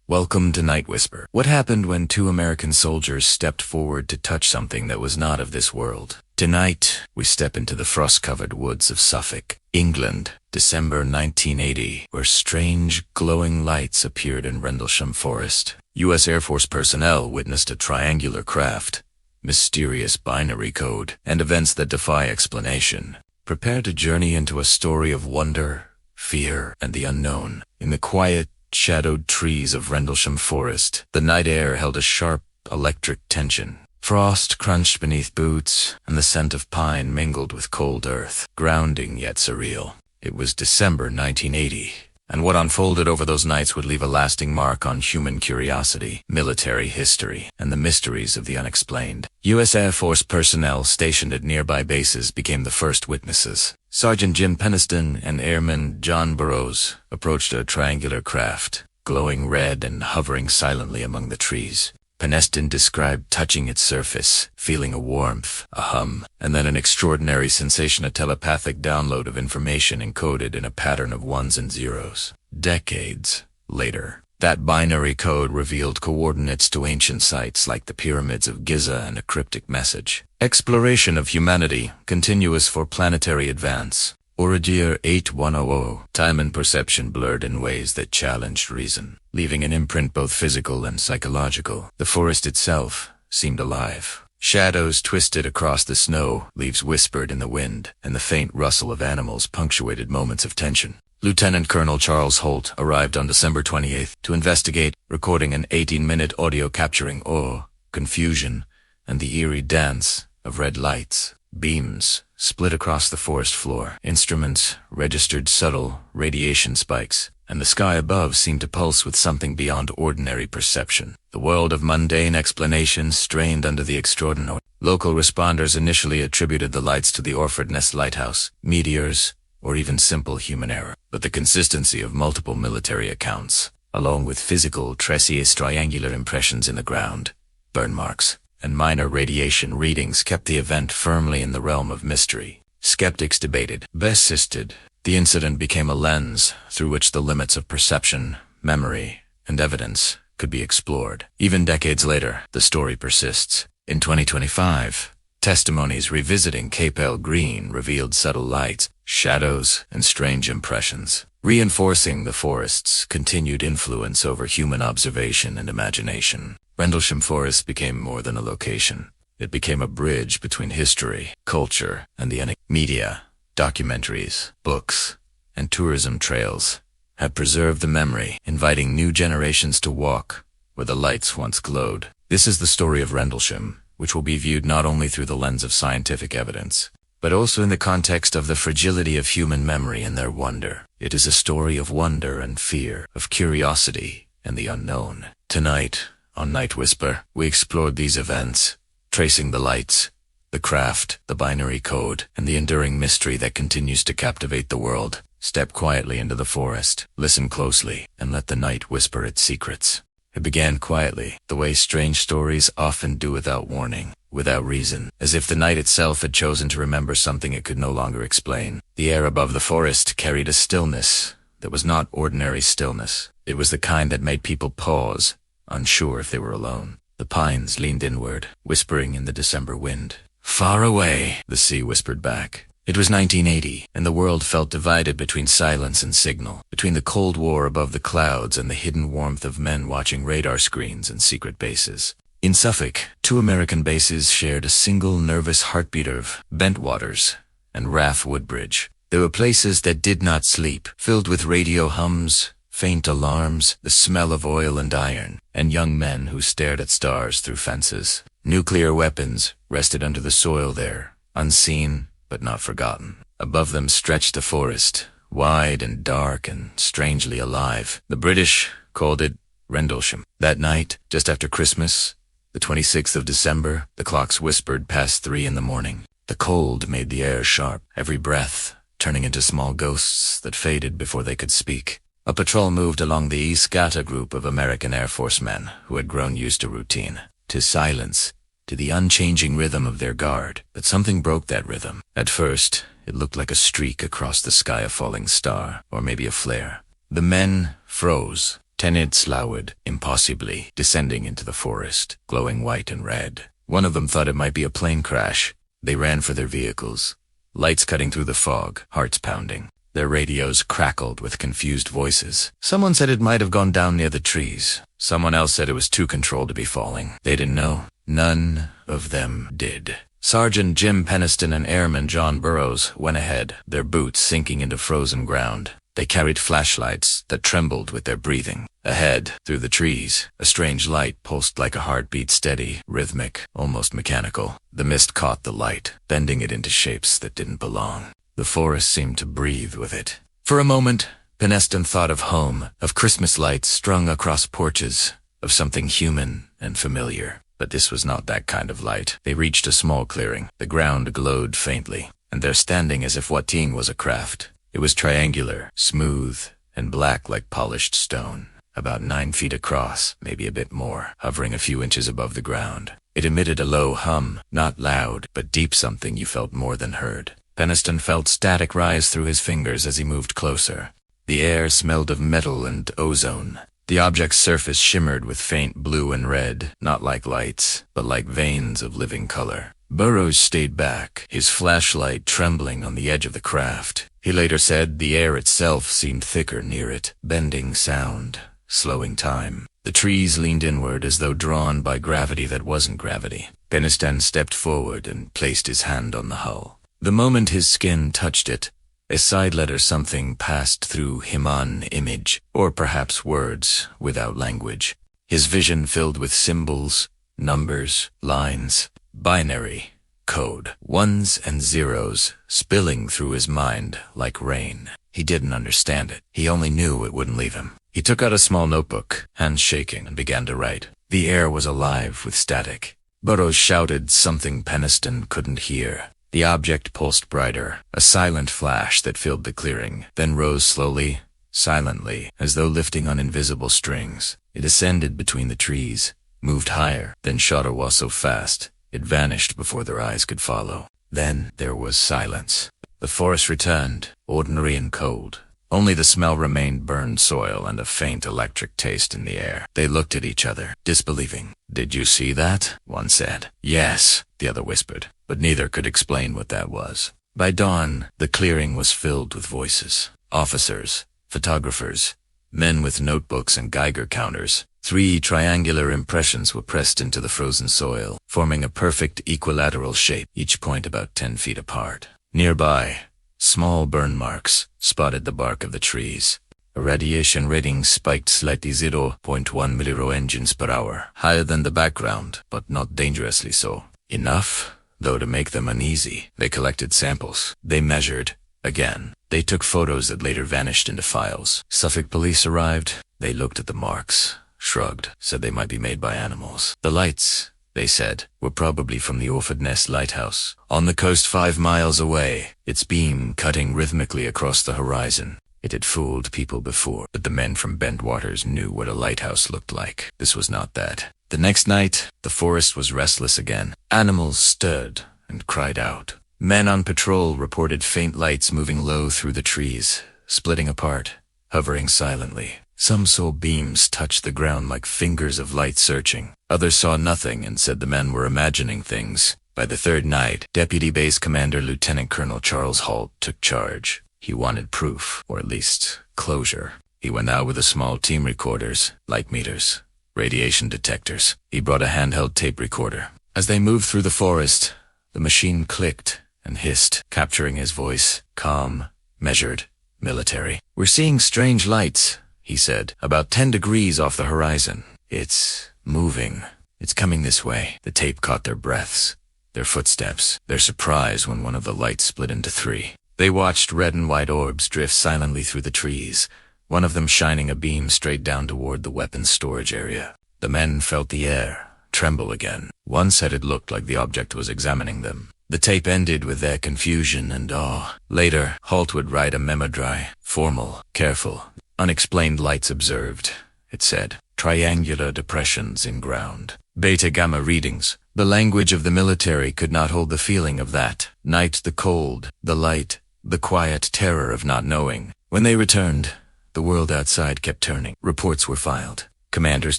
Welcome to Night Whisper. What happened when two American soldiers stepped forward to touch something that was not of this world? Tonight, we step into the frost-covered woods of Suffolk, England, December 1980, where strange, glowing lights appeared in Rendlesham Forest. U.S. Air Force personnel witnessed a triangular craft, mysterious binary code, and events that defy explanation. Prepare to journey into a story of wonder, fear, and the unknown. In the quiet, shadowed trees of Rendlesham Forest, the night air held a sharp, electric tension. Frost crunched beneath boots, and the scent of pine mingled with cold earth, grounding yet surreal. It was December 1980, and what unfolded over those nights would leave a lasting mark on human curiosity, military history, and the mysteries of the unexplained. U.S. Air Force personnel stationed at nearby bases became the first witnesses. Sergeant Jim Penniston and Airman John Burroughs approached a triangular craft, glowing red and hovering silently among the trees. Penniston described touching its surface, feeling a warmth, a hum, and then an extraordinary sensation, a telepathic download of information encoded in a pattern of ones and zeros. Decades later, that binary code revealed coordinates to ancient sites like the pyramids of Giza and a cryptic message. Exploration of humanity, continuous for planetary advance. Origir 8100. Time and perception blurred in ways that challenged reason, leaving an imprint both physical and psychological. The forest itself seemed alive. Shadows twisted across the snow, leaves whispered in the wind, and the faint rustle of animals punctuated moments of tension. Lieutenant Colonel Charles Halt arrived on December 28th to investigate, recording an 18-minute audio capturing awe, confusion, and the eerie dance of red lights. Beams split across the forest floor. Instruments registered subtle radiation spikes, and the sky above seemed to pulse with something beyond ordinary perception. The world of mundane explanations strained under the extraordinary. Local responders initially attributed the lights to the Orford Ness Lighthouse, meteors, or even simple human error. But the consistency of multiple military accounts, along with physical traces, triangular impressions in the ground, burn marks, and minor radiation readings kept the event firmly in the realm of mystery. Skeptics debated, persisted. The incident became a lens through which the limits of perception, memory, and evidence could be explored. Even decades later, the story persists. In 2025, testimonies revisiting Cape El Green revealed subtle lights, shadows, and strange impressions, reinforcing the forest's continued influence over human observation and imagination. Rendlesham Forest became more than a location. It became a bridge between history, culture, and the media. Documentaries, books, and tourism trails have preserved the memory, inviting new generations to walk where the lights once glowed. This is the story of Rendlesham, which will be viewed not only through the lens of scientific evidence, but also in the context of the fragility of human memory and their wonder. It is a story of wonder and fear, of curiosity and the unknown. Tonight, on Night Whisper, we explored these events, tracing the lights, the craft, the binary code, and the enduring mystery that continues to captivate the world. Step quietly into the forest, listen closely, and let the night whisper its secrets. It began quietly, the way strange stories often do, without warning, without reason, as if the night itself had chosen to remember something it could no longer explain. The air above the forest carried a stillness that was not ordinary stillness. It was the kind that made people pause, unsure if they were alone. The pines leaned inward, whispering in the December wind. Far away, the sea whispered back. It was 1980, and the world felt divided between silence and signal, between the Cold War above the clouds and the hidden warmth of men watching radar screens and secret bases. In Suffolk, two American bases shared a single nervous heartbeat of Bentwaters and Woodbridge. There were places that did not sleep, filled with radio hums, faint alarms, the smell of oil and iron, and young men who stared at stars through fences. Nuclear weapons rested under the soil there, unseen but not forgotten. Above them stretched the forest, wide and dark and strangely alive. The British called it Rendlesham. That night, just after Christmas, the 26th of December, the clocks whispered past 3 in the morning. The cold made the air sharp, every breath turning into small ghosts that faded before they could speak. A patrol moved along the SSgt group of American Air Force men who had grown used to routine, to silence, to the unchanging rhythm of their guard. But something broke that rhythm. At first, it looked like a streak across the sky, a falling star, or maybe a flare. The men froze, Tenid slowered, impossibly, descending into the forest, glowing white and red. One of them thought it might be a plane crash. They ran for their vehicles. Lights cutting through the fog, hearts pounding. Their radios crackled with confused voices. Someone said it might have gone down near the trees. Someone else said it was too controlled to be falling. They didn't know. None of them did. Sergeant Jim Penniston and Airman John Burroughs went ahead, their boots sinking into frozen ground. They carried flashlights that trembled with their breathing. Ahead, through the trees, a strange light pulsed like a heartbeat, steady, rhythmic, almost mechanical. The mist caught the light, bending it into shapes that didn't belong. The forest seemed to breathe with it. For a moment, Penniston thought of home, of Christmas lights strung across porches, of something human and familiar. But this was not that kind of light. They reached a small clearing. The ground glowed faintly, and there standing as if what seeing was a craft. It was triangular, smooth, and black like polished stone, about 9 feet across, maybe a bit more, hovering a few inches above the ground. It emitted a low hum, not loud, but deep, something you felt more than heard. Penniston felt static rise through his fingers as he moved closer. The air smelled of metal and ozone. The object's surface shimmered with faint blue and red, not like lights, but like veins of living color. Burroughs stayed back, his flashlight trembling on the edge of the craft. He later said the air itself seemed thicker near it, bending sound, slowing time. The trees leaned inward as though drawn by gravity that wasn't gravity. Penniston stepped forward and placed his hand on the hull. The moment his skin touched it, a side letter something passed through him, an image, or perhaps words without language. His vision filled with symbols, numbers, lines, binary, code, ones and zeros, spilling through his mind like rain. He didn't understand it. He only knew it wouldn't leave him. He took out a small notebook, hands shaking, and began to write. The air was alive with static. Burroughs shouted something Penniston couldn't hear. The object pulsed brighter, a silent flash that filled the clearing, then rose slowly, silently, as though lifting on invisible strings. It ascended between the trees, moved higher, then shot away so fast, it vanished before their eyes could follow. Then there was silence. The forest returned, ordinary and cold. Only the smell remained, burned soil and a faint electric taste in the air. They looked at each other, disbelieving. "Did you see that?" one said. "Yes," the other whispered, but neither could explain what that was. By dawn, the clearing was filled with voices. Officers, photographers, men with notebooks and Geiger counters. 3 triangular impressions were pressed into the frozen soil, forming a perfect equilateral shape, each point about 10 feet apart. Nearby, small burn marks spotted the bark of the trees. A radiation rating spiked slightly, 0.1 milliroentgens per hour, higher than the background, but not dangerously so. Enough, though, to make them uneasy. They collected samples. They measured. Again. They took photos that later vanished into files. Suffolk police arrived. They looked at the marks, shrugged, said they might be made by animals. The lights, they said, were probably from the Orford Nest lighthouse, on the coast 5 miles away, its beam cutting rhythmically across the horizon. It had fooled people before, but the men from Bentwaters knew what a lighthouse looked like. This was not that. The next night, the forest was restless again. Animals stirred and cried out. Men on patrol reported faint lights moving low through the trees, splitting apart, hovering silently. Some saw beams touch the ground like fingers of light searching. Others saw nothing and said the men were imagining things. By the 3rd night, Deputy Base Commander Lieutenant Colonel Charles Halt took charge. He wanted proof, or at least closure. He went out with a small team, recorders, light meters, radiation detectors. He brought a handheld tape recorder. As they moved through the forest, the machine clicked and hissed, capturing his voice, calm, measured, military. "We're seeing strange lights," he said, "about 10 degrees off the horizon. It's moving. It's coming this way." The tape caught their breaths, their footsteps, their surprise when one of the lights split into 3. They watched red and white orbs drift silently through the trees, one of them shining a beam straight down toward the weapons storage area. The men felt the air tremble again. One said it looked like the object was examining them. The tape ended with their confusion and awe. Later, Halt would write a memo dry, formal, careful. "Unexplained lights observed," it said. "Triangular depressions in ground. Beta-gamma readings." The language of the military could not hold the feeling of that night, the cold, the light, the quiet terror of not knowing. When they returned, The world outside kept turning. Reports were filed. Commanders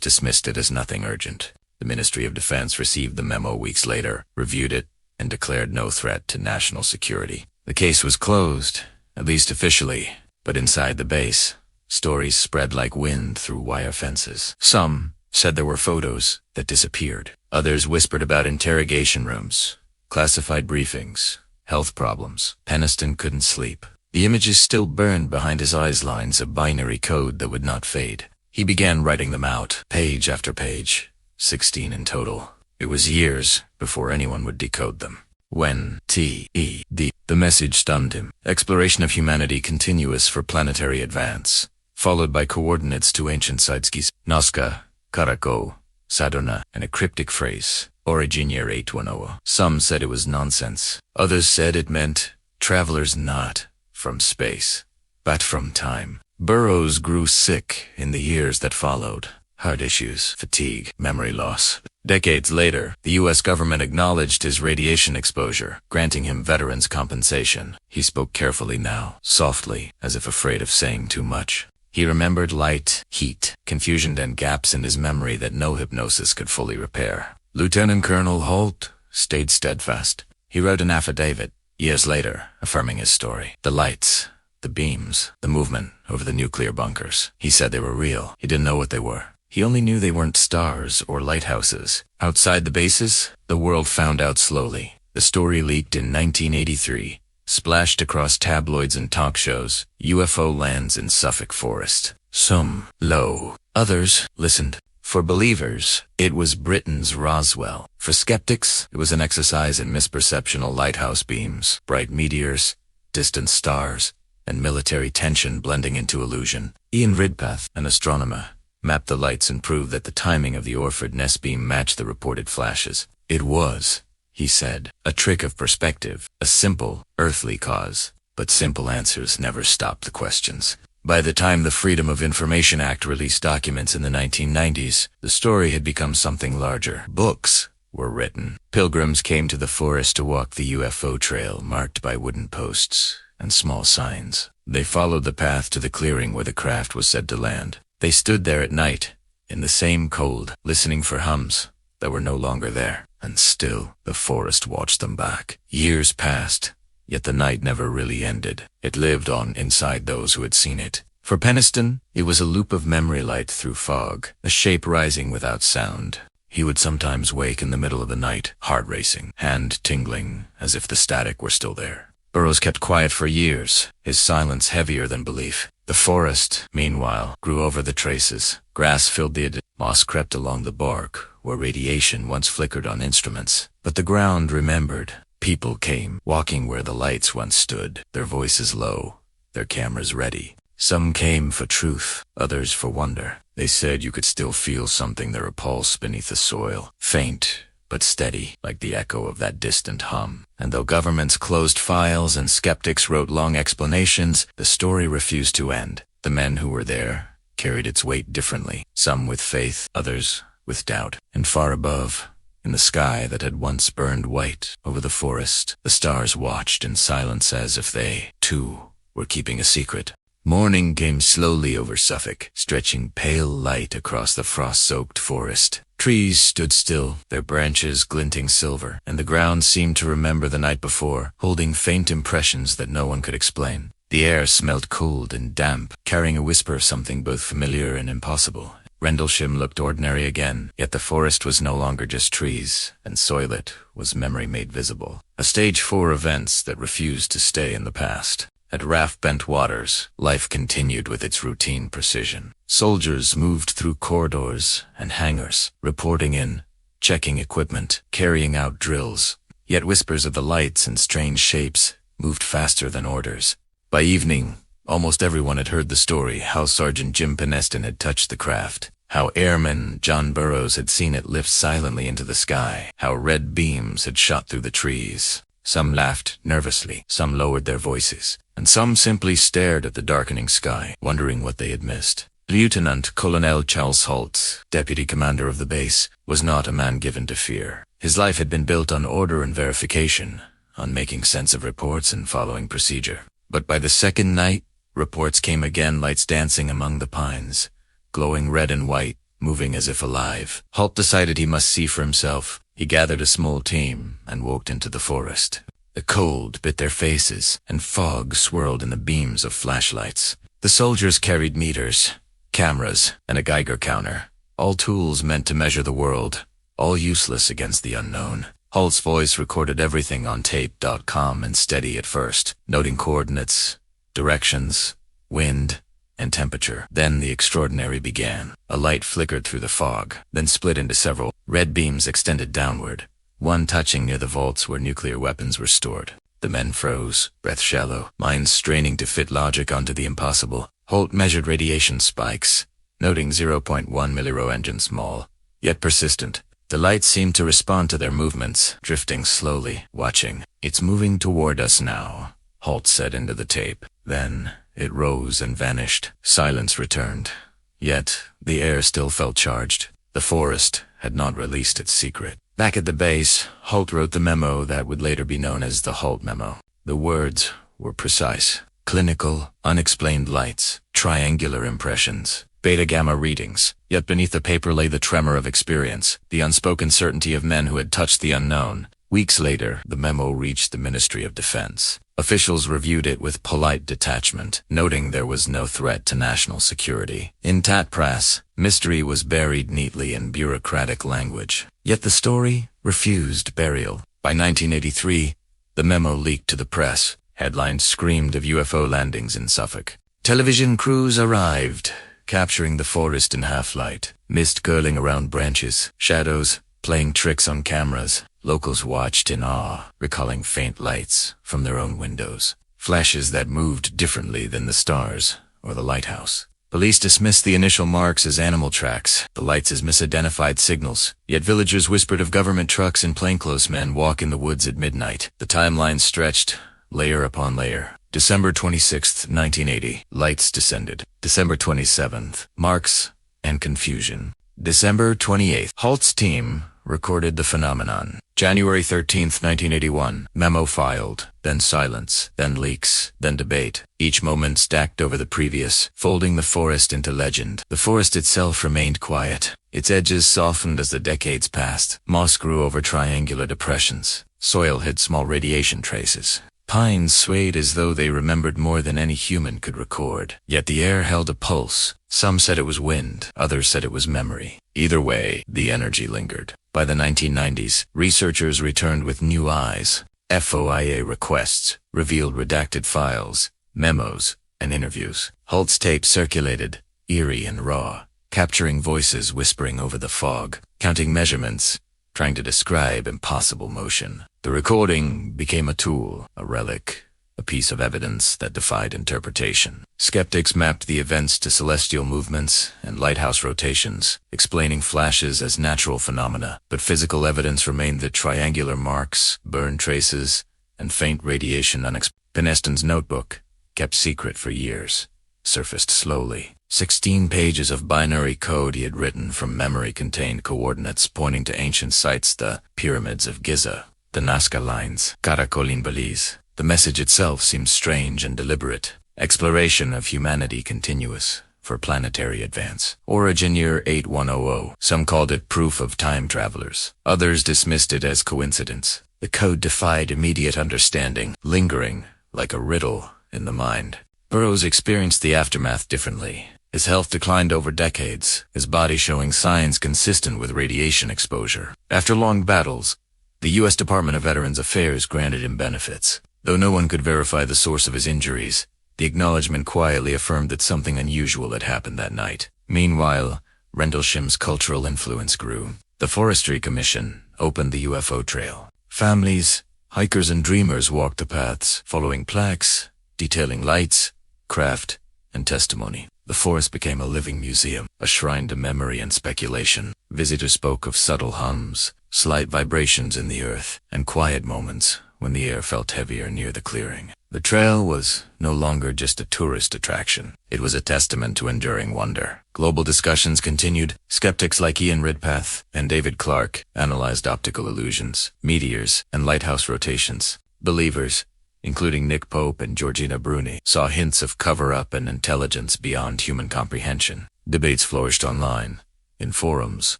dismissed it as nothing urgent. The Ministry of Defense received the memo weeks later, reviewed it, and declared no threat to national security. The case was closed, at least officially, but inside the base, stories spread like wind through wire fences. Some said there were photos that disappeared. Others whispered about interrogation rooms, classified briefings, health problems. Penniston couldn't sleep. The images still burned behind his eyes, lines of binary code that would not fade. He began writing them out, page after page, 16 in total. It was years before anyone would decode them. When the message stunned him. Exploration of humanity continuous for planetary advance, followed by coordinates to ancient sites, Nazca, Caracol, Saturna, and a cryptic phrase, Origin Year 810. Some said it was nonsense. Others said it meant travelers not from space, but from time. Burroughs grew sick in the years that followed. Heart issues, fatigue, memory loss. Decades later, the U.S. government acknowledged his radiation exposure, granting him veterans' compensation. He spoke carefully now, softly, as if afraid of saying too much. He remembered light, heat, confusion, and gaps in his memory that no hypnosis could fully repair. Lieutenant Colonel Halt stayed steadfast. He wrote an affidavit, years later, affirming his story. The lights, the beams, the movement over the nuclear bunkers. He said they were real. He didn't know what they were. He only knew they weren't stars or lighthouses. Outside the bases, the world found out slowly. The story leaked in 1983, splashed across tabloids and talk shows. UFO lands in Suffolk Forest. Some, low. Others listened. For believers, it was Britain's Roswell. For skeptics, it was an exercise in misperceptional lighthouse beams, bright meteors, distant stars, and military tension blending into illusion. Ian Ridpath, an astronomer, mapped the lights and proved that the timing of the Orford Ness beam matched the reported flashes. It was, he said, a trick of perspective, a simple, earthly cause. But simple answers never stop the questions. By the time the Freedom of Information Act released documents in the 1990s, the story had become something larger. Books were written. Pilgrims came to the forest to walk the UFO trail marked by wooden posts and small signs. They followed the path to the clearing where the craft was said to land. They stood there at night, in the same cold, listening for hums that were no longer there. And still, the forest watched them back. Years passed, yet the night never really ended. It lived on inside those who had seen it. For Penniston, it was a loop of memory light through fog, a shape rising without sound. He would sometimes wake in the middle of the night, heart racing, hand tingling, as if the static were still there. Burroughs kept quiet for years, his silence heavier than belief. The forest, meanwhile, grew over the traces. Grass filled the moss crept along the bark, where radiation once flickered on instruments. But the ground remembered. People came, walking where the lights once stood, their voices low, their cameras ready. Some came for truth, others for wonder. They said you could still feel something, their pulse beneath the soil, faint but steady, like the echo of that distant hum. And though governments closed files and skeptics wrote long explanations, the story refused to end. The men who were there carried its weight differently, some with faith, others with doubt. And far above, in the sky that had once burned white over the forest, the stars watched in silence as if they, too, were keeping a secret. Morning came slowly over Suffolk, stretching pale light across the frost-soaked forest. Trees stood still, their branches glinting silver, and the ground seemed to remember the night before, holding faint impressions that no one could explain. The air smelled cold and damp, carrying a whisper of something both familiar and impossible. Rendlesham looked ordinary again, yet the forest was no longer just trees, and soil it was memory made visible. A stage 4 events that refused to stay in the past. At RAF Bentwaters, life continued with its routine precision. Soldiers moved through corridors and hangars, reporting in, checking equipment, carrying out drills. Yet whispers of the lights and strange shapes moved faster than orders. By evening, almost everyone had heard the story, how Sergeant Jim Penniston had touched the craft, how Airman John Burroughs had seen it lift silently into the sky, how red beams had shot through the trees. Some laughed nervously, some lowered their voices, and some simply stared at the darkening sky, wondering what they had missed. Lieutenant Colonel Charles Halt, deputy commander of the base, was not a man given to fear. His life had been built on order and verification, on making sense of reports and following procedure. But by the second night, Reports came again, lights dancing among the pines, glowing red and white, moving as if alive. Halt decided he must see for himself. He gathered a small team and walked into the forest. The cold bit their faces, and fog swirled in the beams of flashlights. The soldiers carried meters, cameras, and a Geiger counter, all tools meant to measure the world, all useless against the unknown. Halt's voice recorded everything on tape, calm and steady at first, noting coordinates, directions, wind, and temperature. Then the extraordinary began. A light flickered through the fog, then split into several. Red beams extended downward, one touching near the vaults where nuclear weapons were stored. The men froze, breath shallow, minds straining to fit logic onto the impossible. Halt measured radiation spikes, noting 0.1 milliroentgen small, yet persistent. The lights seemed to respond to their movements, drifting slowly, watching. "It's moving toward us now," Halt said into the tape. Then it rose and vanished. Silence returned. Yet the air still felt charged. The forest had not released its secret. Back at the base, Halt wrote the memo that would later be known as the Halt Memo. The words were precise. Clinical, unexplained lights, triangular impressions, beta-gamma readings. Yet beneath the paper lay the tremor of experience, the unspoken certainty of men who had touched the unknown. Weeks later, the memo reached the Ministry of Defense. Officials reviewed it with polite detachment, noting there was no threat to national security. In Tatpras, mystery was buried neatly in bureaucratic language. Yet the story refused burial. By 1983, the memo leaked to the press. Headlines screamed of UFO landings in Suffolk. Television crews arrived, capturing the forest in half-light. Mist curling around branches, shadows playing tricks on cameras. Locals watched in awe, recalling faint lights from their own windows, flashes that moved differently than the stars or the lighthouse. Police dismissed the initial marks as animal tracks, the lights as misidentified signals. Yet villagers whispered of government trucks and plainclothesmen walk in the woods at midnight. The timeline stretched, layer upon layer. December 26, 1980, lights descended. December 27th, marks and confusion. December 28th, Halt's team recorded the phenomenon. January 13th, 1981, memo filed, then silence, then leaks, then debate, each moment stacked over the previous, folding the forest into legend. The forest itself remained quiet. Its edges softened as the decades passed. Moss grew over triangular depressions. Soil hid small radiation traces. Pines swayed as though they remembered more than any human could record. Yet the air held a pulse. Some said it was wind, others said it was memory. Either way, the energy lingered. By the 1990s, researchers returned with new eyes. FOIA requests revealed redacted files, memos, and interviews. Halt's tape circulated, eerie and raw, capturing voices whispering over the fog, counting measurements, trying to describe impossible motion. The recording became a tool, a relic, a piece of evidence that defied interpretation. Skeptics mapped the events to celestial movements and lighthouse rotations, explaining flashes as natural phenomena, but physical evidence remained the triangular marks, burned traces, and faint radiation. Penniston's notebook, kept secret for years, surfaced slowly. 16 pages of binary code he had written from memory contained coordinates pointing to ancient sites, the pyramids of Giza, the Nazca lines, Caracol in Belize. The message itself seemed strange and deliberate. Exploration of humanity continuous for planetary advance. Origin year 8100. Some called it proof of time travelers. Others dismissed it as coincidence. The code defied immediate understanding, lingering like a riddle in the mind. Burroughs experienced the aftermath differently. His health declined over decades, his body showing signs consistent with radiation exposure. After long battles, the U.S. Department of Veterans Affairs granted him benefits. Though no one could verify the source of his injuries, the acknowledgement quietly affirmed that something unusual had happened that night. Meanwhile, Rendlesham's cultural influence grew. The Forestry Commission opened the UFO trail. Families, hikers and dreamers walked the paths, following plaques, detailing lights, craft, and testimony. The forest became a living museum, a shrine to memory and speculation. Visitors spoke of subtle hums, slight vibrations in the earth, and quiet moments when the air felt heavier near the clearing. The trail was no longer just a tourist attraction. It was a testament to enduring wonder. Global discussions continued. Skeptics like Ian Ridpath and David Clark analyzed optical illusions, meteors, and lighthouse rotations. Believers, including Nick Pope and Georgina Bruni, saw hints of cover-up and intelligence beyond human comprehension. Debates flourished online, in forums,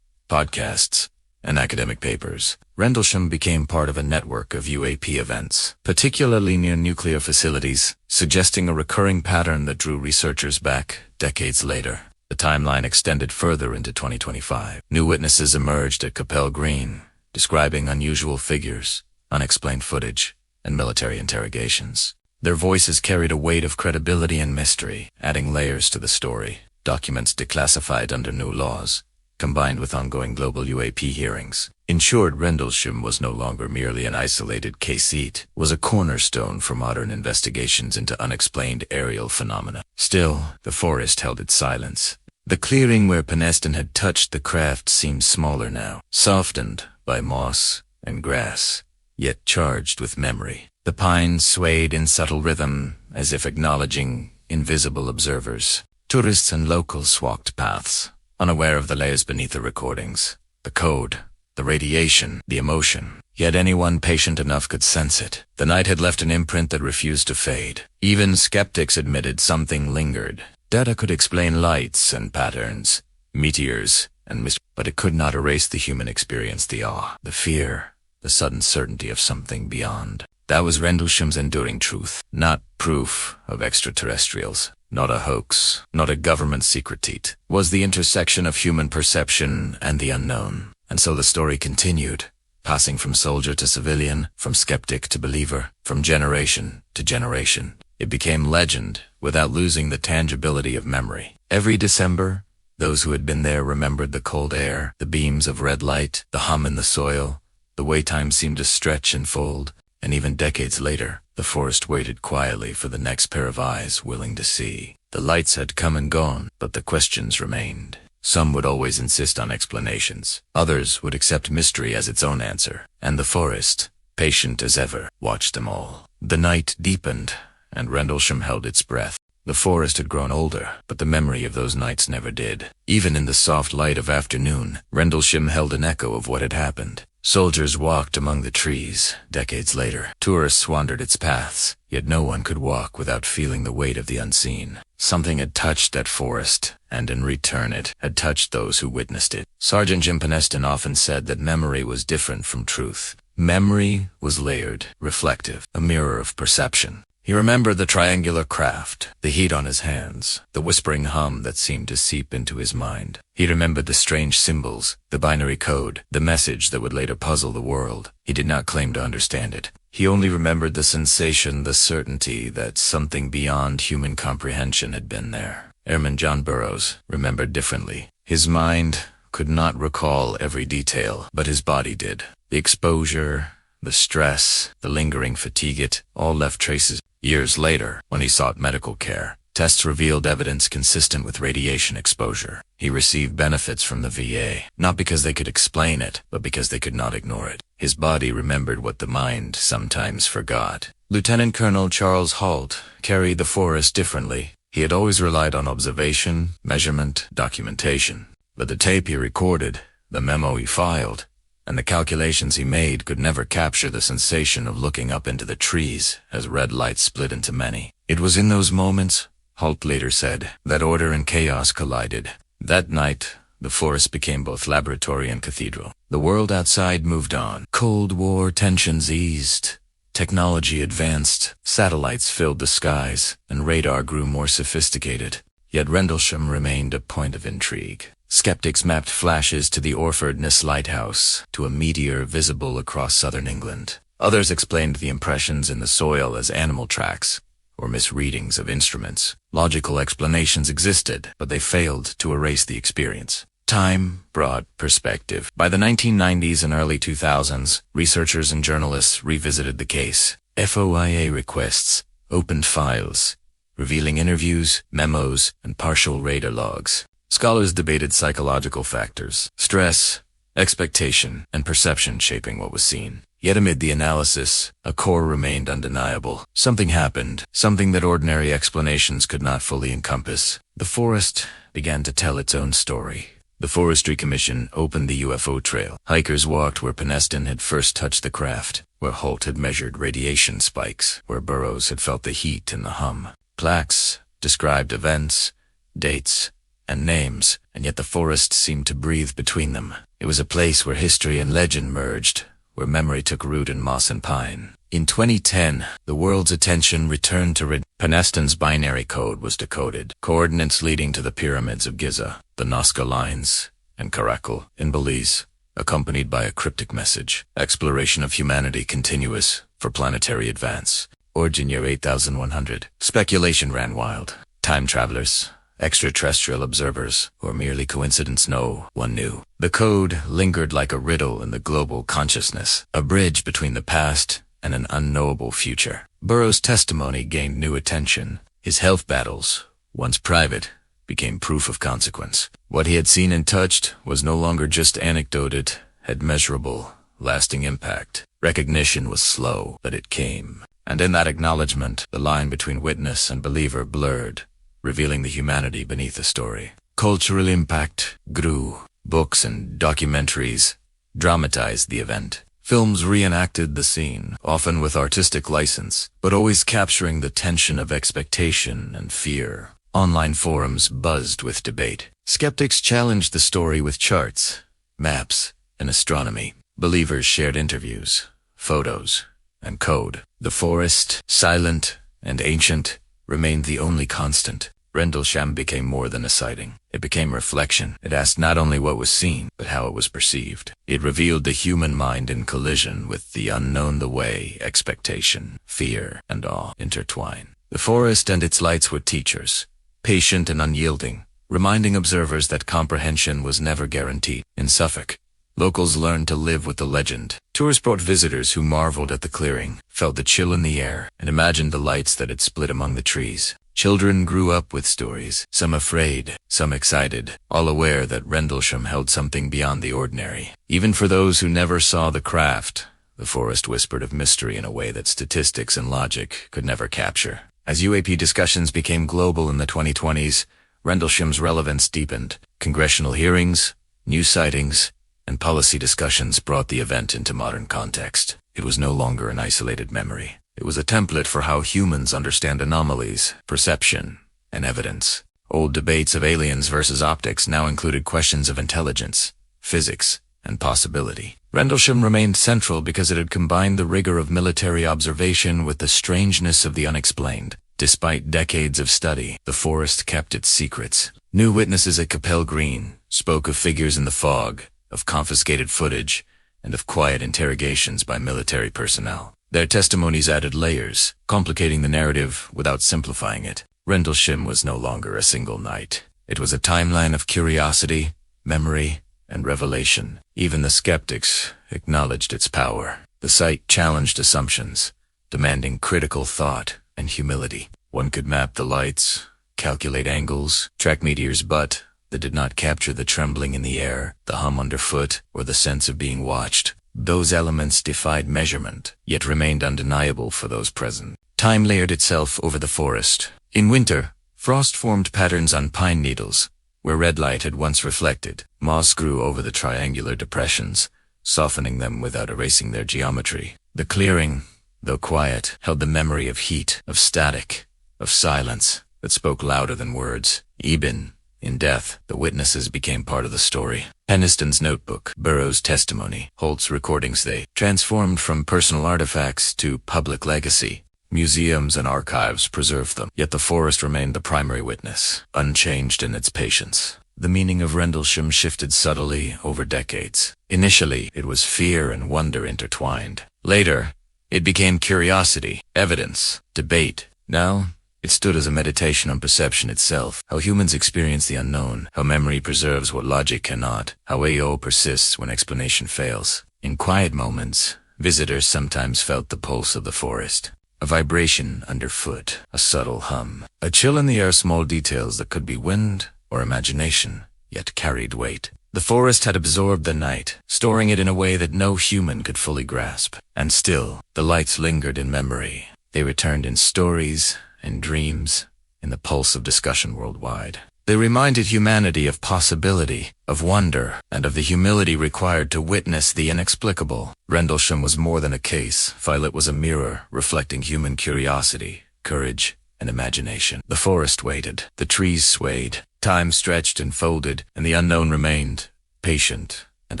podcasts, and academic papers. Rendlesham became part of a network of UAP events, particularly near nuclear facilities, suggesting a recurring pattern that drew researchers back decades later. The timeline extended further into 2025. New witnesses emerged at Capel Green, describing unusual figures, unexplained footage, and military interrogations. Their voices carried a weight of credibility and mystery, adding layers to the story. Documents declassified under new laws, combined with ongoing global UAP hearings, ensured Rendlesham was no longer merely an isolated case. It was a cornerstone for modern investigations into unexplained aerial phenomena. Still, the forest held its silence. The clearing where Penniston had touched the craft seemed smaller now, softened by moss and grass, yet charged with memory. The pines swayed in subtle rhythm, as if acknowledging invisible observers. Tourists and locals walked paths, unaware of the layers beneath the recordings, the code, the radiation, the emotion. Yet anyone patient enough could sense it. The night had left an imprint that refused to fade. Even skeptics admitted something lingered. Data could explain lights and patterns, meteors and mystery, but it could not erase the human experience, the awe, the fear, the sudden certainty of something beyond. That was Rendlesham's enduring truth, not proof of extraterrestrials. Not a hoax, not a government secret. It was the intersection of human perception and the unknown. And so the story continued, passing from soldier to civilian, from skeptic to believer, from generation to generation. It became legend without losing the tangibility of memory. Every December, those who had been there remembered the cold air, the beams of red light, the hum in the soil, the way time seemed to stretch and fold, and even decades later, the forest waited quietly for the next pair of eyes willing to see. The lights had come and gone, but the questions remained. Some would always insist on explanations. Others would accept mystery as its own answer. And the forest, patient as ever, watched them all. The night deepened, and Rendlesham held its breath. The forest had grown older, but the memory of those nights never did. Even in the soft light of afternoon, Rendlesham held an echo of what had happened. Soldiers walked among the trees, decades later. Tourists wandered its paths, yet no one could walk without feeling the weight of the unseen. Something had touched that forest, and in return it had touched those who witnessed it. Sergeant Jim Penniston often said that memory was different from truth. Memory was layered, reflective, a mirror of perception. He remembered the triangular craft, the heat on his hands, the whispering hum that seemed to seep into his mind. He remembered the strange symbols, the binary code, the message that would later puzzle the world. He did not claim to understand it. He only remembered the sensation, the certainty that something beyond human comprehension had been there. Airman John Burroughs remembered differently. His mind could not recall every detail, but his body did. The exposure, the stress, the lingering fatigue, it all left traces. Years later, when he sought medical care, tests revealed evidence consistent with radiation exposure. He received benefits from the VA, not because they could explain it, but because they could not ignore it. His body remembered what the mind sometimes forgot. Lieutenant Colonel Charles Halt carried the forest differently. He had always relied on observation, measurement, documentation. But the tape he recorded, the memo he filed, and the calculations he made could never capture the sensation of looking up into the trees as red light split into many. It was in those moments, Halt later said, that order and chaos collided. That night, the forest became both laboratory and cathedral. The world outside moved on. Cold War tensions eased. Technology advanced. Satellites filled the skies, and radar grew more sophisticated. Yet Rendlesham remained a point of intrigue. Skeptics mapped flashes to the Orfordness Lighthouse, to a meteor visible across southern England. Others explained the impressions in the soil as animal tracks, or misreadings of instruments. Logical explanations existed, but they failed to erase the experience. Time brought perspective. By the 1990s and early 2000s, researchers and journalists revisited the case. FOIA requests opened files, revealing interviews, memos, and partial radar logs. Scholars debated psychological factors, stress, expectation, and perception shaping what was seen. Yet amid the analysis, a core remained undeniable. Something happened, something that ordinary explanations could not fully encompass. The forest began to tell its own story. The Forestry Commission opened the UFO trail. Hikers walked where Penniston had first touched the craft, where Halt had measured radiation spikes, where Burroughs had felt the heat and the hum. Plaques described events, dates, and names, and yet the forest seemed to breathe between them. It was a place where history and legend merged, where memory took root in moss and pine. In 2010, the world's attention returned to Penniston's binary code was decoded. Coordinates leading to the pyramids of Giza, the Nazca Lines, and Caracal in Belize, accompanied by a cryptic message. Exploration of humanity continuous for planetary advance. Origin year 8100. Speculation ran wild. Time travelers, extraterrestrial observers, or merely coincidence, no one knew. The code lingered like a riddle in the global consciousness, a bridge between the past and an unknowable future. Burroughs' testimony gained new attention. His health battles, once private, became proof of consequence. What he had seen and touched was no longer just anecdote, it had measurable, lasting impact. Recognition was slow, but it came. And in that acknowledgement, the line between witness and believer blurred, revealing the humanity beneath the story. Cultural impact grew. Books and documentaries dramatized the event. Films reenacted the scene, often with artistic license, but always capturing the tension of expectation and fear. Online forums buzzed with debate. Skeptics challenged the story with charts, maps, and astronomy. Believers shared interviews, photos, and code. The forest, silent and ancient, remained the only constant. Rendlesham became more than a sighting. It became reflection. It asked not only what was seen, but how it was perceived. It revealed the human mind in collision with the unknown, the way expectation, fear, and awe intertwine. The forest and its lights were teachers, patient and unyielding, reminding observers that comprehension was never guaranteed. In Suffolk, locals learned to live with the legend. Tours brought visitors who marveled at the clearing, felt the chill in the air, and imagined the lights that had split among the trees. Children grew up with stories, some afraid, some excited, all aware that Rendlesham held something beyond the ordinary. Even for those who never saw the craft, the forest whispered of mystery in a way that statistics and logic could never capture. As UAP discussions became global in the 2020s, Rendlesham's relevance deepened. Congressional hearings, new sightings, and policy discussions brought the event into modern context. It was no longer an isolated memory. It was a template for how humans understand anomalies, perception, and evidence. Old debates of aliens versus optics now included questions of intelligence, physics, and possibility. Rendlesham remained central because it had combined the rigor of military observation with the strangeness of the unexplained. Despite decades of study, the forest kept its secrets. New witnesses at Capel Green spoke of figures in the fog, of confiscated footage, and of quiet interrogations by military personnel. Their testimonies added layers, complicating the narrative without simplifying it. Rendlesham was no longer a single night. It was a timeline of curiosity, memory, and revelation. Even the skeptics acknowledged its power. The site challenged assumptions, demanding critical thought and humility. One could map the lights, calculate angles, track meteors, but they did not capture the trembling in the air, the hum underfoot, or the sense of being watched. Those elements defied measurement, yet remained undeniable for those present. Time layered itself over the forest. In winter, frost formed patterns on pine needles, where red light had once reflected. Moss grew over the triangular depressions, softening them without erasing their geometry. The clearing, though quiet, held the memory of heat, of static, of silence that spoke louder than words. Even in death, the witnesses became part of the story. Penniston's notebook, Burroughs' testimony, Halt's recordings, they transformed from personal artifacts to public legacy. Museums and archives preserved them, yet the forest remained the primary witness, unchanged in its patience. The meaning of Rendlesham shifted subtly over decades. Initially, it was fear and wonder intertwined. Later, it became curiosity, evidence, debate. Now, it stood as a meditation on perception itself, how humans experience the unknown, how memory preserves what logic cannot, how AO persists when explanation fails. In quiet moments, visitors sometimes felt the pulse of the forest. A vibration underfoot, a subtle hum, a chill in the air, small details that could be wind or imagination, yet carried weight. The forest had absorbed the night, storing it in a way that no human could fully grasp. And still, the lights lingered in memory. They returned in stories, in dreams, in the pulse of discussion worldwide. They reminded humanity of possibility, of wonder, and of the humility required to witness the inexplicable. Rendlesham was more than a case file. It was a mirror reflecting human curiosity, courage, and imagination. The forest waited. The trees swayed. Time stretched and folded, and the unknown remained, patient and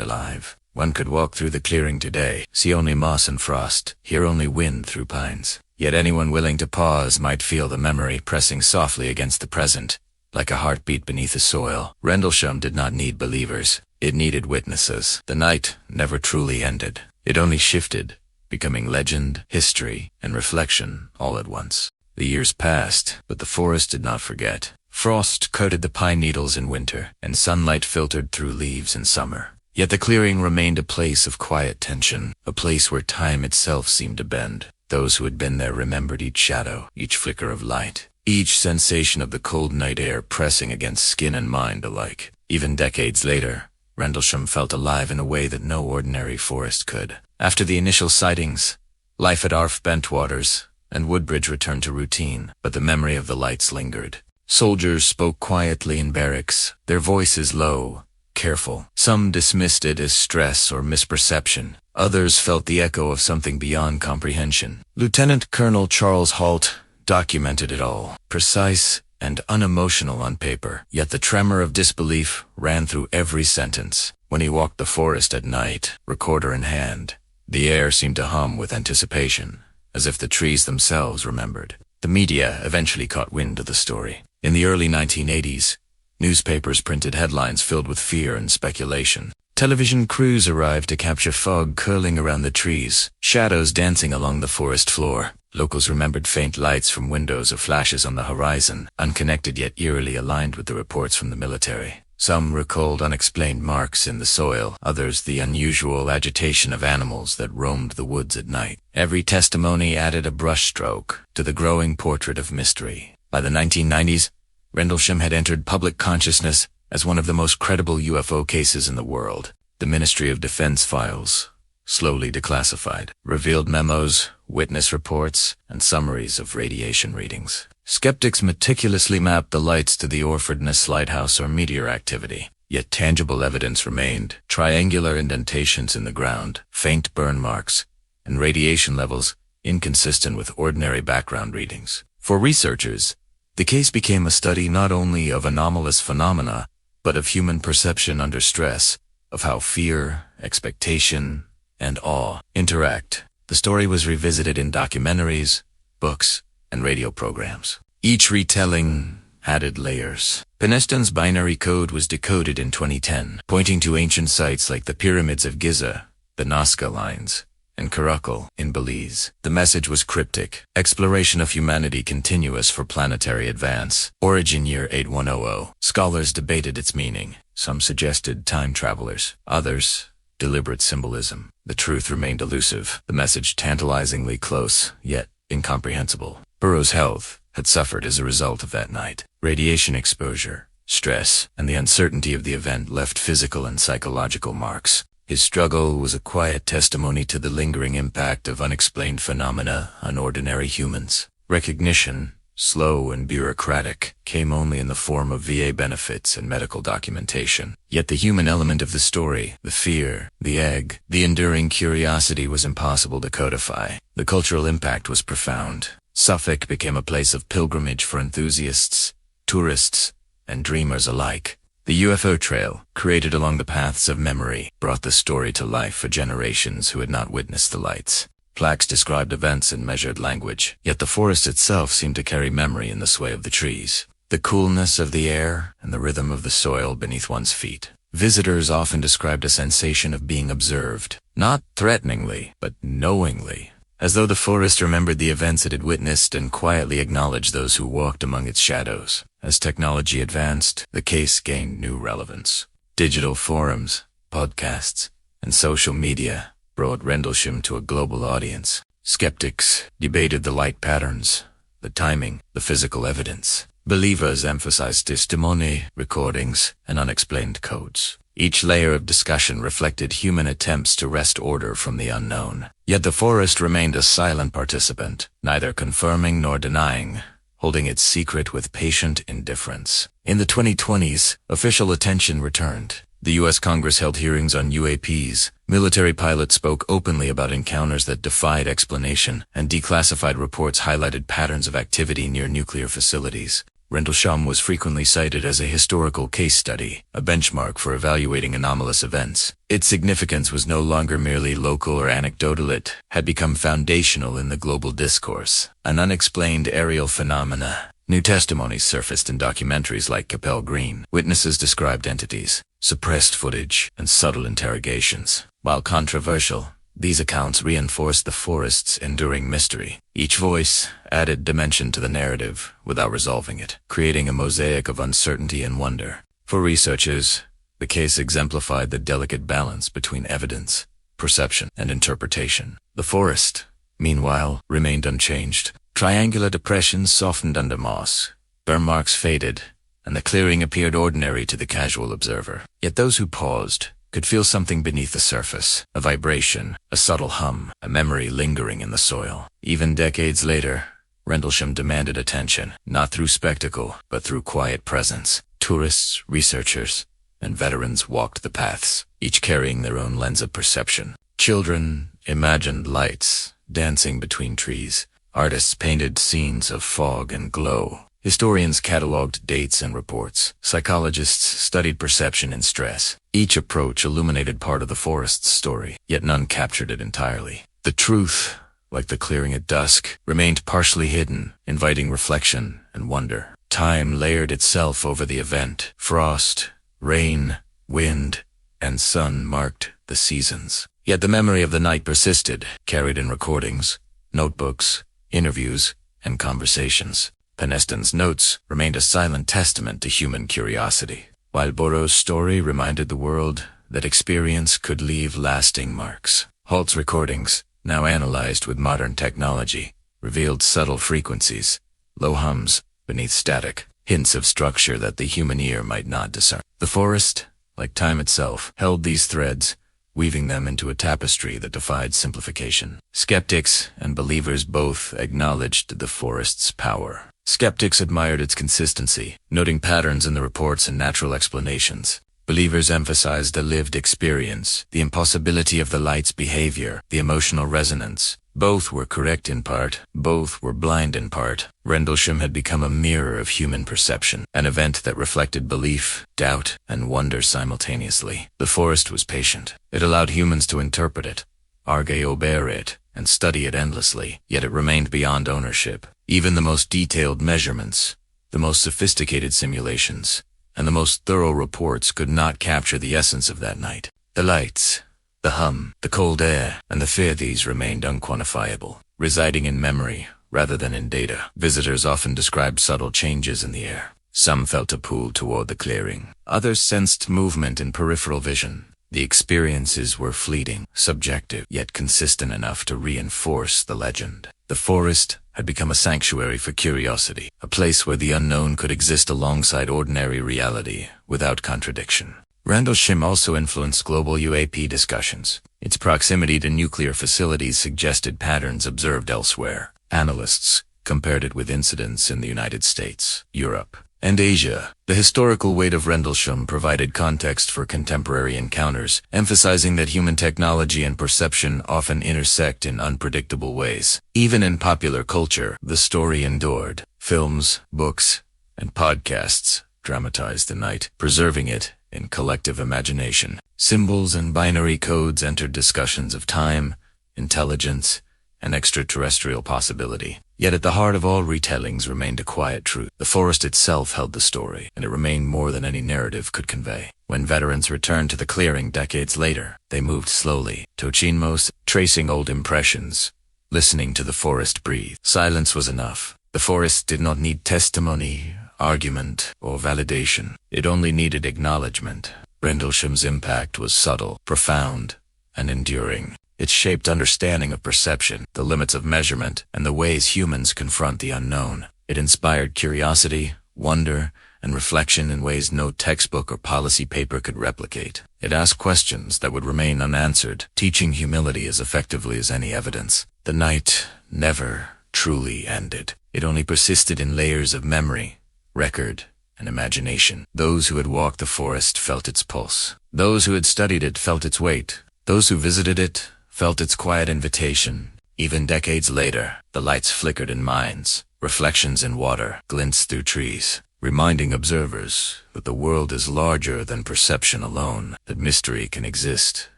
alive. One could walk through the clearing today, see only moss and frost, hear only wind through pines. Yet anyone willing to pause might feel the memory pressing softly against the present, like a heartbeat beneath the soil. Rendlesham did not need believers. It needed witnesses. The night never truly ended. It only shifted, becoming legend, history, and reflection all at once. The years passed, but the forest did not forget. Frost coated the pine needles in winter, and sunlight filtered through leaves in summer. Yet the clearing remained a place of quiet tension, a place where time itself seemed to bend. Those who had been there remembered each shadow, each flicker of light, each sensation of the cold night air pressing against skin and mind alike. Even decades later, Rendlesham felt alive in a way that no ordinary forest could. After the initial sightings, life at Bentwaters and Woodbridge returned to routine, but the memory of the lights lingered. Soldiers spoke quietly in barracks, their voices low, careful. Some dismissed it as stress or misperception. Others felt the echo of something beyond comprehension. Lieutenant Colonel Charles Halt documented it all, precise and unemotional on paper, yet the tremor of disbelief ran through every sentence. When he walked the forest at night, recorder in hand, the air seemed to hum with anticipation, as if the trees themselves remembered. The media eventually caught wind of the story. In the early 1980s, newspapers printed headlines filled with fear and speculation. Television crews arrived to capture fog curling around the trees, shadows dancing along the forest floor. Locals remembered faint lights from windows or flashes on the horizon, unconnected yet eerily aligned with the reports from the military. Some recalled unexplained marks in the soil, others the unusual agitation of animals that roamed the woods at night. Every testimony added a brushstroke to the growing portrait of mystery. By the 1990s, Rendlesham had entered public consciousness as one of the most credible UFO cases in the world. The Ministry of Defense files, slowly declassified, revealed memos, witness reports, and summaries of radiation readings. Skeptics meticulously mapped the lights to the Orfordness lighthouse or meteor activity. Yet tangible evidence remained: triangular indentations in the ground, faint burn marks, and radiation levels inconsistent with ordinary background readings. For researchers, the case became a study not only of anomalous phenomena, but of human perception under stress, of how fear, expectation, and awe interact. The story was revisited in documentaries, books, and radio programs. Each retelling added layers. Penniston's binary code was decoded in 2010, pointing to ancient sites like the pyramids of Giza, the Nazca Lines, and Caracal in Belize. The message was cryptic: exploration of humanity continuous for planetary advance. Origin year 8100. Scholars debated its meaning. Some suggested time travelers, others deliberate symbolism. The truth remained elusive, the message tantalizingly close, yet incomprehensible. Burroughs' health had suffered as a result of that night. Radiation exposure, stress, and the uncertainty of the event left physical and psychological marks. His struggle was a quiet testimony to the lingering impact of unexplained phenomena on ordinary humans. Recognition, slow and bureaucratic, came only in the form of VA benefits and medical documentation. Yet the human element of the story, the fear, the egg, the enduring curiosity was impossible to codify. The cultural impact was profound. Suffolk became a place of pilgrimage for enthusiasts, tourists, and dreamers alike. The UFO trail, created along the paths of memory, brought the story to life for generations who had not witnessed the lights. Plaques described events in measured language, yet the forest itself seemed to carry memory in the sway of the trees, the coolness of the air, and the rhythm of the soil beneath one's feet. Visitors often described a sensation of being observed, not threateningly, but knowingly, as though the forest remembered the events it had witnessed and quietly acknowledged those who walked among its shadows. As technology advanced, the case gained new relevance. Digital forums, podcasts, and social media brought Rendlesham to a global audience. Skeptics debated the light patterns, the timing, the physical evidence. Believers emphasized testimony, recordings, and unexplained codes. Each layer of discussion reflected human attempts to wrest order from the unknown. Yet the forest remained a silent participant, neither confirming nor denying, holding its secret with patient indifference. In the 2020s, official attention returned. The U.S. Congress held hearings on UAPs. Military pilots spoke openly about encounters that defied explanation, and declassified reports highlighted patterns of activity near nuclear facilities. Rendlesham was frequently cited as a historical case study, a benchmark for evaluating anomalous events. Its significance was no longer merely local or anecdotal, it had become foundational in the global discourse. An unexplained aerial phenomena. New testimonies surfaced in documentaries like Capel Green. Witnesses described entities, suppressed footage, and subtle interrogations. While controversial, these accounts reinforced the forest's enduring mystery. Each voice added dimension to the narrative without resolving it, creating a mosaic of uncertainty and wonder. For researchers, the case exemplified the delicate balance between evidence, perception, and interpretation. The forest, meanwhile, remained unchanged. Triangular depressions softened under moss, burn marks faded, and the clearing appeared ordinary to the casual observer. Yet those who paused could feel something beneath the surface, a vibration, a subtle hum, a memory lingering in the soil. Even decades later, Rendlesham demanded attention, not through spectacle, but through quiet presence. Tourists, researchers, and veterans walked the paths, each carrying their own lens of perception. Children imagined lights dancing between trees. Artists painted scenes of fog and glow. Historians catalogued dates and reports. Psychologists studied perception and stress. Each approach illuminated part of the forest's story, yet none captured it entirely. The truth, like the clearing at dusk, remained partially hidden, inviting reflection and wonder. Time layered itself over the event. Frost, rain, wind, and sun marked the seasons. Yet the memory of the night persisted, carried in recordings, notebooks, interviews, and conversations. Penniston's notes remained a silent testament to human curiosity, while Burroughs' story reminded the world that experience could leave lasting marks. Halt's recordings, now analyzed with modern technology, revealed subtle frequencies, low hums beneath static, hints of structure that the human ear might not discern. The forest, like time itself, held these threads, weaving them into a tapestry that defied simplification. Skeptics and believers both acknowledged the forest's power. Skeptics admired its consistency, noting patterns in the reports and natural explanations. Believers emphasized the lived experience, the impossibility of the light's behavior, the emotional resonance. Both were correct in part, both were blind in part. Rendlesham had become a mirror of human perception, an event that reflected belief, doubt, and wonder simultaneously. The forest was patient. It allowed humans to interpret it, argue it, and study it endlessly, yet it remained beyond ownership. Even the most detailed measurements, the most sophisticated simulations, and the most thorough reports could not capture the essence of that night. The lights, the hum, the cold air, and the fear, these remained unquantifiable, residing in memory rather than in data. Visitors often described subtle changes in the air. Some felt a pull toward the clearing. Others sensed movement in peripheral vision. The experiences were fleeting, subjective, yet consistent enough to reinforce the legend. The forest had become a sanctuary for curiosity, a place where the unknown could exist alongside ordinary reality without contradiction. Rendlesham also influenced global UAP discussions. Its proximity to nuclear facilities suggested patterns observed elsewhere. Analysts compared it with incidents in the United States, Europe, and Asia. The historical weight of Rendlesham provided context for contemporary encounters, emphasizing that human technology and perception often intersect in unpredictable ways. Even in popular culture, the story endured. Films, books, and podcasts dramatized the night, preserving it in collective imagination. Symbols and binary codes entered discussions of time, intelligence, and extraterrestrial possibility. Yet at the heart of all retellings remained a quiet truth. The forest itself held the story, and it remained more than any narrative could convey. When veterans returned to the clearing decades later, they moved slowly, tochinmos, tracing old impressions, listening to the forest breathe. Silence was enough. The forest did not need testimony, argument, or validation. It only needed acknowledgement. Rendlesham's impact was subtle, profound, and enduring. It shaped understanding of perception, the limits of measurement, and the ways humans confront the unknown. It inspired curiosity, wonder, and reflection in ways no textbook or policy paper could replicate. It asked questions that would remain unanswered, teaching humility as effectively as any evidence. The night never truly ended. It only persisted in layers of memory, record, and imagination. Those who had walked the forest felt its pulse. Those who had studied it felt its weight. Those who visited it felt its quiet invitation. Even decades later, the lights flickered in minds, reflections in water, glints through trees, reminding observers that the world is larger than perception alone, that mystery can exist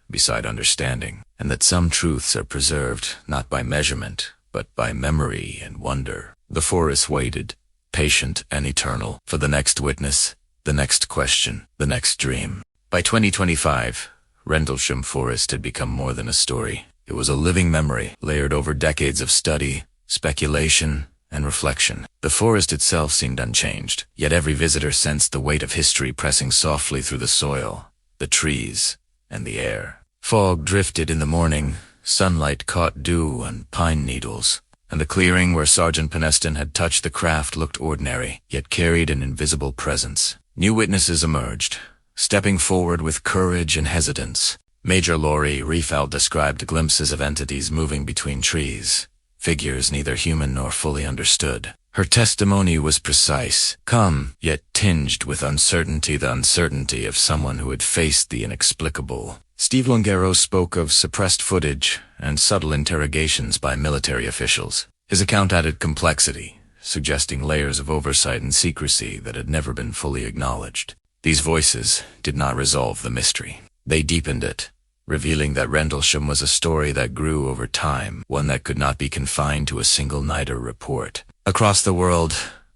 beside understanding, and that some truths are preserved not by measurement, but by memory and wonder. The forest waited, patient and eternal, for the next witness, the next question, the next dream. By 2025, Rendlesham Forest had become more than a story. It was a living memory, layered over decades of study, speculation, and reflection. The forest itself seemed unchanged, yet every visitor sensed the weight of history pressing softly through the soil, the trees, and the air. Fog drifted in the morning, sunlight caught dew and pine needles, and the clearing where Sergeant Penniston had touched the craft looked ordinary, yet carried an invisible presence. New witnesses emerged, stepping forward with courage and hesitance. Major Laurie Riefeld described glimpses of entities moving between trees, figures neither human nor fully understood. Her testimony was precise, calm, yet tinged with uncertainty, the uncertainty of someone who had faced the inexplicable. Steve Longaro spoke of suppressed footage and subtle interrogations by military officials. His account added complexity, suggesting layers of oversight and secrecy that had never been fully acknowledged. These voices did not resolve the mystery. They deepened it, revealing that Rendlesham was a story that grew over time, one that could not be confined to a single night or report. Across the world,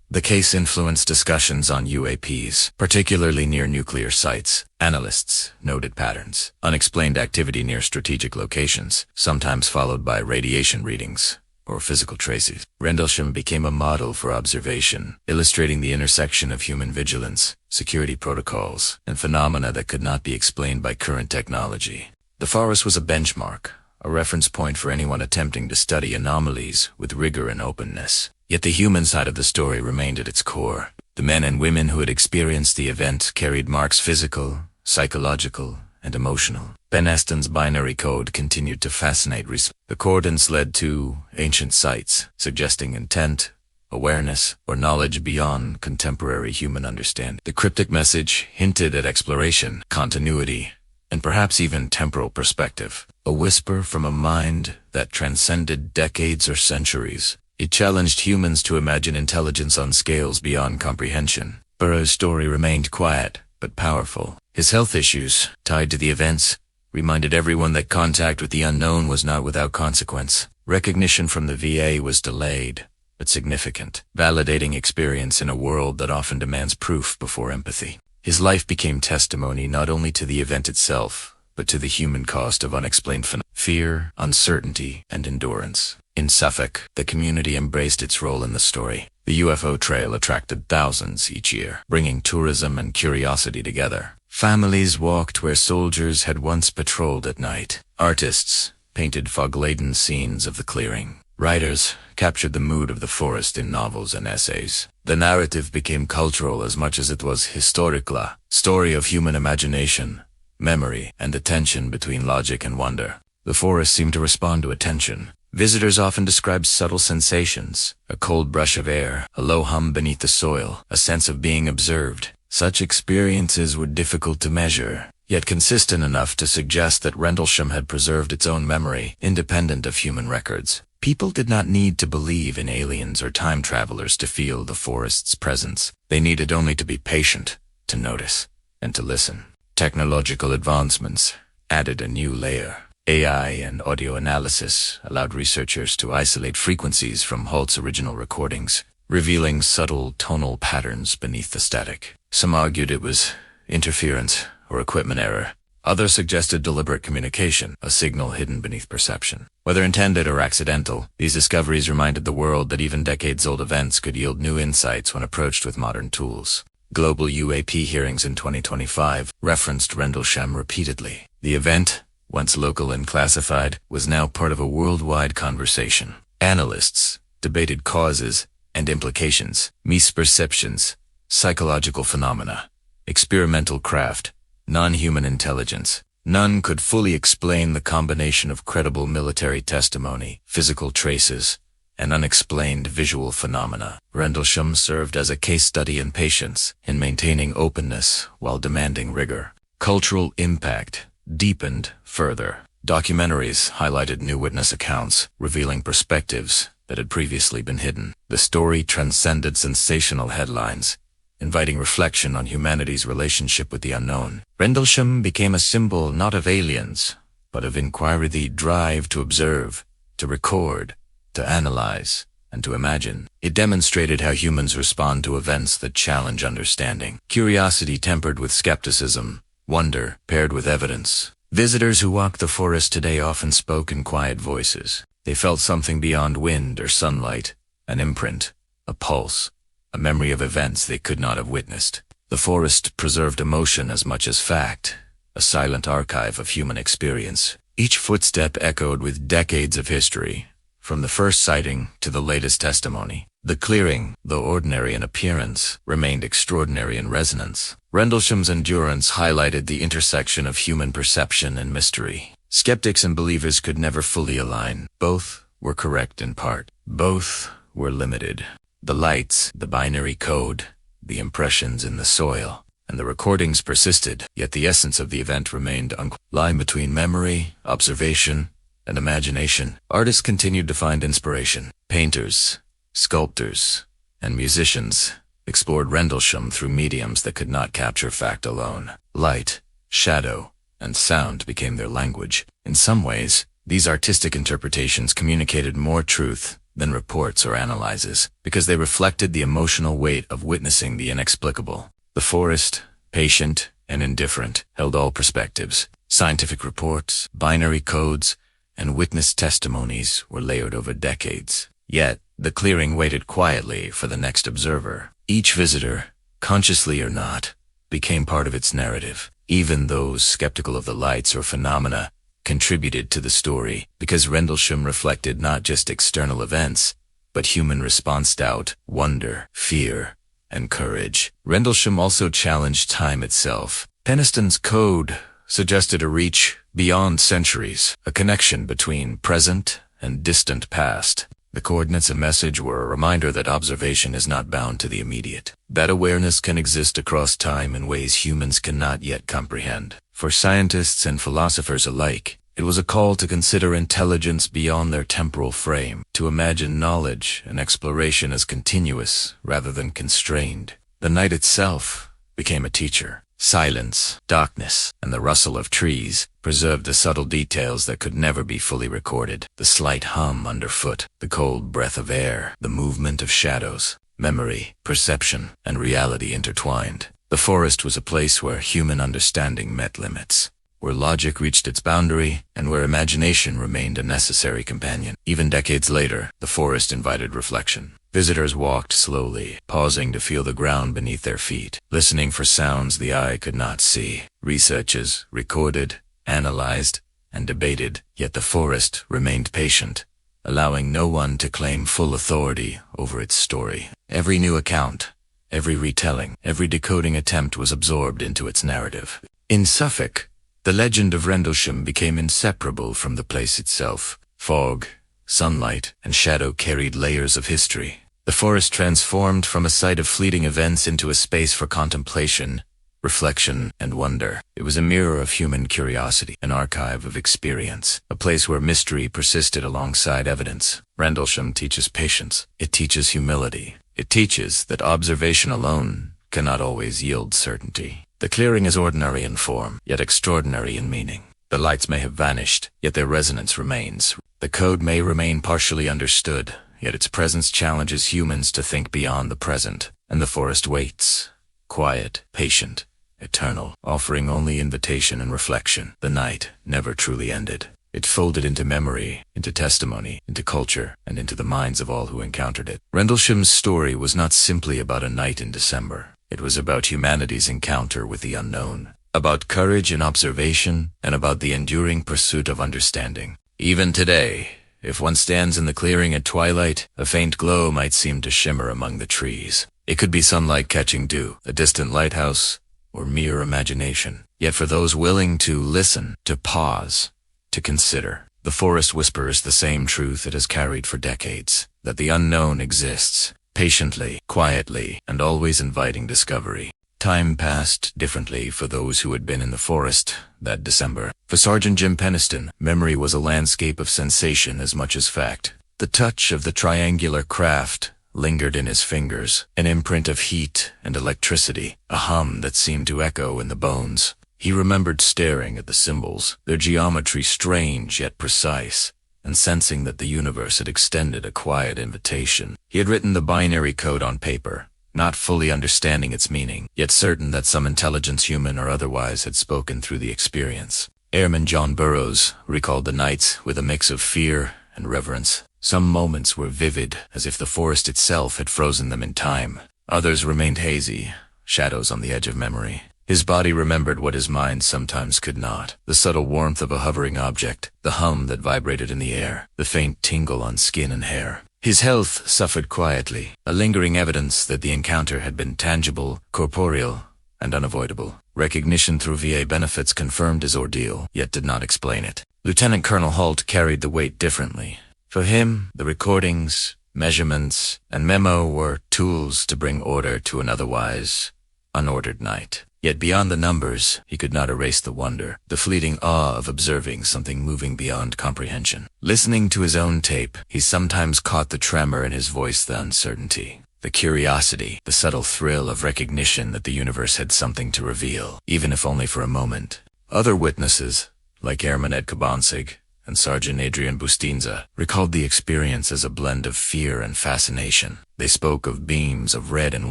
the case influenced discussions on UAPs, particularly near nuclear sites. Analysts noted patterns, unexplained activity near strategic locations, sometimes followed by radiation readings or physical traces. Rendlesham became a model for observation, illustrating the intersection of human vigilance, security protocols, and phenomena that could not be explained by current technology. The forest was a benchmark, a reference point for anyone attempting to study anomalies with rigor and openness. Yet the human side of the story remained at its core. The men and women who had experienced the event carried marks physical, psychological, and emotional. Penniston's binary code continued to fascinate. The coordinates led to ancient sites, suggesting intent, awareness, or knowledge beyond contemporary human understanding. The cryptic message hinted at exploration, continuity, and perhaps even temporal perspective. A whisper from a mind that transcended decades or centuries. It challenged humans to imagine intelligence on scales beyond comprehension. Burroughs' story remained quiet, but powerful. His health issues, tied to the events, reminded everyone that contact with the unknown was not without consequence. Recognition from the VA was delayed, but significant, validating experience in a world that often demands proof before empathy. His life became testimony not only to the event itself, but to the human cost of unexplained phenomena. Fear, uncertainty, and endurance. In Suffolk, the community embraced its role in the story. The UFO trail attracted thousands each year, bringing tourism and curiosity together. Families walked where soldiers had once patrolled at night. Artists painted fog-laden scenes of the clearing. Writers captured the mood of the forest in novels and essays. The narrative became cultural as much as it was historical, a story of human imagination, memory, and the tension between logic and wonder. The forest seemed to respond to attention. Visitors often described subtle sensations, a cold brush of air, a low hum beneath the soil, a sense of being observed. Such experiences were difficult to measure, yet consistent enough to suggest that Rendlesham had preserved its own memory, independent of human records. People did not need to believe in aliens or time travelers to feel the forest's presence. They needed only to be patient, to notice, and to listen. Technological advancements added a new layer. AI and audio analysis allowed researchers to isolate frequencies from Halt's original recordings, revealing subtle tonal patterns beneath the static. Some argued it was interference or equipment error. Others suggested deliberate communication, a signal hidden beneath perception. Whether intended or accidental, these discoveries reminded the world that even decades-old events could yield new insights when approached with modern tools. Global UAP hearings in 2025 referenced Rendlesham repeatedly. The event, once local and classified, was now part of a worldwide conversation. Analysts debated causes and implications, misperceptions, psychological phenomena, experimental craft, non-human intelligence. None could fully explain the combination of credible military testimony, physical traces, and unexplained visual phenomena. Rendlesham served as a case study in patience, in maintaining openness while demanding rigor. Cultural impact deepened further. Documentaries highlighted new witness accounts, revealing perspectives that had previously been hidden. The story transcended sensational headlines, inviting reflection on humanity's relationship with the unknown. Rendlesham became a symbol not of aliens, but of inquiry, the drive to observe, to record, to analyze, and to imagine. It demonstrated how humans respond to events that challenge understanding. Curiosity tempered with skepticism, wonder paired with evidence. Visitors who walk the forest today often spoke in quiet voices. They felt something beyond wind or sunlight, an imprint, a pulse, a memory of events they could not have witnessed. The forest preserved emotion as much as fact, a silent archive of human experience. Each footstep echoed with decades of history, from the first sighting to the latest testimony. The clearing, though ordinary in appearance, remained extraordinary in resonance. Rendlesham's endurance highlighted the intersection of human perception and mystery. Skeptics and believers could never fully align. Both were correct in part. Both were limited. The lights, the binary code, the impressions in the soil, and the recordings persisted, yet the essence of the event remained lying between memory, observation, and imagination. Artists continued to find inspiration. Painters, sculptors, and musicians explored Rendlesham through mediums that could not capture fact alone. Light, shadow, and sound became their language. In some ways, these artistic interpretations communicated more truth than reports or analyses, because they reflected the emotional weight of witnessing the inexplicable. The forest, patient and indifferent, held all perspectives. Scientific reports, binary codes, and witness testimonies were layered over decades. Yet, the clearing waited quietly for the next observer. Each visitor, consciously or not, became part of its narrative. Even those skeptical of the lights or phenomena contributed to the story, because Rendlesham reflected not just external events, but human response, doubt, wonder, fear, and courage. Rendlesham also challenged time itself. Penniston's code suggested a reach beyond centuries, a connection between present and distant past. The coordinates and message were a reminder that observation is not bound to the immediate, that awareness can exist across time in ways humans cannot yet comprehend. For scientists and philosophers alike, it was a call to consider intelligence beyond their temporal frame, to imagine knowledge and exploration as continuous rather than constrained. The night itself became a teacher. Silence, darkness, and the rustle of trees preserved the subtle details that could never be fully recorded. The slight hum underfoot, the cold breath of air, the movement of shadows. Memory, perception, and reality intertwined. The forest was a place where human understanding met limits, where logic reached its boundary, and where imagination remained a necessary companion. Even decades later, the forest invited reflection. Visitors walked slowly, pausing to feel the ground beneath their feet, listening for sounds the eye could not see. Researches recorded, analyzed, and debated, yet the forest remained patient, allowing no one to claim full authority over its story. Every new account, every retelling, every decoding attempt was absorbed into its narrative. In Suffolk, the legend of Rendlesham became inseparable from the place itself. Fog, sunlight, and shadow carried layers of history. The forest transformed from a site of fleeting events into a space for contemplation, reflection, and wonder. It was a mirror of human curiosity, an archive of experience, a place where mystery persisted alongside evidence. Rendlesham teaches patience. It teaches humility. It teaches that observation alone cannot always yield certainty. The clearing is ordinary in form, yet extraordinary in meaning. The lights may have vanished, yet their resonance remains. The code may remain partially understood, yet its presence challenges humans to think beyond the present. And the forest waits, quiet, patient, eternal, offering only invitation and reflection. The night never truly ended. It folded into memory, into testimony, into culture, and into the minds of all who encountered it. Rendlesham's story was not simply about a night in December. It was about humanity's encounter with the unknown, about courage in observation, and about the enduring pursuit of understanding. Even today, if one stands in the clearing at twilight, a faint glow might seem to shimmer among the trees. It could be sunlight catching dew, a distant lighthouse, or mere imagination. Yet for those willing to listen, to pause, to consider, the forest whispers the same truth it has carried for decades. that the unknown exists, patiently, quietly, and always inviting discovery. Time passed differently for those who had been in the forest that December. For Sergeant Jim Penniston, memory was a landscape of sensation as much as fact. The touch of the triangular craft lingered in his fingers, an imprint of heat and electricity, a hum that seemed to echo in the bones. He remembered staring at the symbols, their geometry strange yet precise, and sensing that the universe had extended a quiet invitation. He had written the binary code on paper, not fully understanding its meaning, yet certain that some intelligence, human or otherwise, had spoken through the experience. Airman John Burroughs recalled the nights with a mix of fear and reverence. Some moments were vivid, as if the forest itself had frozen them in time. Others remained hazy, shadows on the edge of memory. His body remembered what his mind sometimes could not. The subtle warmth of a hovering object, the hum that vibrated in the air, the faint tingle on skin and hair. His health suffered quietly, a lingering evidence that the encounter had been tangible, corporeal, and unavoidable. Recognition through VA benefits confirmed his ordeal, yet did not explain it. Lieutenant Colonel Halt carried the weight differently. For him, the recordings, measurements, and memo were tools to bring order to an otherwise unordered night. Yet beyond the numbers, he could not erase the wonder, the fleeting awe of observing something moving beyond comprehension. Listening to his own tape, he sometimes caught the tremor in his voice, the uncertainty, the curiosity, the subtle thrill of recognition that the universe had something to reveal, even if only for a moment. Other witnesses, like Airman Ed Kabonsig and Sergeant Adrian Bustinza, recalled the experience as a blend of fear and fascination. They spoke of beams of red and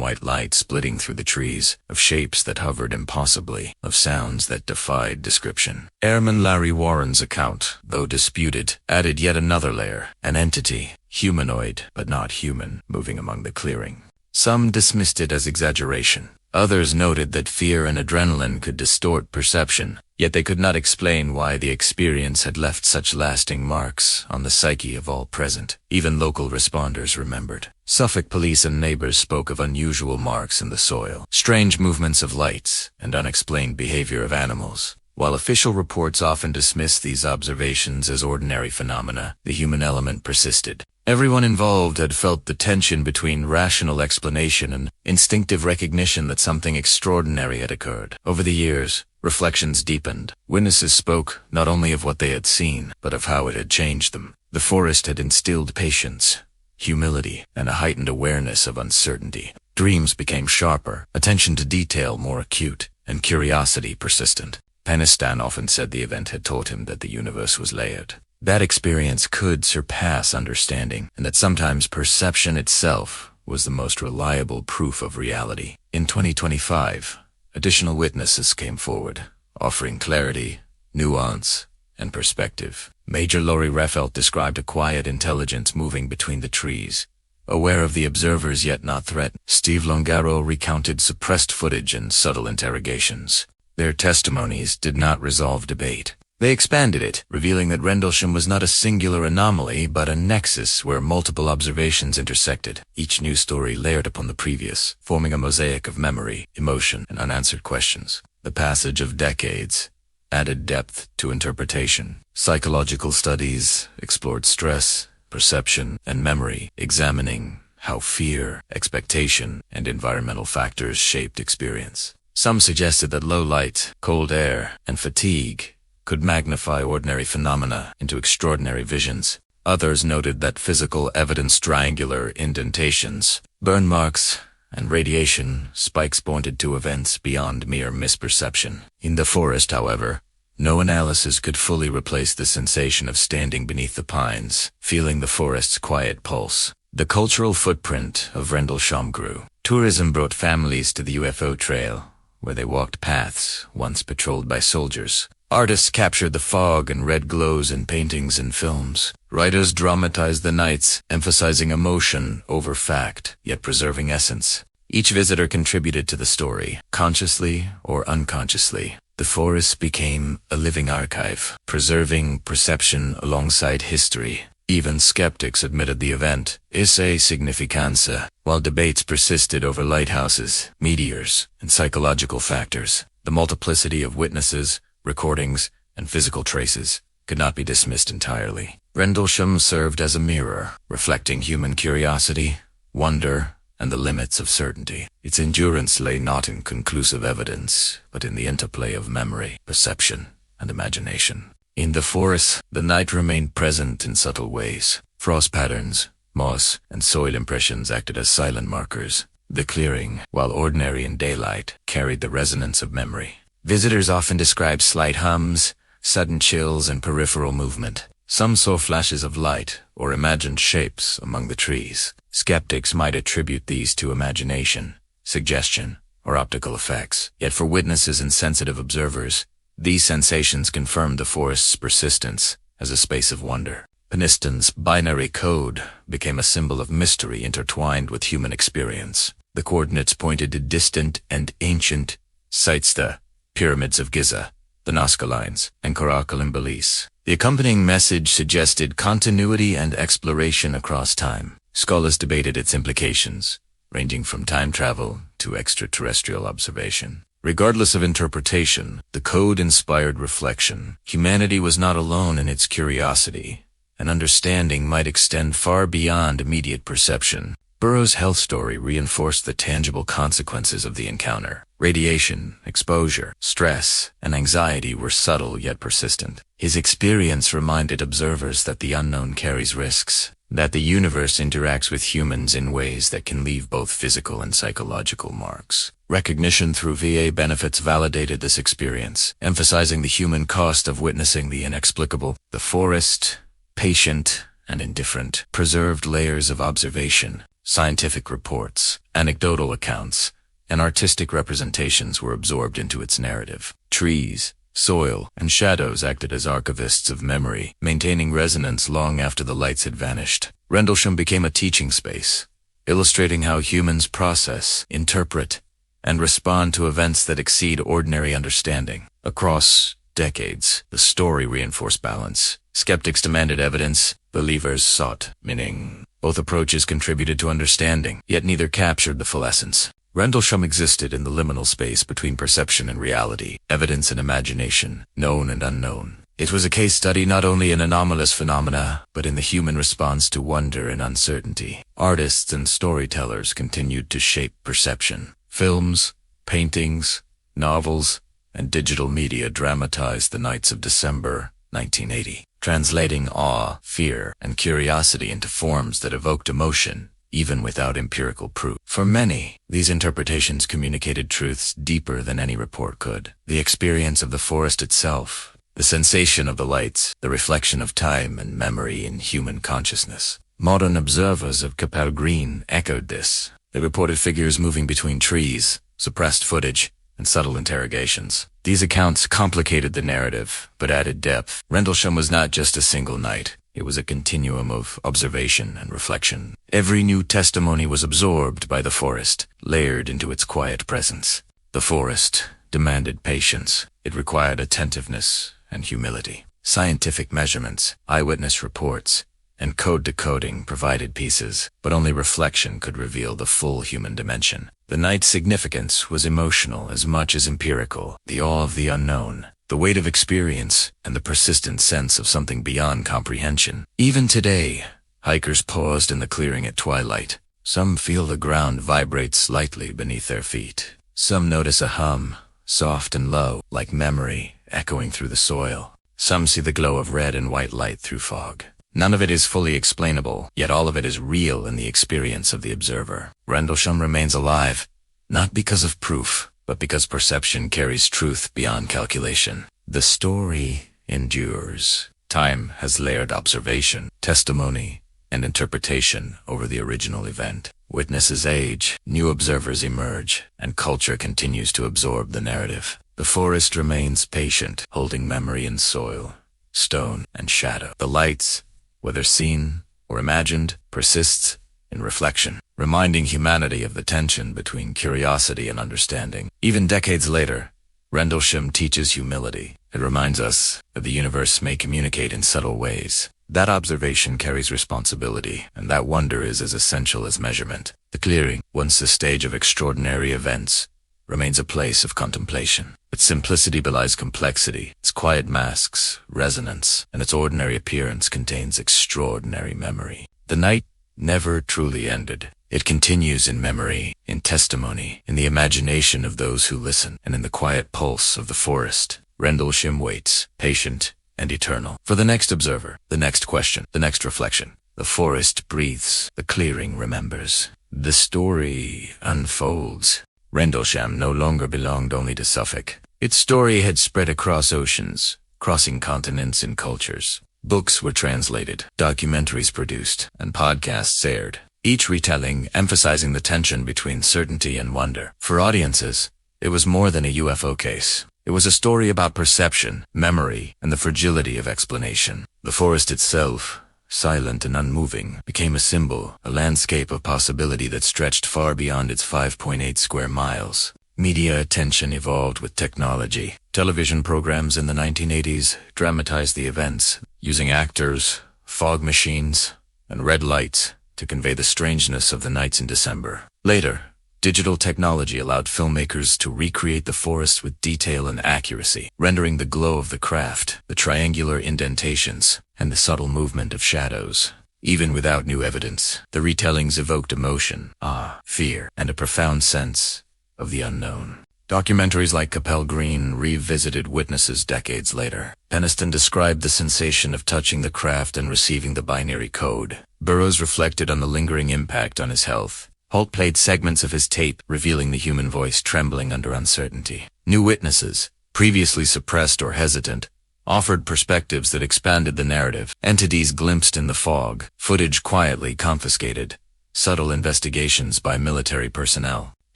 white light splitting through the trees, of shapes that hovered impossibly, of sounds that defied description. Airman Larry Warren's account, though disputed, added yet another layer, an entity, humanoid but not human, moving among the clearing. Some dismissed it as exaggeration. Others noted that fear and adrenaline could distort perception, yet they could not explain why the experience had left such lasting marks on the psyche of all present. Even local responders remembered. Suffolk police and neighbors spoke of unusual marks in the soil, strange movements of lights, and unexplained behavior of animals. While official reports often dismissed these observations as ordinary phenomena, the human element persisted. Everyone involved had felt the tension between rational explanation and instinctive recognition that something extraordinary had occurred. Over the years, reflections deepened. Witnesses spoke not only of what they had seen, but of how it had changed them. The forest had instilled patience, humility, and a heightened awareness of uncertainty. Dreams became sharper, attention to detail more acute, and curiosity persistent. Penniston often said the event had taught him that the universe was layered. That experience could surpass understanding, and that sometimes perception itself was the most reliable proof of reality. In 2025, additional witnesses came forward, offering clarity, nuance, and perspective. Major Laurie Reffelt described a quiet intelligence moving between the trees, aware of the observers yet not threatened. Steve Longaro recounted suppressed footage and subtle interrogations. Their testimonies did not resolve debate. They expanded it, revealing that Rendlesham was not a singular anomaly, but a nexus where multiple observations intersected, each new story layered upon the previous, forming a mosaic of memory, emotion, and unanswered questions. The passage of decades added depth to interpretation. Psychological studies explored stress, perception, and memory, examining how fear, expectation, and environmental factors shaped experience. Some suggested that low light, cold air, and fatigue could magnify ordinary phenomena into extraordinary visions. Others noted that physical evidence, triangular indentations, burn marks, and radiation spikes pointed to events beyond mere misperception. In the forest, however, no analysis could fully replace the sensation of standing beneath the pines, feeling the forest's quiet pulse. The cultural footprint of Rendlesham grew. Tourism brought families to the UFO trail, where they walked paths once patrolled by soldiers. Artists captured the fog and red glows in paintings and films. Writers dramatized the nights, emphasizing emotion over fact, yet preserving essence. Each visitor contributed to the story, consciously or unconsciously. The forest became a living archive, preserving perception alongside history. Even skeptics admitted the event is a significanza, while debates persisted over lighthouses, meteors, and psychological factors. The multiplicity of witnesses, recordings, and physical traces could not be dismissed entirely. Rendlesham served as a mirror, reflecting human curiosity, wonder, and the limits of certainty. Its endurance lay not in conclusive evidence, but in the interplay of memory, perception, and imagination. In the forest, the night remained present in subtle ways. Frost patterns, moss, and soil impressions acted as silent markers. The clearing, while ordinary in daylight, carried the resonance of memory. Visitors often described slight hums, sudden chills, and peripheral movement. Some saw flashes of light or imagined shapes among the trees. Skeptics might attribute these to imagination, suggestion, or optical effects. Yet for witnesses and sensitive observers, these sensations confirmed the forest's persistence as a space of wonder. Penniston's binary code became a symbol of mystery intertwined with human experience. The coordinates pointed to distant and ancient sites, the pyramids of Giza, the Nazca Lines, and Coracle in Belize. The accompanying message suggested continuity and exploration across time. Scholars debated its implications, ranging from time travel to extraterrestrial observation. Regardless of interpretation, the code inspired reflection. Humanity was not alone in its curiosity. An understanding might extend far beyond immediate perception. Burroughs' health story reinforced the tangible consequences of the encounter. Radiation, exposure, stress, and anxiety were subtle yet persistent. His experience reminded observers that the unknown carries risks, that the universe interacts with humans in ways that can leave both physical and psychological marks. Recognition through VA benefits validated this experience, emphasizing the human cost of witnessing the inexplicable. The forest, patient and indifferent, preserved layers of observation. Scientific reports, anecdotal accounts, and artistic representations were absorbed into its narrative. Trees, soil, and shadows acted as archivists of memory, maintaining resonance long after the lights had vanished. Rendlesham became a teaching space, illustrating how humans process, interpret, and respond to events that exceed ordinary understanding. Across decades, the story reinforced balance. Skeptics demanded evidence, believers sought meaning. Both approaches contributed to understanding, yet neither captured the full essence. Rendlesham existed in the liminal space between perception and reality, evidence and imagination, known and unknown. It was a case study not only in anomalous phenomena, but in the human response to wonder and uncertainty. Artists and storytellers continued to shape perception. Films, paintings, novels, and digital media dramatized the nights of December 1980, translating awe, fear, and curiosity into forms that evoked emotion, even without empirical proof. For many, these interpretations communicated truths deeper than any report could. The experience of the forest itself, the sensation of the lights, the reflection of time and memory in human consciousness. Modern observers of Capel Green echoed this. They reported figures moving between trees, suppressed footage, and subtle interrogations. These accounts complicated the narrative, but added depth. Rendlesham was not just a single night. It was a continuum of observation and reflection. Every new testimony was absorbed by the forest, layered into its quiet presence. The forest demanded patience. It required attentiveness and humility. Scientific measurements, eyewitness reports, and code decoding provided pieces, but only reflection could reveal the full human dimension. The night's significance was emotional as much as empirical. The awe of the unknown, the weight of experience, and the persistent sense of something beyond comprehension. Even today, hikers paused in the clearing at twilight. Some feel the ground vibrate slightly beneath their feet. Some notice a hum, soft and low, like memory, echoing through the soil. Some see the glow of red and white light through fog. None of it is fully explainable, yet all of it is real in the experience of the observer. Rendlesham remains alive, not because of proof, but because perception carries truth beyond calculation. The story endures. Time has layered observation, testimony, and interpretation over the original event. Witnesses age, new observers emerge, and culture continues to absorb the narrative. The forest remains patient, holding memory in soil, stone, and shadow. The lights, whether seen or imagined, persists in reflection, reminding humanity of the tension between curiosity and understanding. Even decades later, Rendlesham teaches humility. It reminds us that the universe may communicate in subtle ways. That observation carries responsibility, and that wonder is as essential as measurement. The clearing, once the stage of extraordinary events, remains a place of contemplation. Its simplicity belies complexity, its quiet masks resonance, and its ordinary appearance contains extraordinary memory. The night never truly ended. It continues in memory, in testimony, in the imagination of those who listen, and in the quiet pulse of the forest. Rendlesham waits, patient and eternal, for the next observer, the next question, the next reflection. The forest breathes, the clearing remembers. The story unfolds. Rendlesham no longer belonged only to Suffolk. Its story had spread across oceans, crossing continents and cultures. Books were translated, documentaries produced, and podcasts aired, each retelling emphasizing the tension between certainty and wonder. For audiences, it was more than a UFO case. It was a story about perception, memory, and the fragility of explanation. The forest itself, silent and unmoving, became a symbol, a landscape of possibility that stretched far beyond its 5.8 square miles. Media attention evolved with technology. Television programs in the 1980s dramatized the events, using actors, fog machines, and red lights to convey the strangeness of the nights in December. Later, digital technology allowed filmmakers to recreate the forest with detail and accuracy, rendering the glow of the craft, the triangular indentations, and the subtle movement of shadows. Even without new evidence, the retellings evoked emotion, awe, fear, and a profound sense of the unknown. Documentaries like Capel Green revisited witnesses decades later. Penniston described the sensation of touching the craft and receiving the binary code. Burroughs reflected on the lingering impact on his health. Halt played segments of his tape, revealing the human voice trembling under uncertainty. New witnesses, previously suppressed or hesitant, offered perspectives that expanded the narrative. Entities glimpsed in the fog, footage quietly confiscated, subtle investigations by military personnel.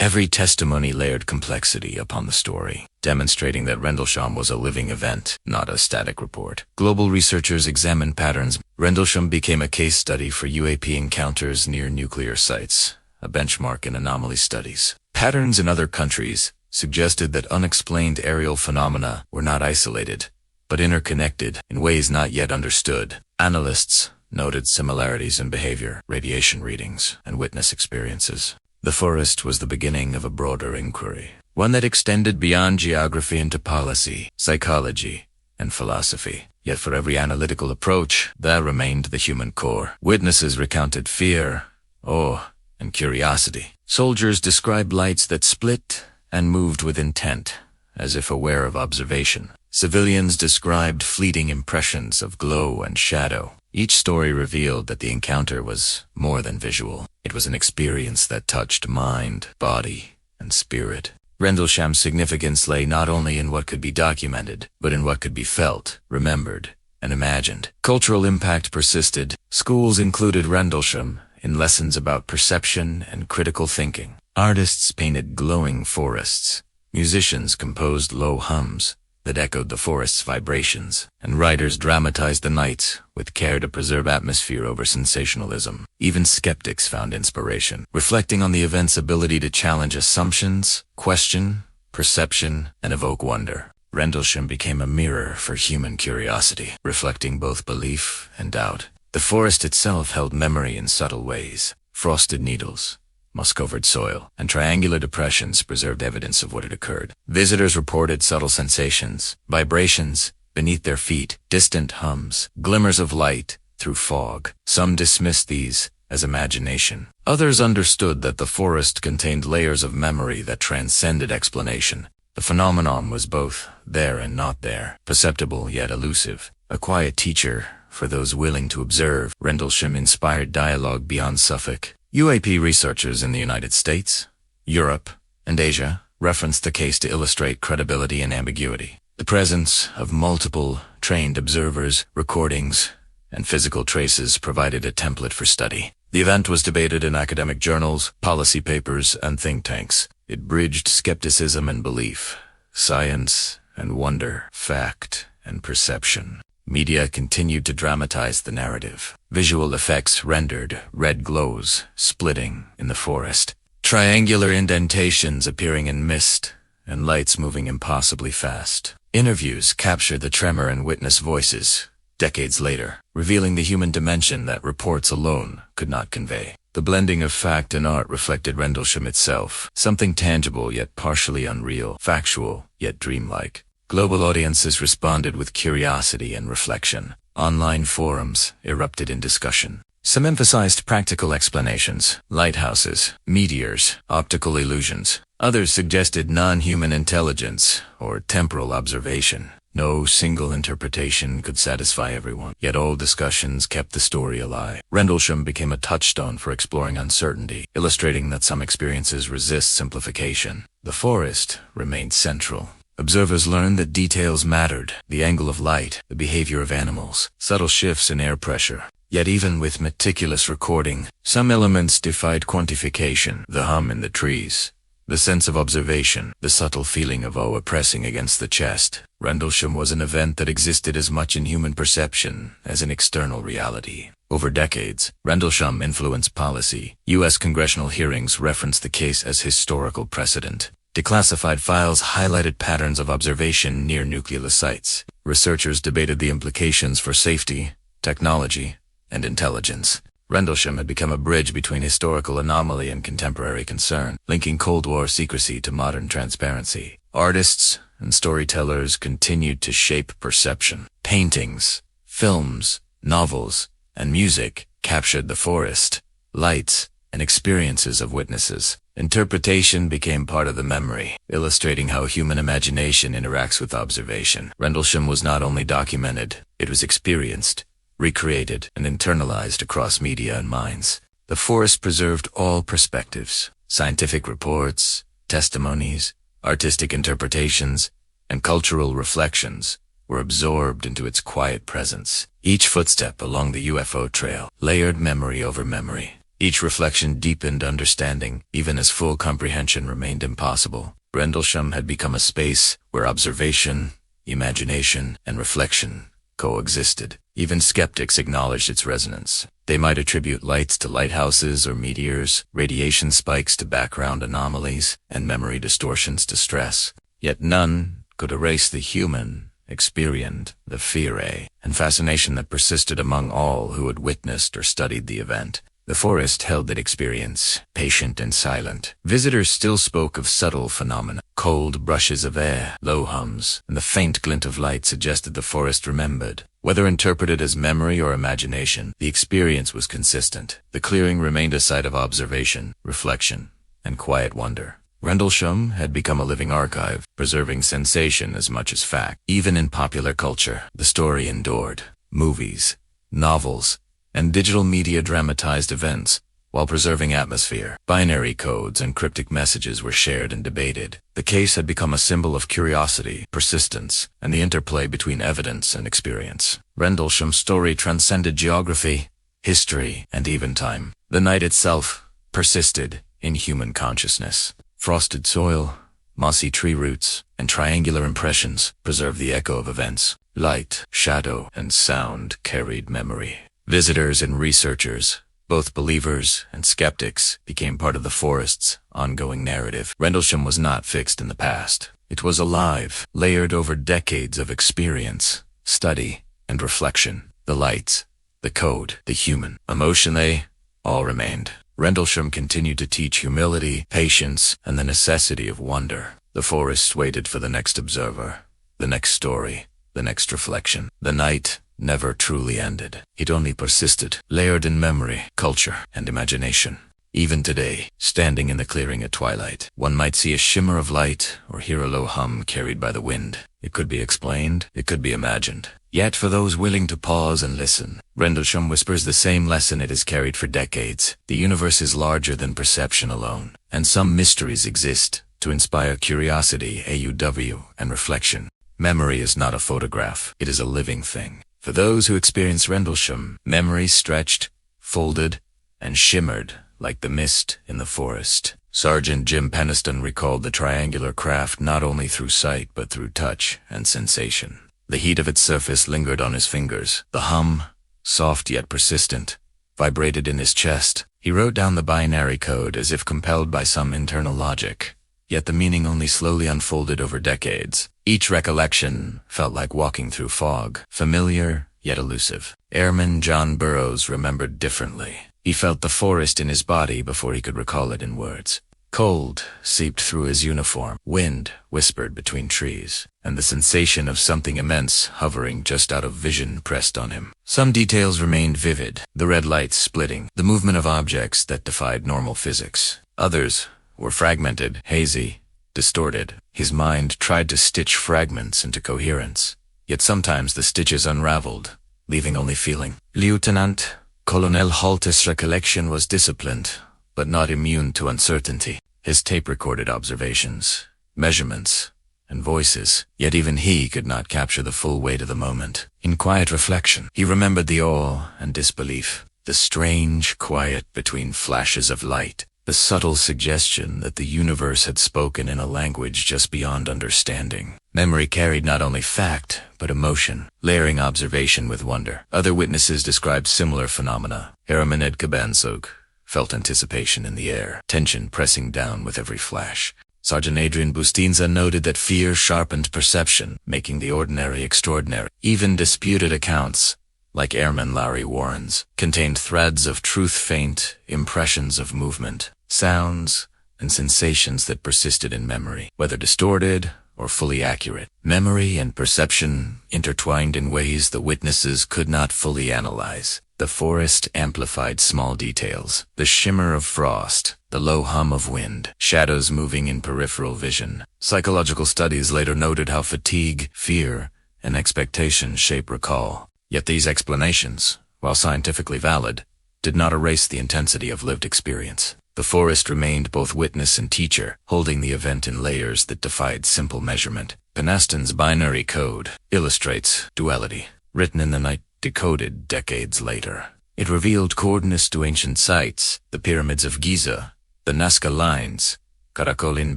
Every testimony layered complexity upon the story, demonstrating that Rendlesham was a living event, not a static report. Global researchers examined patterns. Rendlesham became a case study for UAP encounters near nuclear sites, a benchmark in anomaly studies. Patterns in other countries suggested that unexplained aerial phenomena were not isolated, but interconnected in ways not yet understood. Analysts noted similarities in behavior, radiation readings, and witness experiences. The forest was the beginning of a broader inquiry, one that extended beyond geography into policy, psychology, and philosophy. Yet for every analytical approach, there remained the human core. Witnesses recounted fear, awe, and curiosity. Soldiers described lights that split and moved with intent, as if aware of observation. Civilians described fleeting impressions of glow and shadow. Each story revealed that the encounter was more than visual. It was an experience that touched mind, body, and spirit. Rendlesham's significance lay not only in what could be documented, but in what could be felt, remembered, and imagined. Cultural impact persisted. Schools included Rendlesham in lessons about perception and critical thinking. Artists painted glowing forests. Musicians composed low hums that echoed the forest's vibrations, and writers dramatized the nights with care to preserve atmosphere over sensationalism. Even skeptics found inspiration, reflecting on the event's ability to challenge assumptions, question perception, and evoke wonder. Rendlesham became a mirror for human curiosity, reflecting both belief and doubt. The forest itself held memory in subtle ways. Frosted needles, moss-covered soil, and triangular depressions preserved evidence of what had occurred. Visitors reported subtle sensations, vibrations beneath their feet, distant hums, glimmers of light through fog. Some dismissed these as imagination. Others understood that the forest contained layers of memory that transcended explanation. The phenomenon was both there and not there, perceptible yet elusive. A quiet teacher for those willing to observe. Rendlesham inspired dialogue beyond Suffolk. UAP researchers in the United States, Europe, and Asia referenced the case to illustrate credibility and ambiguity. The presence of multiple trained observers, recordings, and physical traces provided a template for study. The event was debated in academic journals, policy papers, and think tanks. It bridged skepticism and belief, science and wonder, fact and perception. Media continued to dramatize the narrative. Visual effects rendered red glows splitting in the forest, triangular indentations appearing in mist, and lights moving impossibly fast. Interviews captured the tremor in witness voices decades later, revealing the human dimension that reports alone could not convey. The blending of fact and art reflected Rendlesham itself, something tangible yet partially unreal, factual yet dreamlike. Global audiences responded with curiosity and reflection. Online forums erupted in discussion. Some emphasized practical explanations, lighthouses, meteors, optical illusions. Others suggested non-human intelligence or temporal observation. No single interpretation could satisfy everyone, yet all discussions kept the story alive. Rendlesham became a touchstone for exploring uncertainty, illustrating that some experiences resist simplification. The forest remained central. Observers learned that details mattered: the angle of light, the behavior of animals, subtle shifts in air pressure. Yet even with meticulous recording, some elements defied quantification: the hum in the trees, the sense of observation, the subtle feeling of awe pressing against the chest. Rendlesham was an event that existed as much in human perception as in external reality. Over decades, Rendlesham influenced policy. U.S. congressional hearings referenced the case as historical precedent. Declassified files highlighted patterns of observation near nuclear sites. Researchers debated the implications for safety, technology, and intelligence. Rendlesham had become a bridge between historical anomaly and contemporary concern, linking Cold War secrecy to modern transparency. Artists and storytellers continued to shape perception. Paintings, films, novels, and music captured the forest, lights, and experiences of witnesses. Interpretation became part of the memory, illustrating how human imagination interacts with observation. Rendlesham was not only documented, it was experienced, recreated, and internalized across media and minds. The forest preserved all perspectives. Scientific reports, testimonies, artistic interpretations, and cultural reflections were absorbed into its quiet presence. Each footstep along the UFO trail layered memory over memory. Each reflection deepened understanding, even as full comprehension remained impossible. Rendlesham had become a space where observation, imagination, and reflection coexisted. Even skeptics acknowledged its resonance. They might attribute lights to lighthouses or meteors, radiation spikes to background anomalies, and memory distortions to stress. Yet none could erase the human, experienced, the fear and fascination that persisted among all who had witnessed or studied the event. The forest held that experience, patient and silent. Visitors still spoke of subtle phenomena. Cold brushes of air, low hums, and the faint glint of light suggested the forest remembered. Whether interpreted as memory or imagination, the experience was consistent. The clearing remained a site of observation, reflection, and quiet wonder. Rendlesham had become a living archive, preserving sensation as much as fact. Even in popular culture, the story endured. Movies, novels, and digital media dramatized events, while preserving atmosphere. Binary codes and cryptic messages were shared and debated. The case had become a symbol of curiosity, persistence, and the interplay between evidence and experience. Rendlesham's story transcended geography, history, and even time. The night itself persisted in human consciousness. Frosted soil, mossy tree roots, and triangular impressions preserved the echo of events. Light, shadow, and sound carried memory. Visitors and researchers, both believers and skeptics, became part of the forest's ongoing narrative. Rendlesham was not fixed in the past. It was alive, layered over decades of experience, study, and reflection. The lights, the code, the human emotion, they all remained. Rendlesham continued to teach humility, patience, and the necessity of wonder. The forest waited for the next observer, the next story, the next reflection. The night never truly ended. It only persisted, layered in memory, culture, and imagination. Even today, standing in the clearing at twilight, one might see a shimmer of light or hear a low hum carried by the wind. It could be explained, it could be imagined. Yet for those willing to pause and listen, Rendlesham whispers the same lesson it has carried for decades. The universe is larger than perception alone, and some mysteries exist to inspire curiosity, and reflection. Memory is not a photograph, it is a living thing. For those who experienced Rendlesham, memories stretched, folded, and shimmered like the mist in the forest. Sergeant Jim Penniston recalled the triangular craft not only through sight but through touch and sensation. The heat of its surface lingered on his fingers. The hum, soft yet persistent, vibrated in his chest. He wrote down the binary code as if compelled by some internal logic. Yet the meaning only slowly unfolded over decades. Each recollection felt like walking through fog, familiar yet elusive. Airman John Burroughs remembered differently. He felt the forest in his body before he could recall it in words. Cold seeped through his uniform. Wind whispered between trees, and the sensation of something immense hovering just out of vision pressed on him. Some details remained vivid, the red lights splitting, the movement of objects that defied normal physics. Others were fragmented, hazy, distorted. His mind tried to stitch fragments into coherence, yet sometimes the stitches unraveled, leaving only feeling. Lieutenant Colonel Halt's recollection was disciplined, but not immune to uncertainty. His tape-recorded observations, measurements, and voices, yet even he could not capture the full weight of the moment. In quiet reflection, he remembered the awe and disbelief, the strange quiet between flashes of light, the subtle suggestion that the universe had spoken in a language just beyond understanding. Memory carried not only fact, but emotion, layering observation with wonder. Other witnesses described similar phenomena. Airman Ed Cabansog felt anticipation in the air, tension pressing down with every flash. Sergeant Adrian Bustinza noted that fear sharpened perception, making the ordinary extraordinary. Even disputed accounts, like Airman Larry Warren's, contained threads of truth-faint impressions of movement, sounds, and sensations that persisted in memory, whether distorted or fully accurate. Memory and perception intertwined in ways the witnesses could not fully analyze. The forest amplified small details, the shimmer of frost, the low hum of wind, shadows moving in peripheral vision. Psychological studies later noted how fatigue, fear, and expectation shape recall. Yet these explanations, while scientifically valid, did not erase the intensity of lived experience. The forest remained both witness and teacher, holding the event in layers that defied simple measurement. Penniston's binary code illustrates duality, written in the night, decoded decades later. It revealed coordinates to ancient sites, the pyramids of Giza, the Nazca Lines, Caracol in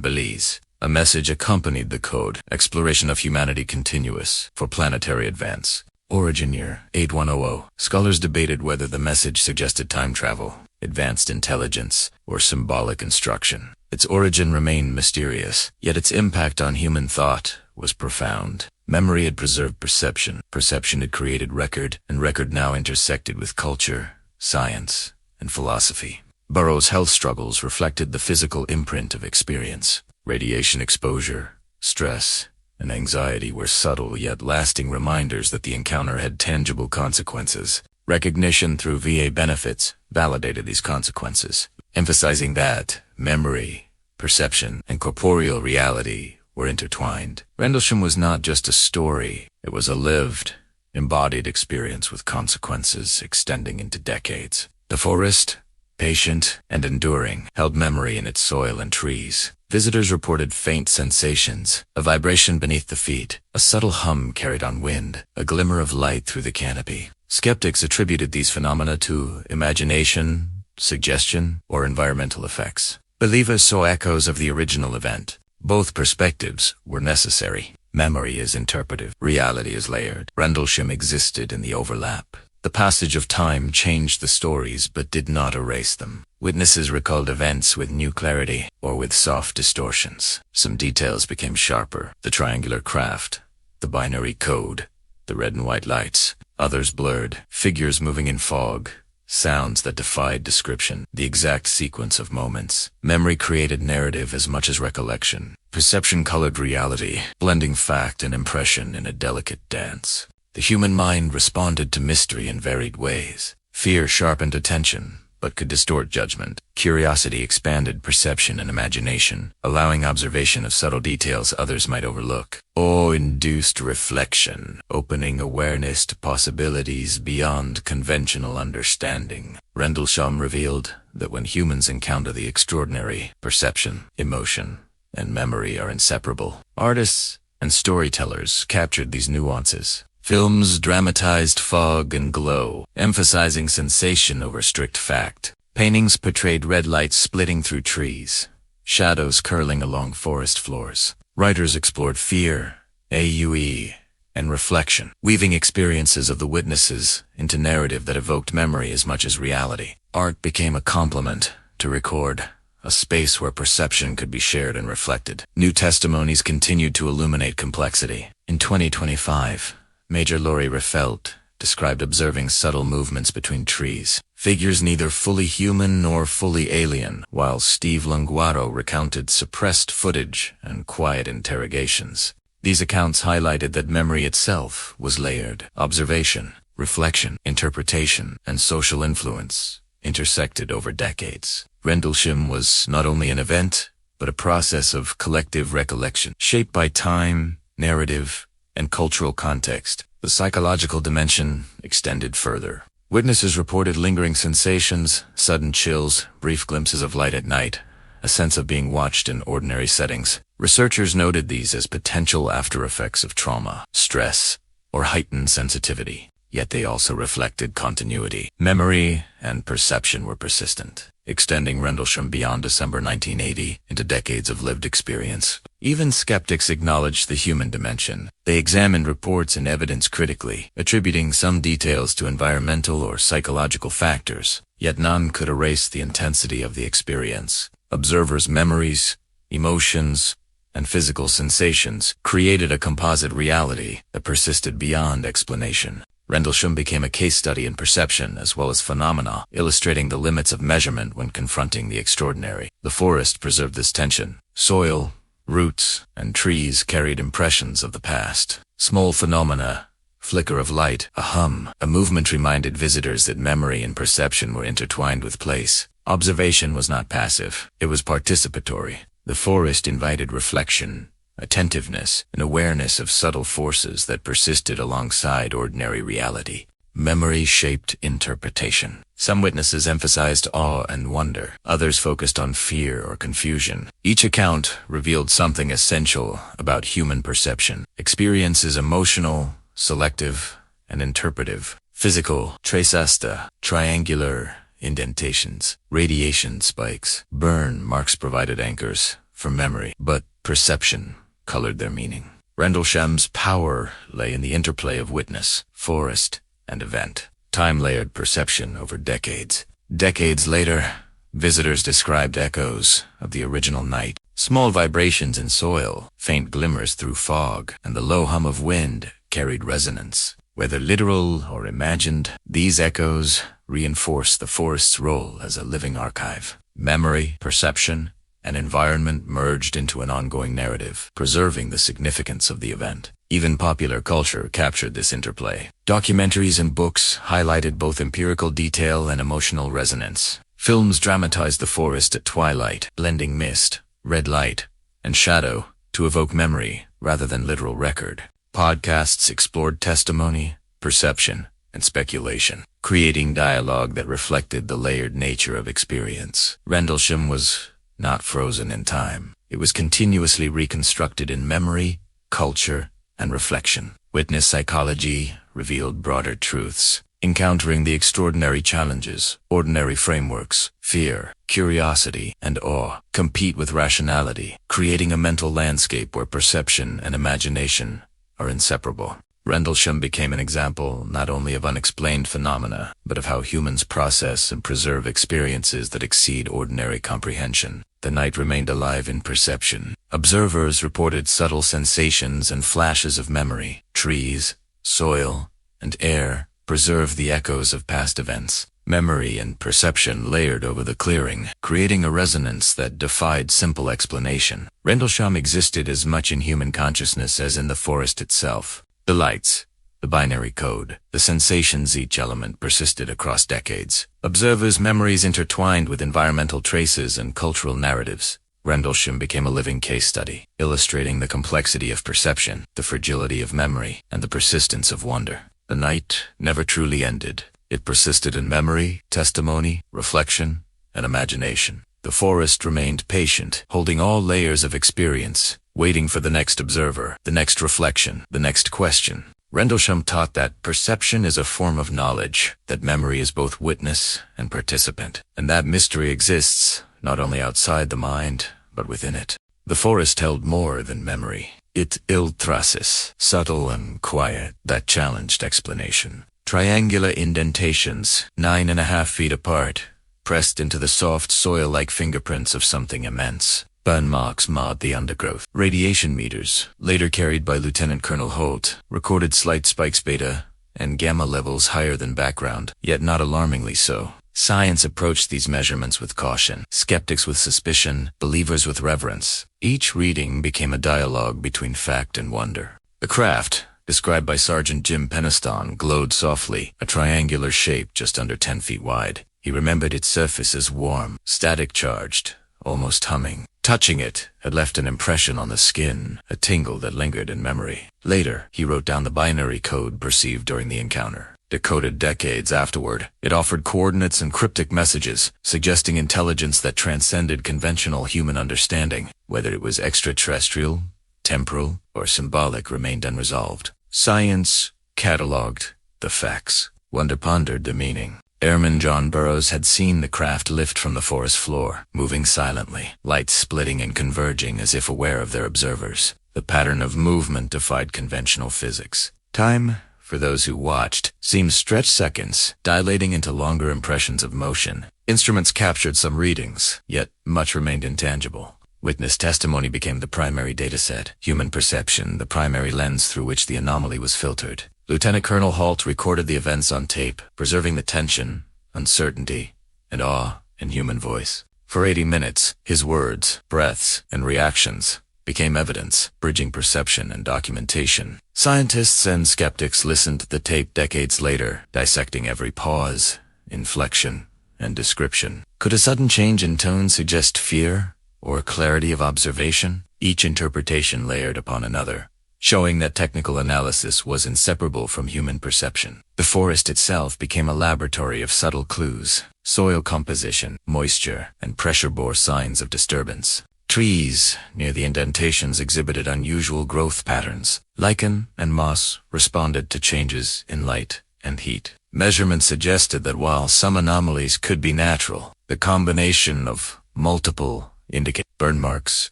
Belize. A message accompanied the code, exploration of humanity continuous, for planetary advance. Origin year, 8100. Scholars debated whether the message suggested time travel, advanced intelligence, or symbolic instruction. Its origin remained mysterious, yet its impact on human thought was profound. Memory had preserved perception, perception had created record, and record now intersected with culture, science, and philosophy. Burroughs' health struggles reflected the physical imprint of experience. Radiation exposure, stress, and anxiety were subtle yet lasting reminders that the encounter had tangible consequences. Recognition through VA benefits validated these consequences, emphasizing that memory, perception, and corporeal reality were intertwined. Rendlesham was not just a story, it was a lived, embodied experience with consequences extending into decades. The forest, patient and enduring, held memory in its soil and trees. Visitors reported faint sensations, a vibration beneath the feet, a subtle hum carried on wind, a glimmer of light through the canopy. Skeptics attributed these phenomena to imagination, suggestion, or environmental effects. Believers saw echoes of the original event. Both perspectives were necessary. Memory is interpretive, reality is layered. Rendlesham existed in the overlap. The passage of time changed the stories but did not erase them. Witnesses recalled events with new clarity or with soft distortions. Some details became sharper, the triangular craft, the binary code, the red and white lights. Others blurred, figures moving in fog, sounds that defied description, the exact sequence of moments. Memory created narrative as much as recollection. Perception colored reality, blending fact and impression in a delicate dance. The human mind responded to mystery in varied ways. Fear sharpened attention, but could distort judgment. Curiosity expanded perception and imagination, allowing observation of subtle details others might overlook. Awe induced reflection, opening awareness to possibilities beyond conventional understanding. Rendlesham revealed that when humans encounter the extraordinary, perception, emotion, and memory are inseparable. Artists and storytellers captured these nuances. Films dramatized fog and glow, emphasizing sensation over strict fact. Paintings portrayed red lights splitting through trees, shadows curling along forest floors. Writers explored fear, AUE, and reflection, weaving experiences of the witnesses into narrative that evoked memory as much as reality. Art became a complement to record, a space where perception could be shared and reflected. New testimonies continued to illuminate complexity. In 2025, Major Laurie Refelt described observing subtle movements between trees, figures neither fully human nor fully alien, while Steve Longuaro recounted suppressed footage and quiet interrogations. These accounts highlighted that memory itself was layered. Observation, reflection, interpretation, and social influence intersected over decades. Rendlesham was not only an event, but a process of collective recollection, shaped by time, narrative, and cultural context. The psychological dimension extended further. Witnesses reported lingering sensations, sudden chills, brief glimpses of light at night, a sense of being watched in ordinary settings. Researchers noted these as potential aftereffects of trauma, stress, or heightened sensitivity. Yet they also reflected continuity. Memory and perception were persistent, extending Rendlesham beyond December 1980 into decades of lived experience. Even skeptics acknowledged the human dimension. They examined reports and evidence critically, attributing some details to environmental or psychological factors. Yet none could erase the intensity of the experience. Observers' memories, emotions, and physical sensations created a composite reality that persisted beyond explanation. Rendlesham became a case study in perception as well as phenomena, illustrating the limits of measurement when confronting the extraordinary. The forest preserved this tension. Soil, roots, and trees carried impressions of the past. Small phenomena, flicker of light, a hum, a movement reminded visitors that memory and perception were intertwined with place. Observation was not passive, it was participatory. The forest invited reflection, attentiveness, and awareness of subtle forces that persisted alongside ordinary reality. Memory shaped interpretation. Some witnesses emphasized awe and wonder. Others focused on fear or confusion. Each account revealed something essential about human perception. Experience is emotional, selective, and interpretive. Physical, tracesta, triangular indentations, radiation spikes, burn marks provided anchors for memory, but perception colored their meaning. Rendlesham's power lay in the interplay of witness, forest, and event. Time layered perception over decades. Decades later, visitors described echoes of the original night. Small vibrations in soil, faint glimmers through fog, and the low hum of wind carried resonance. Whether literal or imagined, these echoes reinforced the forest's role as a living archive. Memory, perception, and environment merged into an ongoing narrative, preserving the significance of the event. Even popular culture captured this interplay. Documentaries and books highlighted both empirical detail and emotional resonance. Films dramatized the forest at twilight, blending mist, red light, and shadow to evoke memory rather than literal record. Podcasts explored testimony, perception, and speculation, creating dialogue that reflected the layered nature of experience. Rendlesham was not frozen in time. It was continuously reconstructed in memory, culture, and reflection. Witness psychology revealed broader truths. Encountering the extraordinary challenges, ordinary frameworks, fear, curiosity, and awe compete with rationality, creating a mental landscape where perception and imagination are inseparable. Rendlesham became an example not only of unexplained phenomena, but of how humans process and preserve experiences that exceed ordinary comprehension. The night remained alive in perception. Observers reported subtle sensations and flashes of memory. Trees, soil, and air preserved the echoes of past events. Memory and perception layered over the clearing, creating a resonance that defied simple explanation. Rendlesham existed as much in human consciousness as in the forest itself. The lights, the binary code, the sensations each element persisted across decades. Observers' memories intertwined with environmental traces and cultural narratives. Rendlesham became a living case study, illustrating the complexity of perception, the fragility of memory, and the persistence of wonder. The night never truly ended. It persisted in memory, testimony, reflection, and imagination. The forest remained patient, holding all layers of experience, waiting for the next observer, the next reflection, the next question. Rendlesham taught that perception is a form of knowledge, that memory is both witness and participant, and that mystery exists not only outside the mind, but within it. The forest held more than memory. It held traces, subtle and quiet, that challenged explanation. Triangular indentations, 9.5 feet apart, pressed into the soft soil like fingerprints of something immense. Burn marks marred the undergrowth. Radiation meters, later carried by Lieutenant Colonel Halt, recorded slight spikes beta and gamma levels higher than background, yet not alarmingly so. Science approached these measurements with caution, skeptics with suspicion, believers with reverence. Each reading became a dialogue between fact and wonder. The craft, described by Sergeant Jim Penniston, glowed softly, a triangular shape just under 10 feet wide. He remembered its surface as warm, static-charged, almost humming. Touching it had left an impression on the skin, a tingle that lingered in memory. Later, he wrote down the binary code perceived during the encounter. Decoded decades afterward, it offered coordinates and cryptic messages, suggesting intelligence that transcended conventional human understanding. Whether it was extraterrestrial, temporal, or symbolic remained unresolved. Science catalogued the facts. Wonder pondered the meaning. Airman John Burroughs had seen the craft lift from the forest floor, moving silently, lights splitting and converging as if aware of their observers. The pattern of movement defied conventional physics. Time, for those who watched, seemed stretched seconds, dilating into longer impressions of motion. Instruments captured some readings, yet much remained intangible. Witness testimony became the primary dataset, human perception the primary lens through which the anomaly was filtered. Lieutenant Colonel Halt recorded the events on tape, preserving the tension, uncertainty, and awe in human voice. For 80 minutes, his words, breaths, and reactions became evidence, bridging perception and documentation. Scientists and skeptics listened to the tape decades later, dissecting every pause, inflection, and description. Could a sudden change in tone suggest fear or clarity of observation? Each interpretation layered upon another, showing that technical analysis was inseparable from human perception. The forest itself became a laboratory of subtle clues. Soil composition, moisture, and pressure bore signs of disturbance. Trees near the indentations exhibited unusual growth patterns. Lichen and moss responded to changes in light and heat. Measurements suggested that while some anomalies could be natural, the combination of multiple indicate burn marks,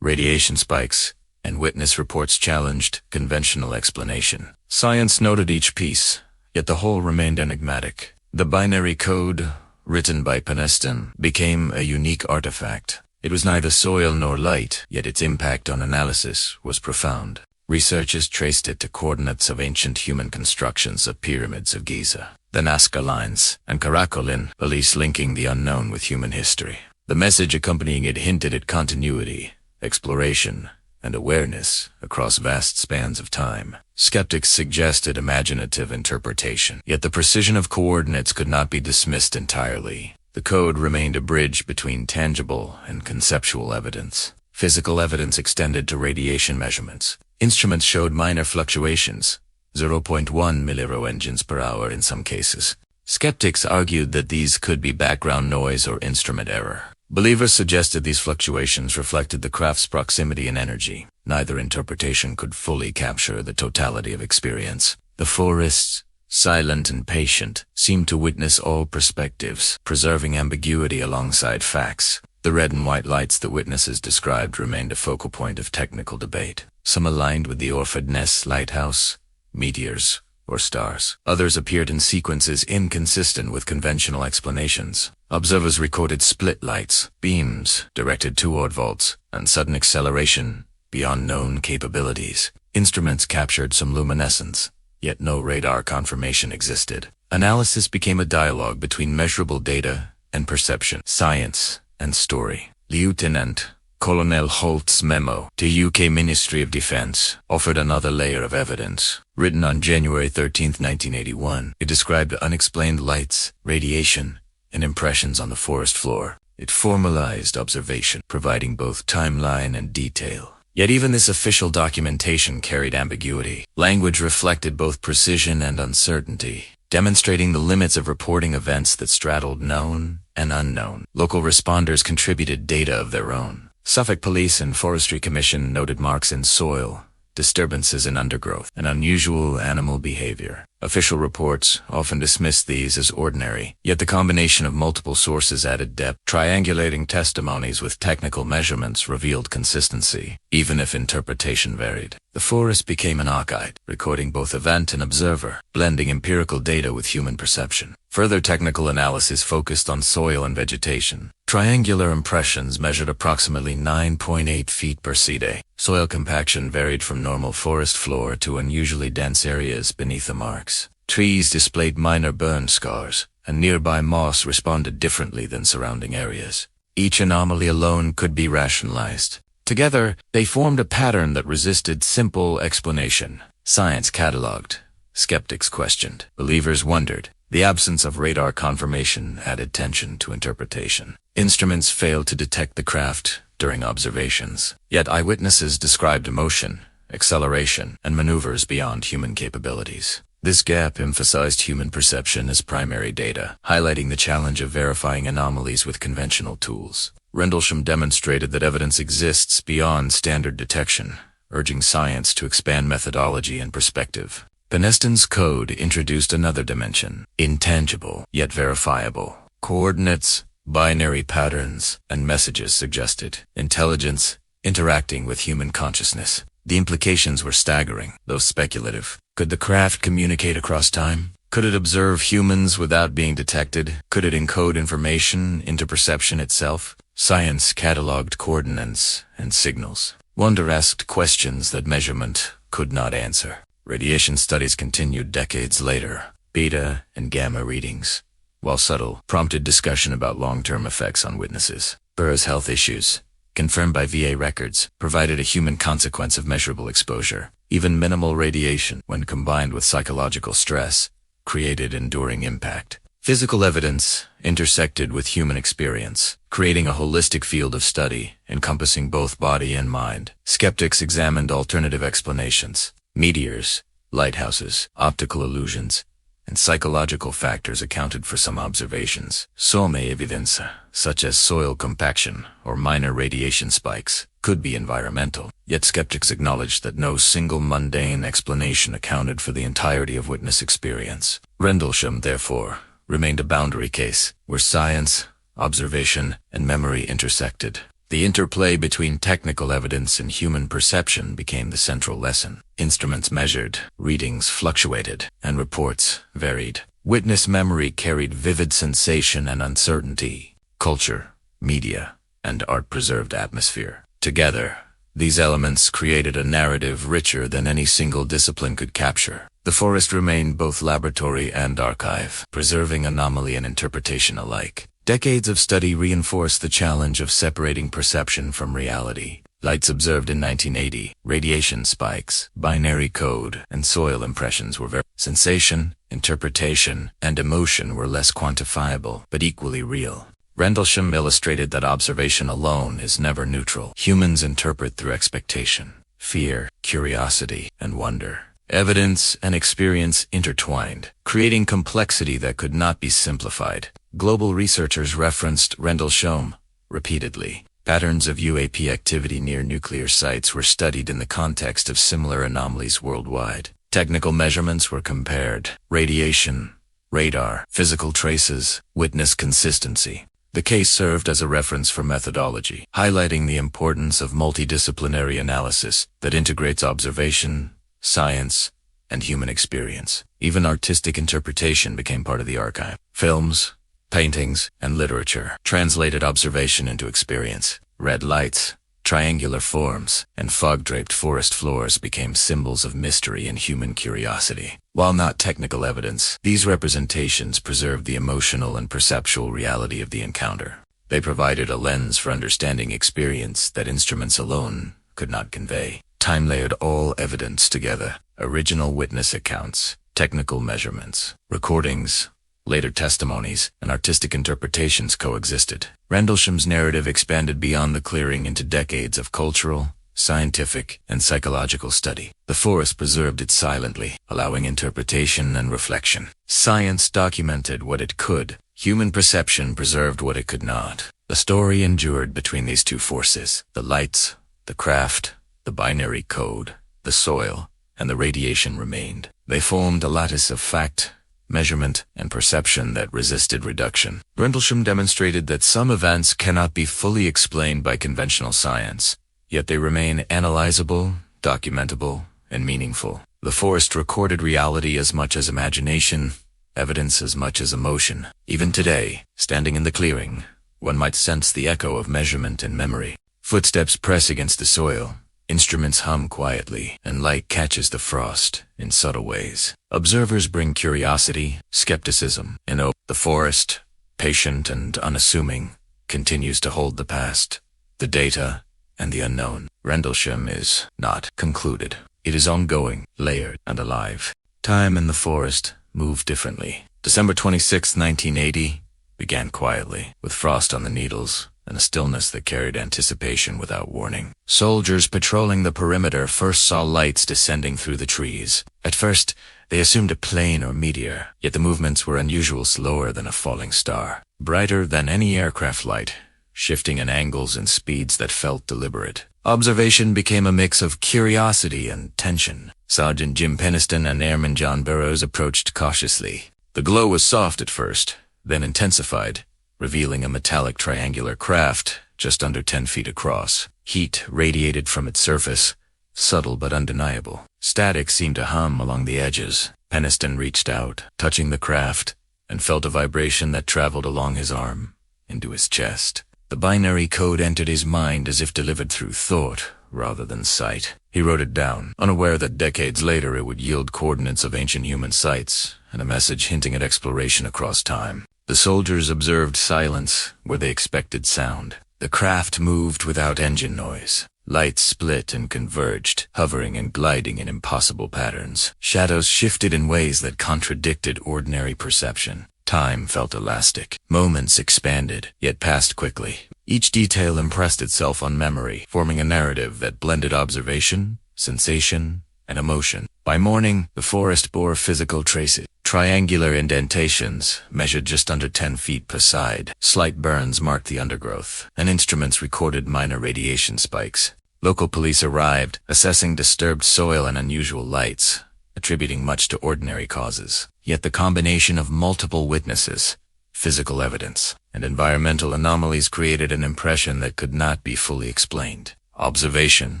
radiation spikes, and witness reports challenged conventional explanation. Science noted each piece, yet the whole remained enigmatic. The binary code, written by Penniston, became a unique artifact. It was neither soil nor light, yet its impact on analysis was profound. Researchers traced it to coordinates of ancient human constructions of pyramids of Giza, the Nazca Lines, and Caracolin, beliefs linking the unknown with human history. The message accompanying it hinted at continuity, exploration, and awareness across vast spans of time. Skeptics suggested imaginative interpretation, yet the precision of coordinates could not be dismissed entirely. The code remained a bridge between tangible and conceptual evidence. Physical evidence extended to radiation measurements. Instruments showed minor fluctuations, 0.1 milliroentgens per hour in some cases. Skeptics argued that these could be background noise or instrument error. Believers suggested these fluctuations reflected the craft's proximity and energy. Neither interpretation could fully capture the totality of experience. The forests, silent and patient, seemed to witness all perspectives, preserving ambiguity alongside facts. The red and white lights that witnesses described remained a focal point of technical debate. Some aligned with the Orford Ness lighthouse, meteors, or stars. Others appeared in sequences inconsistent with conventional explanations. Observers recorded split lights, beams directed toward vaults, and sudden acceleration beyond known capabilities. Instruments captured some luminescence, yet no radar confirmation existed. Analysis became a dialogue between measurable data and perception, science and story. Lieutenant Colonel Halt's memo to UK Ministry of Defense offered another layer of evidence. Written on January 13, 1981, it described unexplained lights, radiation, and impressions on the forest floor. It formalized observation, providing both timeline and detail. Yet even this official documentation carried ambiguity. Language reflected both precision and uncertainty, demonstrating the limits of reporting events that straddled known and unknown. Local responders contributed data of their own. Suffolk Police and Forestry Commission noted marks in soil, disturbances in undergrowth, and unusual animal behavior. Official reports often dismissed these as ordinary, yet the combination of multiple sources added depth. Triangulating testimonies with technical measurements revealed consistency, even if interpretation varied. The forest became an archive, recording both event and observer, blending empirical data with human perception. Further technical analysis focused on soil and vegetation. Triangular impressions measured approximately 9.8 feet per cd. Soil compaction varied from normal forest floor to unusually dense areas beneath the marks. Trees displayed minor burn scars, and nearby moss responded differently than surrounding areas. Each anomaly alone could be rationalized. Together, they formed a pattern that resisted simple explanation. Science cataloged. Skeptics questioned. Believers wondered. The absence of radar confirmation added tension to interpretation. Instruments failed to detect the craft during observations. Yet eyewitnesses described motion, acceleration, and maneuvers beyond human capabilities. This gap emphasized human perception as primary data, highlighting the challenge of verifying anomalies with conventional tools. Rendlesham demonstrated that evidence exists beyond standard detection, urging science to expand methodology and perspective. Penniston's code introduced another dimension, intangible yet verifiable. Coordinates, binary patterns, and messages suggested intelligence interacting with human consciousness. The implications were staggering, though speculative. Could the craft communicate across time? Could it observe humans without being detected? Could it encode information into perception itself? Science cataloged coordinates and signals. Wonder asked questions that measurement could not answer. Radiation studies continued decades later. Beta and gamma readings, while subtle, prompted discussion about long-term effects on witnesses. Burroughs' health issues, confirmed by VA records, provided a human consequence of measurable exposure. Even minimal radiation, when combined with psychological stress, created enduring impact. Physical evidence intersected with human experience, creating a holistic field of study encompassing both body and mind. Skeptics examined alternative explanations. Meteors, lighthouses, optical illusions, and psychological factors accounted for some observations. Some evidence, such as soil compaction or minor radiation spikes, could be environmental. Yet skeptics acknowledged that no single mundane explanation accounted for the entirety of witness experience. Rendlesham, therefore, remained a boundary case where science, observation, and memory intersected. The interplay between technical evidence and human perception became the central lesson. Instruments measured, readings fluctuated, and reports varied. Witness memory carried vivid sensation and uncertainty. Culture, media, and art preserved atmosphere. Together, these elements created a narrative richer than any single discipline could capture. The forest remained both laboratory and archive, preserving anomaly and interpretation alike. Decades of study reinforced the challenge of separating perception from reality. Lights observed in 1980, radiation spikes, binary code, and soil impressions were sensation, interpretation, and emotion were less quantifiable, but equally real. Rendlesham illustrated that observation alone is never neutral. Humans interpret through expectation, fear, curiosity, and wonder. Evidence and experience intertwined, creating complexity that could not be simplified. Global researchers referenced Rendlesham repeatedly. Patterns of UAP activity near nuclear sites were studied in the context of similar anomalies worldwide. Technical measurements were compared. Radiation, radar, physical traces, witness consistency. The case served as a reference for methodology, highlighting the importance of multidisciplinary analysis that integrates observation, science, and human experience. Even artistic interpretation became part of the archive. Films, paintings, and literature translated observation into experience. Red lights, triangular forms, and fog-draped forest floors became symbols of mystery and human curiosity. While not technical evidence, these representations preserved the emotional and perceptual reality of the encounter. They provided a lens for understanding experience that instruments alone could not convey. Time layered all evidence together. Original witness accounts, technical measurements, recordings, later testimonies, and artistic interpretations coexisted. Rendlesham's narrative expanded beyond the clearing into decades of cultural, scientific, and psychological study. The forest preserved it silently, allowing interpretation and reflection. Science documented what it could. Human perception preserved what it could not. The story endured between these two forces: the lights, the craft, the binary code, the soil, and the radiation remained. They formed a lattice of fact, measurement, and perception that resisted reduction. Rendlesham demonstrated that some events cannot be fully explained by conventional science, yet they remain analyzable, documentable, and meaningful. The forest recorded reality as much as imagination, evidence as much as emotion. Even today, standing in the clearing, one might sense the echo of measurement and memory. Footsteps press against the soil, Instruments hum quietly, and light catches the frost in subtle ways. Observers bring curiosity, skepticism, and hope. The forest, patient and unassuming, continues to hold the past, the data, and the unknown. Rendlesham is not concluded. It is ongoing, layered, and alive. Time in the forest moved differently. December 26, 1980, began quietly, with frost on the needles and a stillness that carried anticipation without warning. Soldiers patrolling the perimeter first saw lights descending through the trees. At first, they assumed a plane or meteor, yet the movements were unusually slower than a falling star. Brighter than any aircraft light, shifting in angles and speeds that felt deliberate. Observation became a mix of curiosity and tension. Sergeant Jim Penniston and Airman John Burroughs approached cautiously. The glow was soft at first, then intensified, revealing a metallic triangular craft just under 10 feet across. Heat radiated from its surface, subtle but undeniable. Static seemed to hum along the edges. Penniston reached out, touching the craft, and felt a vibration that traveled along his arm, into his chest. The binary code entered his mind as if delivered through thought rather than sight. He wrote it down, unaware that decades later it would yield coordinates of ancient human sites and a message hinting at exploration across time. The soldiers observed silence where they expected sound. The craft moved without engine noise. Lights split and converged, hovering and gliding in impossible patterns. Shadows shifted in ways that contradicted ordinary perception. Time felt elastic. Moments expanded, yet passed quickly. Each detail impressed itself on memory, forming a narrative that blended observation, sensation, and emotion. By morning, the forest bore physical traces. Triangular indentations, measured just under 10 feet per side. Slight burns marked the undergrowth, and instruments recorded minor radiation spikes. Local police arrived, assessing disturbed soil and unusual lights, attributing much to ordinary causes. Yet the combination of multiple witnesses, physical evidence, and environmental anomalies created an impression that could not be fully explained. Observation,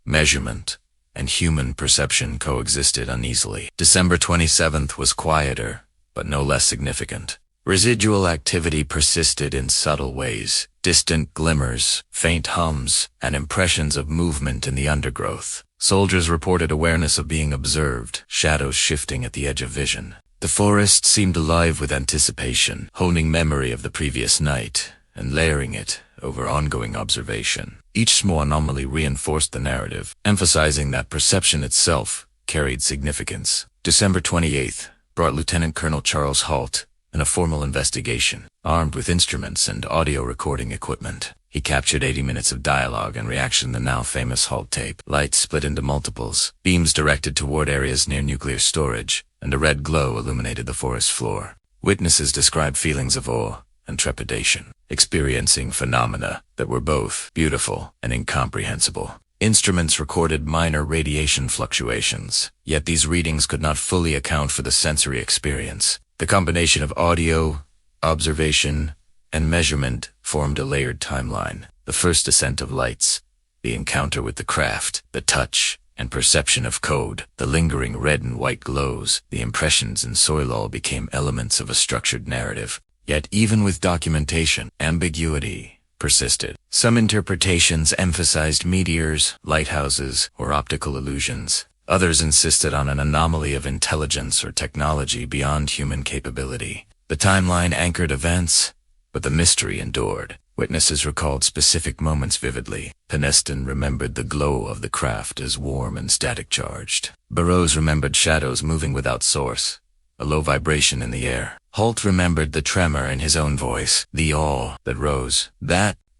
measurement, and human perception coexisted uneasily. December 27th was quieter, but no less significant. Residual activity persisted in subtle ways, distant glimmers, faint hums, and impressions of movement in the undergrowth. Soldiers reported awareness of being observed, shadows shifting at the edge of vision. The forest seemed alive with anticipation, honing memory of the previous night and layering it over ongoing observation. Each small anomaly reinforced the narrative, emphasizing that perception itself carried significance. December 28th brought Lieutenant Colonel Charles Halt in a formal investigation. Armed with instruments and audio recording equipment, he captured 80 minutes of dialogue and reaction in the now famous Halt tape. Lights split into multiples, beams directed toward areas near nuclear storage, and a red glow illuminated the forest floor. Witnesses described feelings of awe and trepidation, experiencing phenomena that were both beautiful and incomprehensible. Instruments recorded minor radiation fluctuations, yet these readings could not fully account for the sensory experience. The combination of audio, observation, and measurement formed a layered timeline. The first descent of lights, the encounter with the craft, the touch and perception of code, the lingering red and white glows, the impressions in soil all became elements of a structured narrative. Yet even with documentation, ambiguity persisted. Some interpretations emphasized meteors, lighthouses, or optical illusions. Others insisted on an anomaly of intelligence or technology beyond human capability. The timeline anchored events, but the mystery endured. Witnesses recalled specific moments vividly. Penniston remembered the glow of the craft as warm and static-charged. Burroughs remembered shadows moving without source, a low vibration in the air. Halt remembered the tremor in his own voice, the awe that rose.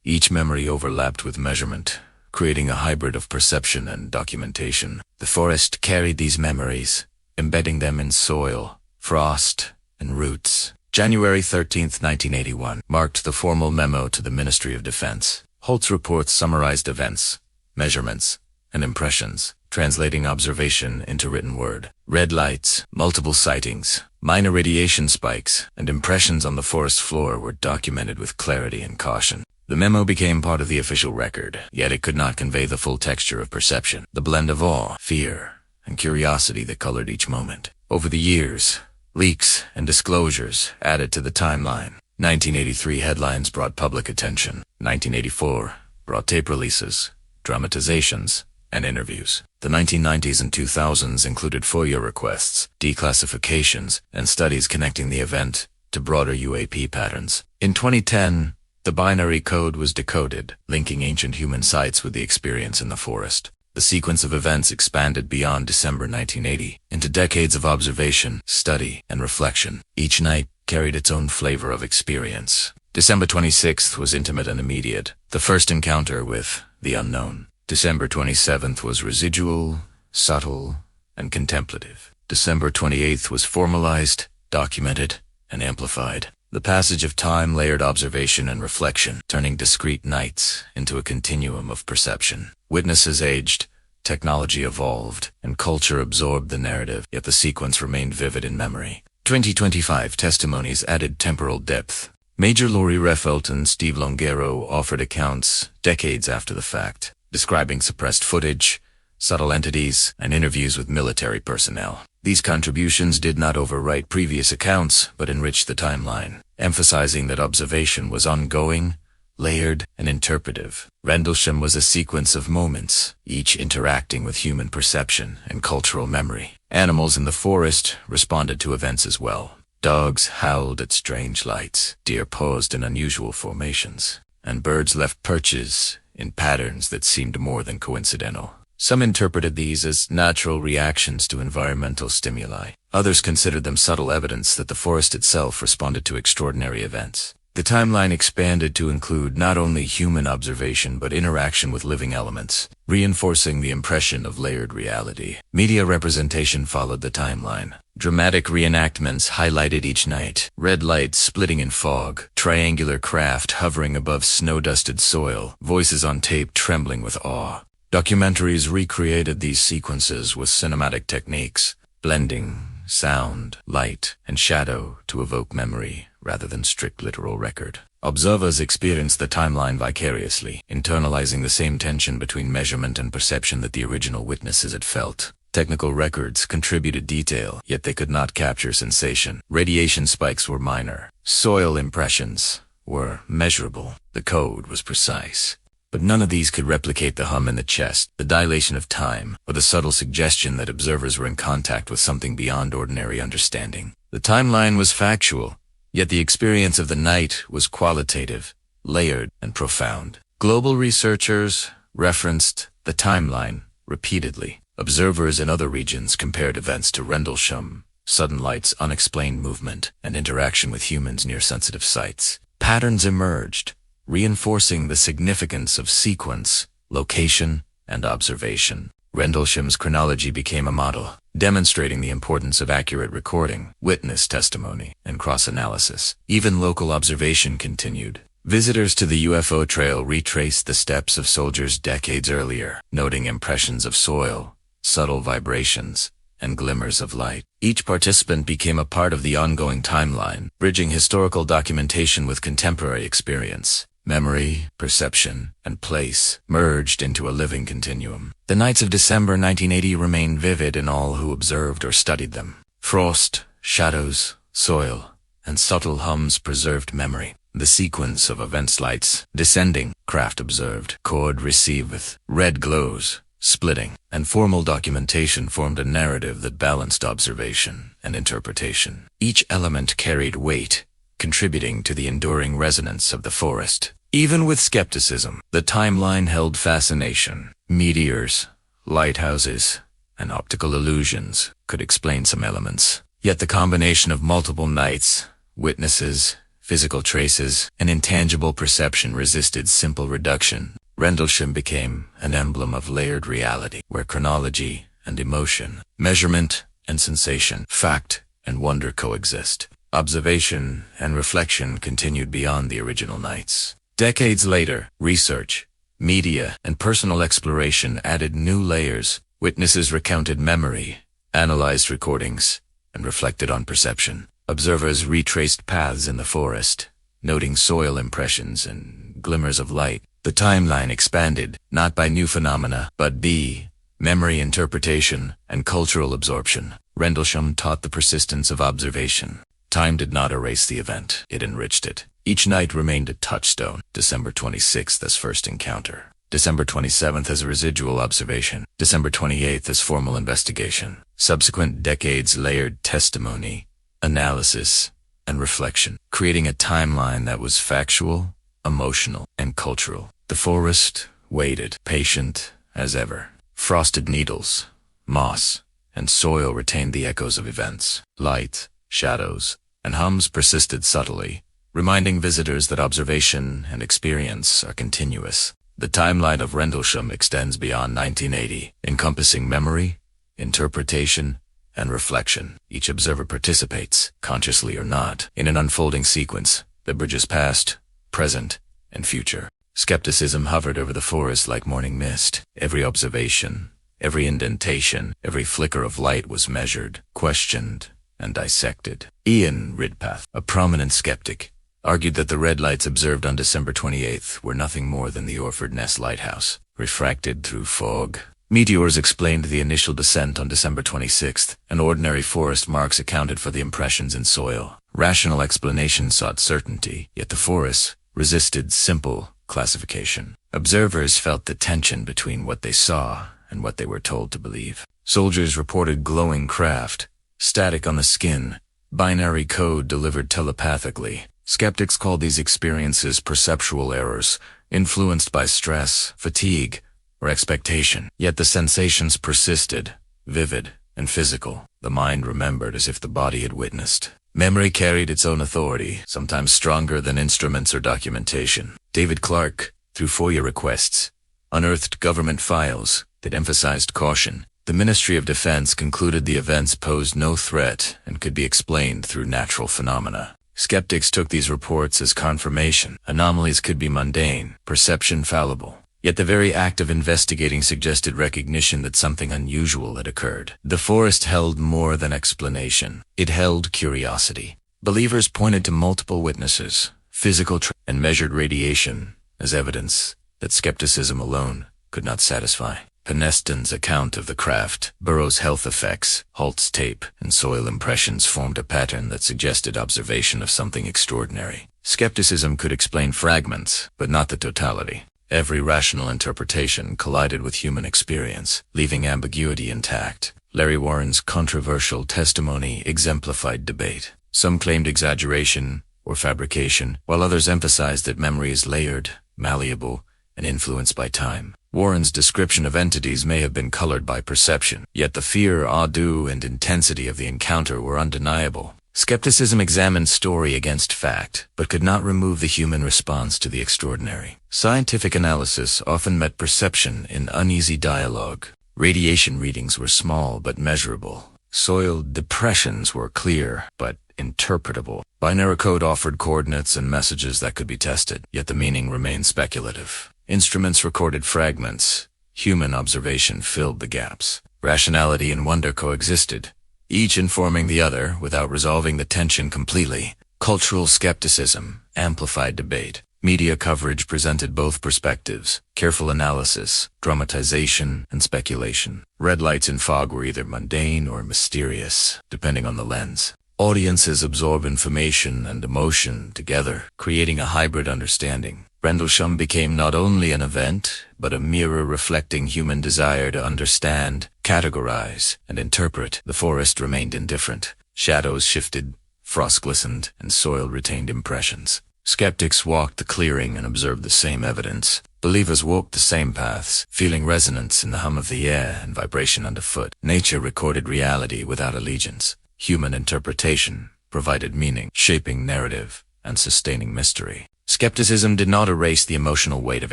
Each memory overlapped with measurement, creating a hybrid of perception and documentation. The forest carried these memories, embedding them in soil, frost, and roots. January 13th, 1981, marked the formal memo to the Ministry of Defense. Halt's reports summarized events, measurements, and impressions, translating observation into written word. Red lights, multiple sightings, minor radiation spikes, and impressions on the forest floor were documented with clarity and caution. The memo became part of the official record, yet it could not convey the full texture of perception, the blend of awe, fear, and curiosity that colored each moment. Over the years, leaks and disclosures added to the timeline. 1983 headlines brought public attention. 1984 brought tape releases, dramatizations, and interviews. The 1990s and 2000s included FOIA requests, declassifications, and studies connecting the event to broader UAP patterns. In 2010, the binary code was decoded, linking ancient human sites with the experience in the forest. The sequence of events expanded beyond December 1980 into decades of observation, study, and reflection. Each night carried its own flavor of experience. December 26th was intimate and immediate, the first encounter with the unknown. December 27th was residual, subtle, and contemplative. December 28th was formalized, documented, and amplified. The passage of time layered observation and reflection, turning discrete nights into a continuum of perception. Witnesses aged, technology evolved, and culture absorbed the narrative, yet the sequence remained vivid in memory. 2025 testimonies added temporal depth. Major Laurie Refelt and Steve Longero offered accounts decades after the fact, describing suppressed footage, subtle entities, and interviews with military personnel. These contributions did not overwrite previous accounts, but enriched the timeline, emphasizing that observation was ongoing, layered, and interpretive. Rendlesham was a sequence of moments, each interacting with human perception and cultural memory. Animals in the forest responded to events as well. Dogs howled at strange lights, deer paused in unusual formations, and birds left perches in patterns that seemed more than coincidental. Some interpreted these as natural reactions to environmental stimuli. Others considered them subtle evidence that the forest itself responded to extraordinary events. The timeline expanded to include not only human observation but interaction with living elements, reinforcing the impression of layered reality. Media representation followed the timeline. Dramatic reenactments highlighted each night. Red lights splitting in fog, triangular craft hovering above snow-dusted soil, voices on tape trembling with awe. Documentaries recreated these sequences with cinematic techniques, blending sound, light, and shadow to evoke memory rather than strict literal record. Observers experienced the timeline vicariously, internalizing the same tension between measurement and perception that the original witnesses had felt. Technical records contributed detail, yet they could not capture sensation. Radiation spikes were minor. Soil impressions were measurable. The code was precise. But none of these could replicate the hum in the chest, the dilation of time, or the subtle suggestion that observers were in contact with something beyond ordinary understanding. The timeline was factual, yet the experience of the night was qualitative, layered, and profound. Global researchers referenced the timeline repeatedly. Observers in other regions compared events to Rendlesham, sudden lights, unexplained movement, and interaction with humans near sensitive sites. Patterns emerged, reinforcing the significance of sequence, location, and observation. Rendlesham's chronology became a model, demonstrating the importance of accurate recording, witness testimony, and cross-analysis. Even local observation continued. Visitors to the UFO trail retraced the steps of soldiers decades earlier, noting impressions of soil, subtle vibrations, and glimmers of light. Each participant became a part of the ongoing timeline, bridging historical documentation with contemporary experience. Memory, perception, and place merged into a living continuum. The nights of December 1980 remain vivid in all who observed or studied them. Frost, shadows, soil, and subtle hums preserved memory. The sequence of events: lights descending, craft observed, cord receiveth, red glows, splitting, and formal documentation formed a narrative that balanced observation and interpretation. Each element carried weight, contributing to the enduring resonance of the forest. Even with skepticism, the timeline held fascination. Meteors, lighthouses, and optical illusions could explain some elements. Yet the combination of multiple nights, witnesses, physical traces, and intangible perception resisted simple reduction. Rendlesham became an emblem of layered reality, where chronology and emotion, measurement and sensation, fact and wonder coexist. Observation and reflection continued beyond the original nights. Decades later, research, media, and personal exploration added new layers. Witnesses recounted memory, analyzed recordings, and reflected on perception. Observers retraced paths in the forest, noting soil impressions and glimmers of light. The timeline expanded, not by new phenomena, but by memory interpretation and cultural absorption. Rendlesham taught the persistence of observation. Time did not erase the event, it enriched it. Each night remained a touchstone. December 26th as first encounter. December 27th as a residual observation, December 28th as formal investigation. Subsequent decades layered testimony, analysis, and reflection, creating a timeline that was factual, emotional, and cultural. The forest waited, patient as ever. Frosted needles, moss, and soil retained the echoes of events. Light, shadows, and hums persisted subtly, reminding visitors that observation and experience are continuous. The timeline of Rendlesham extends beyond 1980, encompassing memory, interpretation, and reflection. Each observer participates, consciously or not, in an unfolding sequence that bridges past, present, and future. Skepticism hovered over the forest like morning mist. Every observation, every indentation, every flicker of light was measured, questioned, and dissected. Ian Ridpath, a prominent skeptic, argued that the red lights observed on December 28th were nothing more than the Orford Ness Lighthouse, refracted through fog. Meteors explained the initial descent on December 26th, and ordinary forest marks accounted for the impressions in soil. Rational explanation sought certainty, yet the forest resisted simple classification. Observers felt the tension between what they saw and what they were told to believe. Soldiers reported glowing craft, static on the skin, binary code delivered telepathically. Skeptics called these experiences perceptual errors, influenced by stress, fatigue, or expectation. Yet the sensations persisted, vivid and physical. The mind remembered as if the body had witnessed. Memory carried its own authority, sometimes stronger than instruments or documentation. David Clark, through FOIA requests, unearthed government files that emphasized caution. The Ministry of Defense concluded the events posed no threat and could be explained through natural phenomena. Skeptics took these reports as confirmation. Anomalies could be mundane, perception fallible. Yet the very act of investigating suggested recognition that something unusual had occurred. The forest held more than explanation. It held curiosity. Believers pointed to multiple witnesses, physical and measured radiation as evidence that skepticism alone could not satisfy. Penniston's account of the craft, Burroughs' health effects, Halt's tape, and soil impressions formed a pattern that suggested observation of something extraordinary. Skepticism could explain fragments, but not the totality. Every rational interpretation collided with human experience, leaving ambiguity intact. Larry Warren's controversial testimony exemplified debate. Some claimed exaggeration or fabrication, while others emphasized that memory is layered, malleable, and influenced by time. Warren's description of entities may have been colored by perception, yet the fear, ado, and intensity of the encounter were undeniable. Skepticism examined story against fact, but could not remove the human response to the extraordinary. Scientific analysis often met perception in uneasy dialogue. Radiation readings were small but measurable. Soil depressions were clear but interpretable. Binary code offered coordinates and messages that could be tested, yet the meaning remained speculative. Instruments recorded fragments. Human observation filled the gaps. Rationality and wonder coexisted, each informing the other without resolving the tension completely. Cultural skepticism amplified debate. Media coverage presented both perspectives, careful analysis, dramatization, and speculation. Red lights in fog were either mundane or mysterious, depending on the lens. Audiences absorb information and emotion together, creating a hybrid understanding. Rendlesham became not only an event, but a mirror reflecting human desire to understand, categorize, and interpret. The forest remained indifferent. Shadows shifted, frost glistened, and soil retained impressions. Skeptics walked the clearing and observed the same evidence. Believers walked the same paths, feeling resonance in the hum of the air and vibration underfoot. Nature recorded reality without allegiance. Human interpretation provided meaning, shaping narrative and sustaining mystery. Skepticism did not erase the emotional weight of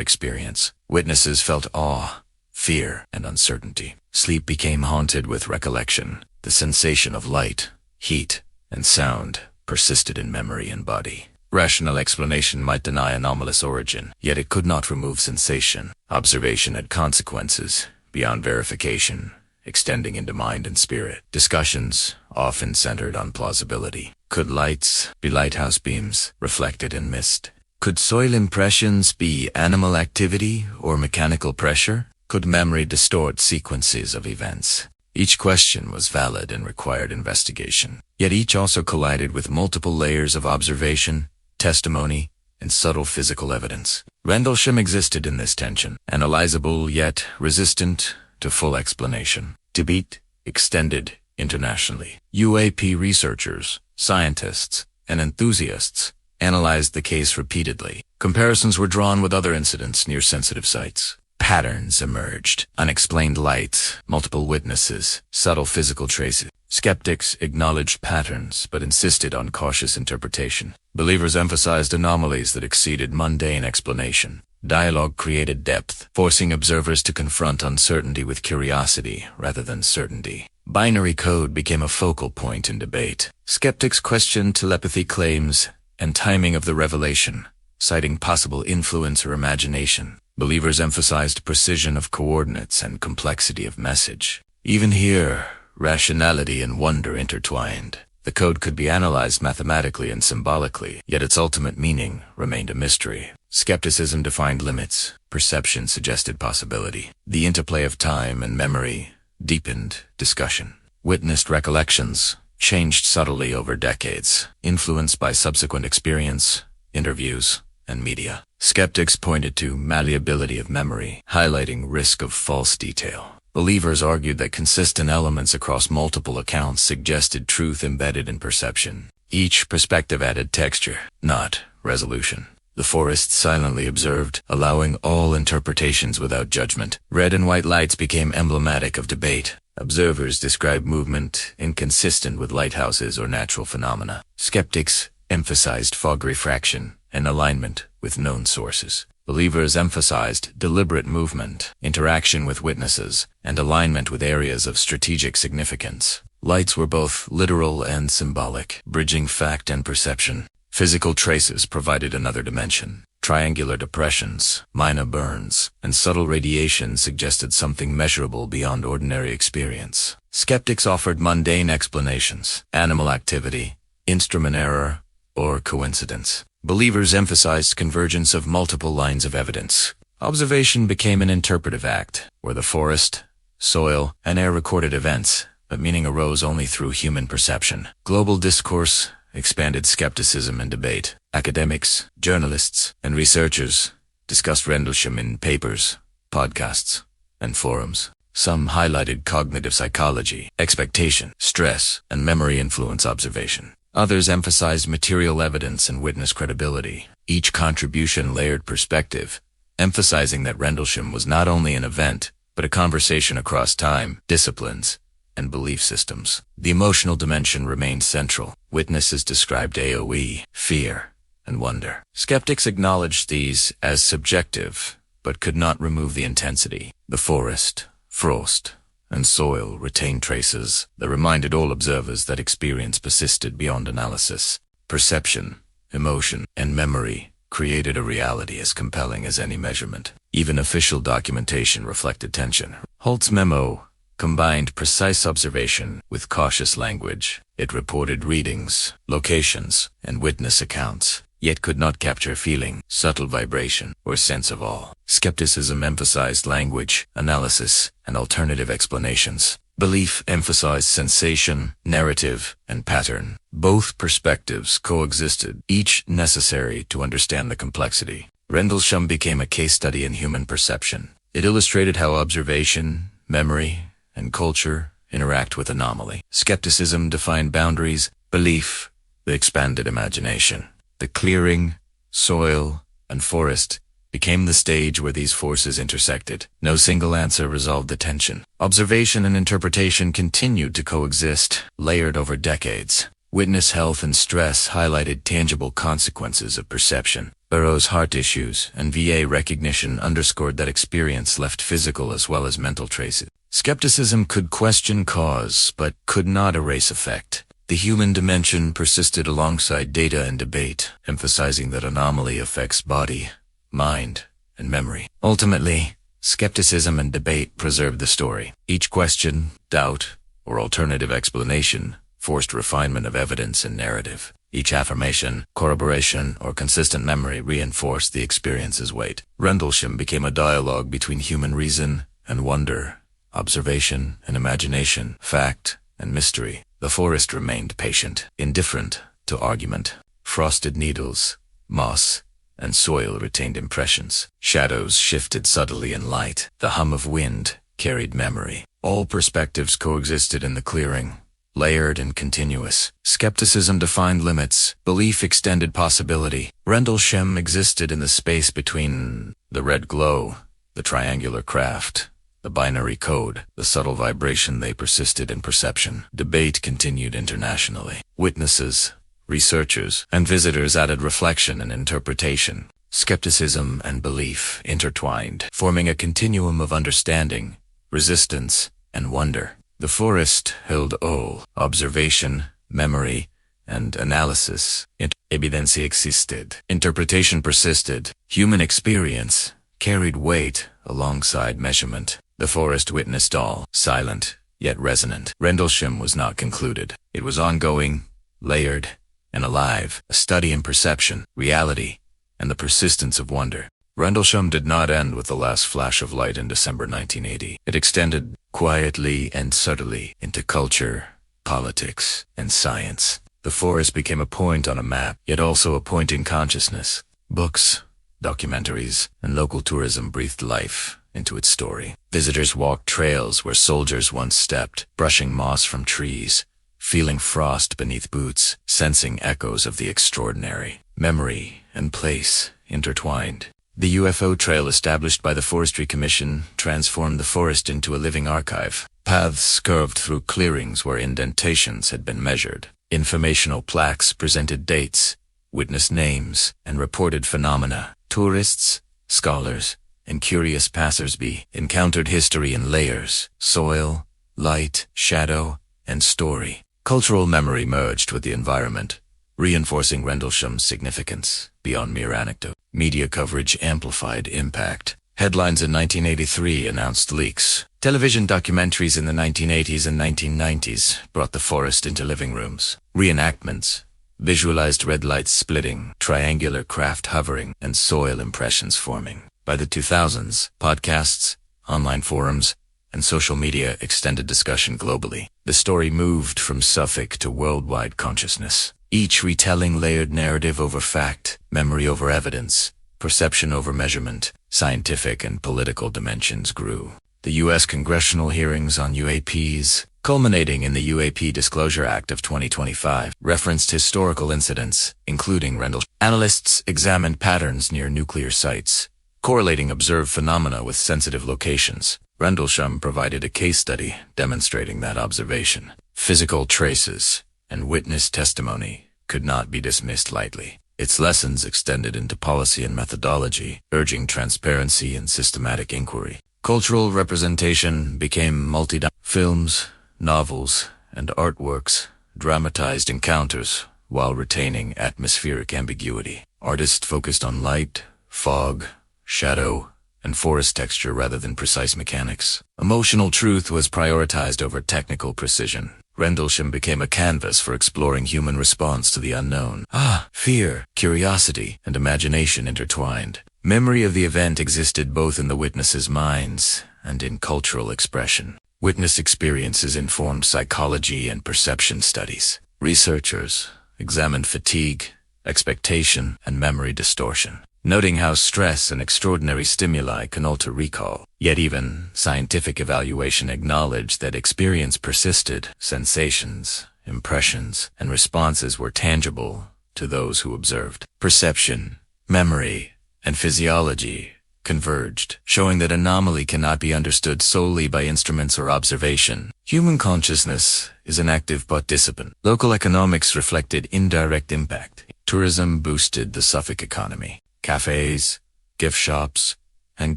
experience. Witnesses felt awe, fear, and uncertainty. Sleep became haunted with recollection. The sensation of light, heat, and sound persisted in memory and body. Rational explanation might deny anomalous origin, yet it could not remove sensation. Observation had consequences beyond verification, extending into mind and spirit. Discussions often centered on plausibility. Could lights be lighthouse beams reflected in mist? Could soil impressions be animal activity or mechanical pressure? Could memory distort sequences of events? Each question was valid and required investigation. Yet each also collided with multiple layers of observation, testimony, and subtle physical evidence. Rendlesham existed in this tension, analyzable yet resistant to full explanation. Debate extended internationally. UAP researchers, scientists, and enthusiasts analyzed the case repeatedly. Comparisons were drawn with other incidents near sensitive sites. Patterns emerged: unexplained light, multiple witnesses, subtle physical traces. Skeptics acknowledged patterns but insisted on cautious interpretation. Believers emphasized anomalies that exceeded mundane explanation. Dialogue created depth, forcing observers to confront uncertainty with curiosity rather than certainty. Binary code became a focal point in debate. Skeptics questioned telepathy claims and timing of the revelation, citing possible influence or imagination. Believers emphasized precision of coordinates and complexity of message. Even here, rationality and wonder intertwined. The code could be analyzed mathematically and symbolically, yet its ultimate meaning remained a mystery. Skepticism defined limits. Perception suggested possibility. The interplay of time and memory deepened discussion. Witnessed recollections changed subtly over decades, influenced by subsequent experience, interviews, and media. Skeptics pointed to malleability of memory, highlighting risk of false detail. Believers argued that consistent elements across multiple accounts suggested truth embedded in perception. Each perspective added texture, not resolution. The forest silently observed, allowing all interpretations without judgment. Red and white lights became emblematic of debate. Observers described movement inconsistent with lighthouses or natural phenomena. Skeptics emphasized fog refraction and alignment with known sources. Believers emphasized deliberate movement, interaction with witnesses, and alignment with areas of strategic significance. Lights were both literal and symbolic, bridging fact and perception. Physical traces provided another dimension. Triangular depressions, minor burns, and subtle radiation suggested something measurable beyond ordinary experience. Skeptics offered mundane explanations: animal activity, instrument error, or coincidence. Believers emphasized convergence of multiple lines of evidence. Observation became an interpretive act, where the forest, soil, and air recorded events, but meaning arose only through human perception. Global discourse expanded skepticism and debate. Academics, journalists, and researchers discussed Rendlesham in papers, podcasts, and forums. Some highlighted cognitive psychology, expectation, stress, and memory influence observation. Others emphasized material evidence and witness credibility. Each contribution layered perspective, emphasizing that Rendlesham was not only an event, but a conversation across time, disciplines, and belief systems. The emotional dimension remained central. Witnesses described AOE, fear, and wonder. Skeptics acknowledged these as subjective, but could not remove the intensity. The forest, frost, and soil retained traces that reminded all observers that experience persisted beyond analysis. Perception, emotion, and memory created a reality as compelling as any measurement. Even official documentation reflected tension. Halt's memo combined precise observation with cautious language. It reported readings, locations, and witness accounts, yet could not capture feeling, subtle vibration, or sense of awe. Skepticism emphasized language, analysis, and alternative explanations. Belief emphasized sensation, narrative, and pattern. Both perspectives coexisted, each necessary to understand the complexity. Rendlesham became a case study in human perception. It illustrated how observation, memory, and culture interact with anomaly. Skepticism defined boundaries, belief, the expanded imagination. The clearing, soil, and forest became the stage where these forces intersected. No single answer resolved the tension. Observation and interpretation continued to coexist, layered over decades. Witness health and stress highlighted tangible consequences of perception. Burroughs' heart issues and VA recognition underscored that experience left physical as well as mental traces. Skepticism could question cause, but could not erase effect. The human dimension persisted alongside data and debate, emphasizing that anomaly affects body, mind, and memory. Ultimately, skepticism and debate preserved the story. Each question, doubt, or alternative explanation forced refinement of evidence and narrative. Each affirmation, corroboration, or consistent memory reinforced the experience's weight. Rendlesham became a dialogue between human reason and wonder, observation and imagination, fact and mystery. The forest remained patient, indifferent to argument. Frosted needles, moss, and soil retained impressions. Shadows shifted subtly in light. The hum of wind carried memory. All perspectives coexisted in the clearing, layered and continuous. Skepticism defined limits. Belief extended possibility. Rendlesham existed in the space between the red glow, the triangular craft, the binary code, the subtle vibration. They persisted in perception. Debate continued internationally. Witnesses, researchers, and visitors added reflection and interpretation. Skepticism and belief intertwined, forming a continuum of understanding, resistance, and wonder. The forest held all observation, memory, and analysis. Evidencia existed. Interpretation persisted. Human experience carried weight alongside measurement. The forest witnessed all, silent, yet resonant. Rendlesham was not concluded. It was ongoing, layered, and alive, a study in perception, reality, and the persistence of wonder. Rendlesham did not end with the last flash of light in December 1980. It extended quietly and subtly into culture, politics, and science. The forest became a point on a map, yet also a point in consciousness. Books, documentaries, and local tourism breathed life into its story. Visitors walked trails where soldiers once stepped, brushing moss from trees, feeling frost beneath boots, sensing echoes of the extraordinary. Memory and place intertwined. The UFO trail established by the Forestry Commission transformed the forest into a living archive. Paths curved through clearings where indentations had been measured. Informational plaques presented dates, witness names, and reported phenomena. Tourists, scholars, and curious passersby encountered history in layers: soil, light, shadow, and story. Cultural memory merged with the environment, reinforcing Rendlesham's significance beyond mere anecdote. Media coverage amplified impact. Headlines in 1983 announced leaks. Television documentaries in the 1980s and 1990s brought the forest into living rooms. Reenactments visualized red lights splitting, triangular craft hovering, and soil impressions forming. By the 2000s, podcasts, online forums, and social media extended discussion globally. The story moved from Suffolk to worldwide consciousness. Each retelling layered narrative over fact, memory over evidence, perception over measurement. Scientific and political dimensions grew. The U.S. congressional hearings on UAPs, culminating in the UAP Disclosure Act of 2025, referenced historical incidents, including Rendlesham. Analysts examined patterns near nuclear sites, correlating observed phenomena with sensitive locations. Rendlesham provided a case study demonstrating that observation. Physical traces and witness testimony could not be dismissed lightly. Its lessons extended into policy and methodology, urging transparency and systematic inquiry. Cultural representation became multi-dimensional. Films, novels, and artworks dramatized encounters while retaining atmospheric ambiguity. Artists focused on light, fog, shadow, and forest texture rather than precise mechanics. Emotional truth was prioritized over technical precision. Rendlesham became a canvas for exploring human response to the unknown. Fear, curiosity, and imagination intertwined. Memory of the event existed both in the witnesses' minds and in cultural expression. Witness experiences informed psychology and perception studies. Researchers examined fatigue, expectation, and memory distortion, noting how stress and extraordinary stimuli can alter recall. Yet even scientific evaluation acknowledged that experience persisted. Sensations, impressions, and responses were tangible to those who observed. Perception, memory, and physiology converged, showing that anomaly cannot be understood solely by instruments or observation. Human consciousness is an active participant. Local economics reflected indirect impact. Tourism boosted the Suffolk economy. Cafes, gift shops, and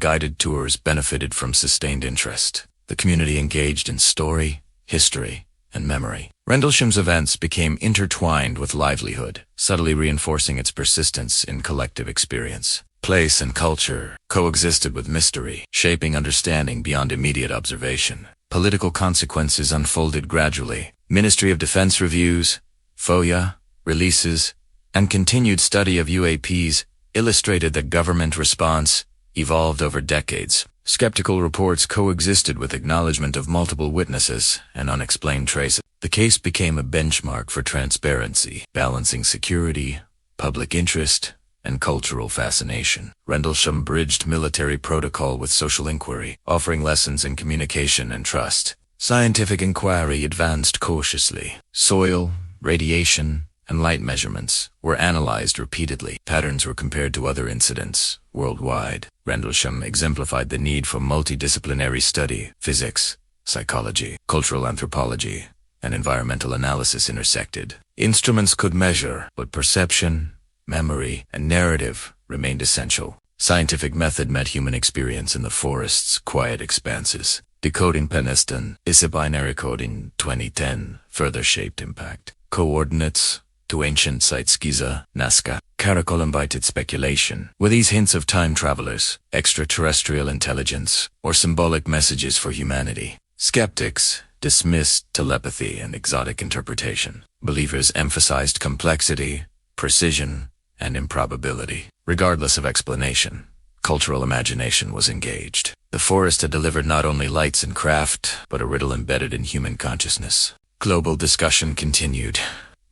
guided tours benefited from sustained interest. The community engaged in story, history, and memory. Rendlesham's events became intertwined with livelihood, subtly reinforcing its persistence in collective experience. Place and culture coexisted with mystery, shaping understanding beyond immediate observation. Political consequences unfolded gradually. Ministry of Defense reviews, FOIA, releases, and continued study of UAPs illustrated that government response evolved over decades. Skeptical reports coexisted with acknowledgement of multiple witnesses and unexplained traces. The case became a benchmark for transparency, balancing security, public interest, and cultural fascination. Rendlesham bridged military protocol with social inquiry, offering lessons in communication and trust. Scientific inquiry advanced cautiously. Soil, radiation, and light measurements were analyzed repeatedly. Patterns were compared to other incidents worldwide. Rendlesham exemplified the need for multidisciplinary study. Physics, psychology, cultural anthropology, and environmental analysis intersected. Instruments could measure, but perception, memory, and narrative remained essential. Scientific method met human experience in the forest's quiet expanses. Decoding Penniston, binary coding 2010 further shaped impact. Coordinates to ancient sites Giza, Nazca. Caracol invited speculation. Were these hints of time travelers, extraterrestrial intelligence, or symbolic messages for humanity? Skeptics dismissed telepathy and exotic interpretation. Believers emphasized complexity, precision, and improbability. Regardless of explanation, cultural imagination was engaged. The forest had delivered not only lights and craft, but a riddle embedded in human consciousness. Global discussion continued.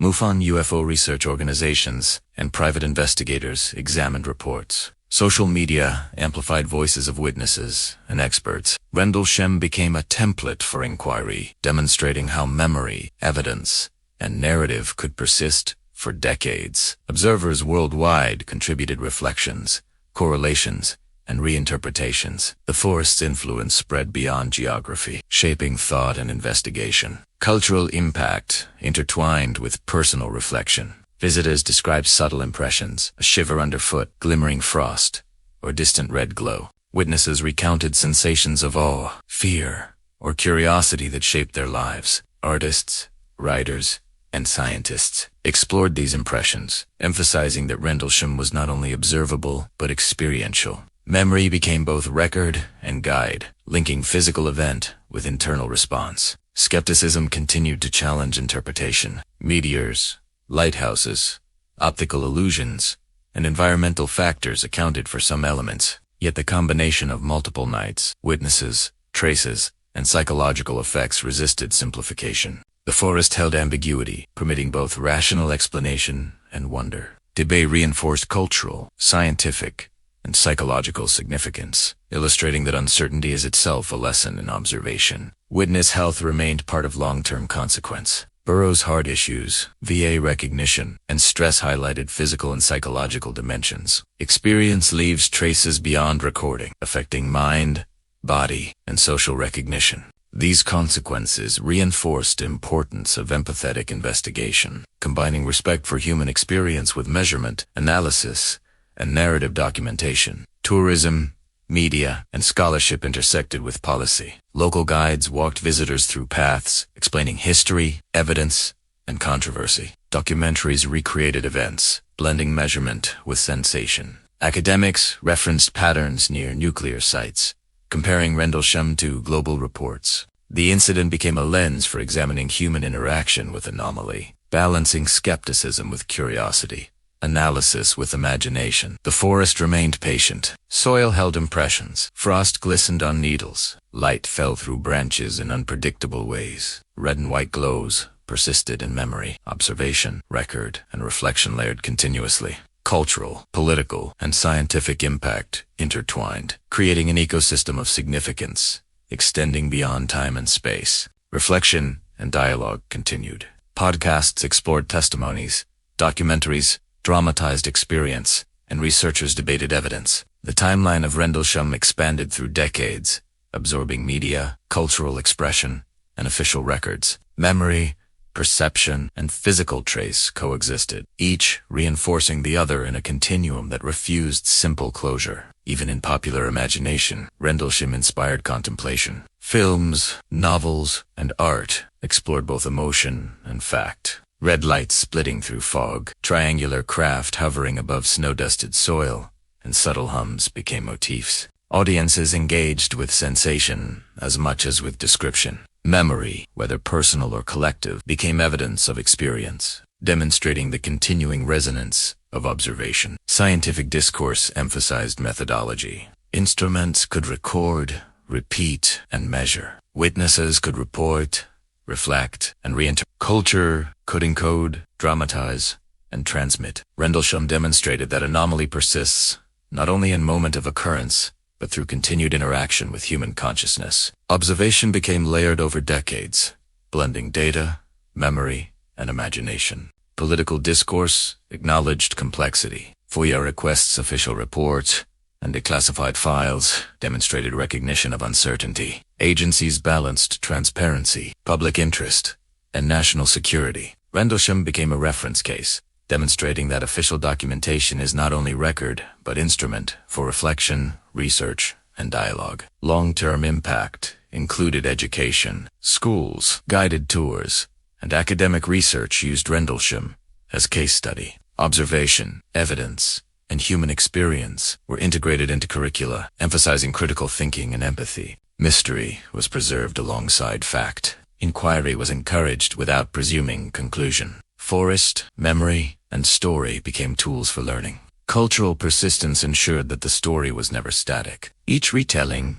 MUFON UFO research organizations and private investigators examined reports. Social media amplified voices of witnesses and experts. Rendlesham became a template for inquiry, demonstrating how memory, evidence, and narrative could persist for decades. Observers worldwide contributed reflections, correlations, and reinterpretations. The forest's influence spread beyond geography, shaping thought and investigation. Cultural impact intertwined with personal reflection. Visitors described subtle impressions, a shiver underfoot, glimmering frost, or distant red glow. Witnesses recounted sensations of awe, fear, or curiosity that shaped their lives. Artists, writers, and scientists explored these impressions, emphasizing that Rendlesham was not only observable but experiential. Memory became both record and guide, linking physical event with internal response. Skepticism continued to challenge interpretation. Meteors, lighthouses, optical illusions, and environmental factors accounted for some elements, yet the combination of multiple nights, witnesses, traces, and psychological effects resisted simplification. The forest held ambiguity, permitting both rational explanation and wonder. Debate reinforced cultural, scientific, and psychological significance, illustrating that uncertainty is itself a lesson in observation. Witness health remained part of long-term consequence. Burroughs' heart issues, VA recognition, and stress highlighted physical and psychological dimensions. Experience leaves traces beyond recording, affecting mind, body, and social recognition. These consequences reinforced the importance of empathetic investigation, combining respect for human experience with measurement, analysis, and narrative documentation. Tourism, media, and scholarship intersected with policy. Local guides walked visitors through paths, explaining history, evidence, and controversy. Documentaries recreated events, blending measurement with sensation. Academics referenced patterns near nuclear sites, comparing Rendlesham to global reports. The incident became a lens for examining human interaction with anomaly, balancing skepticism with curiosity, analysis with imagination. The forest remained patient. Soil held impressions. Frost glistened on needles. Light fell through branches in unpredictable ways. Red and white glows persisted in memory. Observation, record, and reflection layered continuously. Cultural, political, and scientific impact intertwined, creating an ecosystem of significance, extending beyond time and space. Reflection and dialogue continued. Podcasts explored testimonies, documentaries dramatized experience, and researchers debated evidence. The timeline of Rendlesham expanded through decades, absorbing media, cultural expression, and official records. Memory, perception, and physical trace coexisted, each reinforcing the other in a continuum that refused simple closure. Even in popular imagination, Rendlesham inspired contemplation. Films, novels, and art explored both emotion and fact. Red lights splitting through fog, triangular craft hovering above snow-dusted soil, and subtle hums became motifs. Audiences engaged with sensation as much as with description. Memory, whether personal or collective, became evidence of experience, demonstrating the continuing resonance of observation. Scientific discourse emphasized methodology. Instruments could record, repeat, and measure. Witnesses could report, reflect, and reinterpret. Culture could encode, dramatize, and transmit. Rendlesham demonstrated that anomaly persists, not only in moment of occurrence, but through continued interaction with human consciousness. Observation became layered over decades, blending data, memory, and imagination. Political discourse acknowledged complexity. FOIA requests, official reports, and declassified files demonstrated recognition of uncertainty. Agencies balanced transparency, public interest, and national security. Rendlesham became a reference case, demonstrating that official documentation is not only record, but instrument for reflection, research, and dialogue. Long-term impact included education. Schools, guided tours, and academic research used Rendlesham as case study. Observation, evidence, and human experience were integrated into curricula, emphasizing critical thinking and empathy. Mystery was preserved alongside fact. Inquiry was encouraged without presuming conclusion. Forest, memory, and story became tools for learning. Cultural persistence ensured that the story was never static. Each retelling,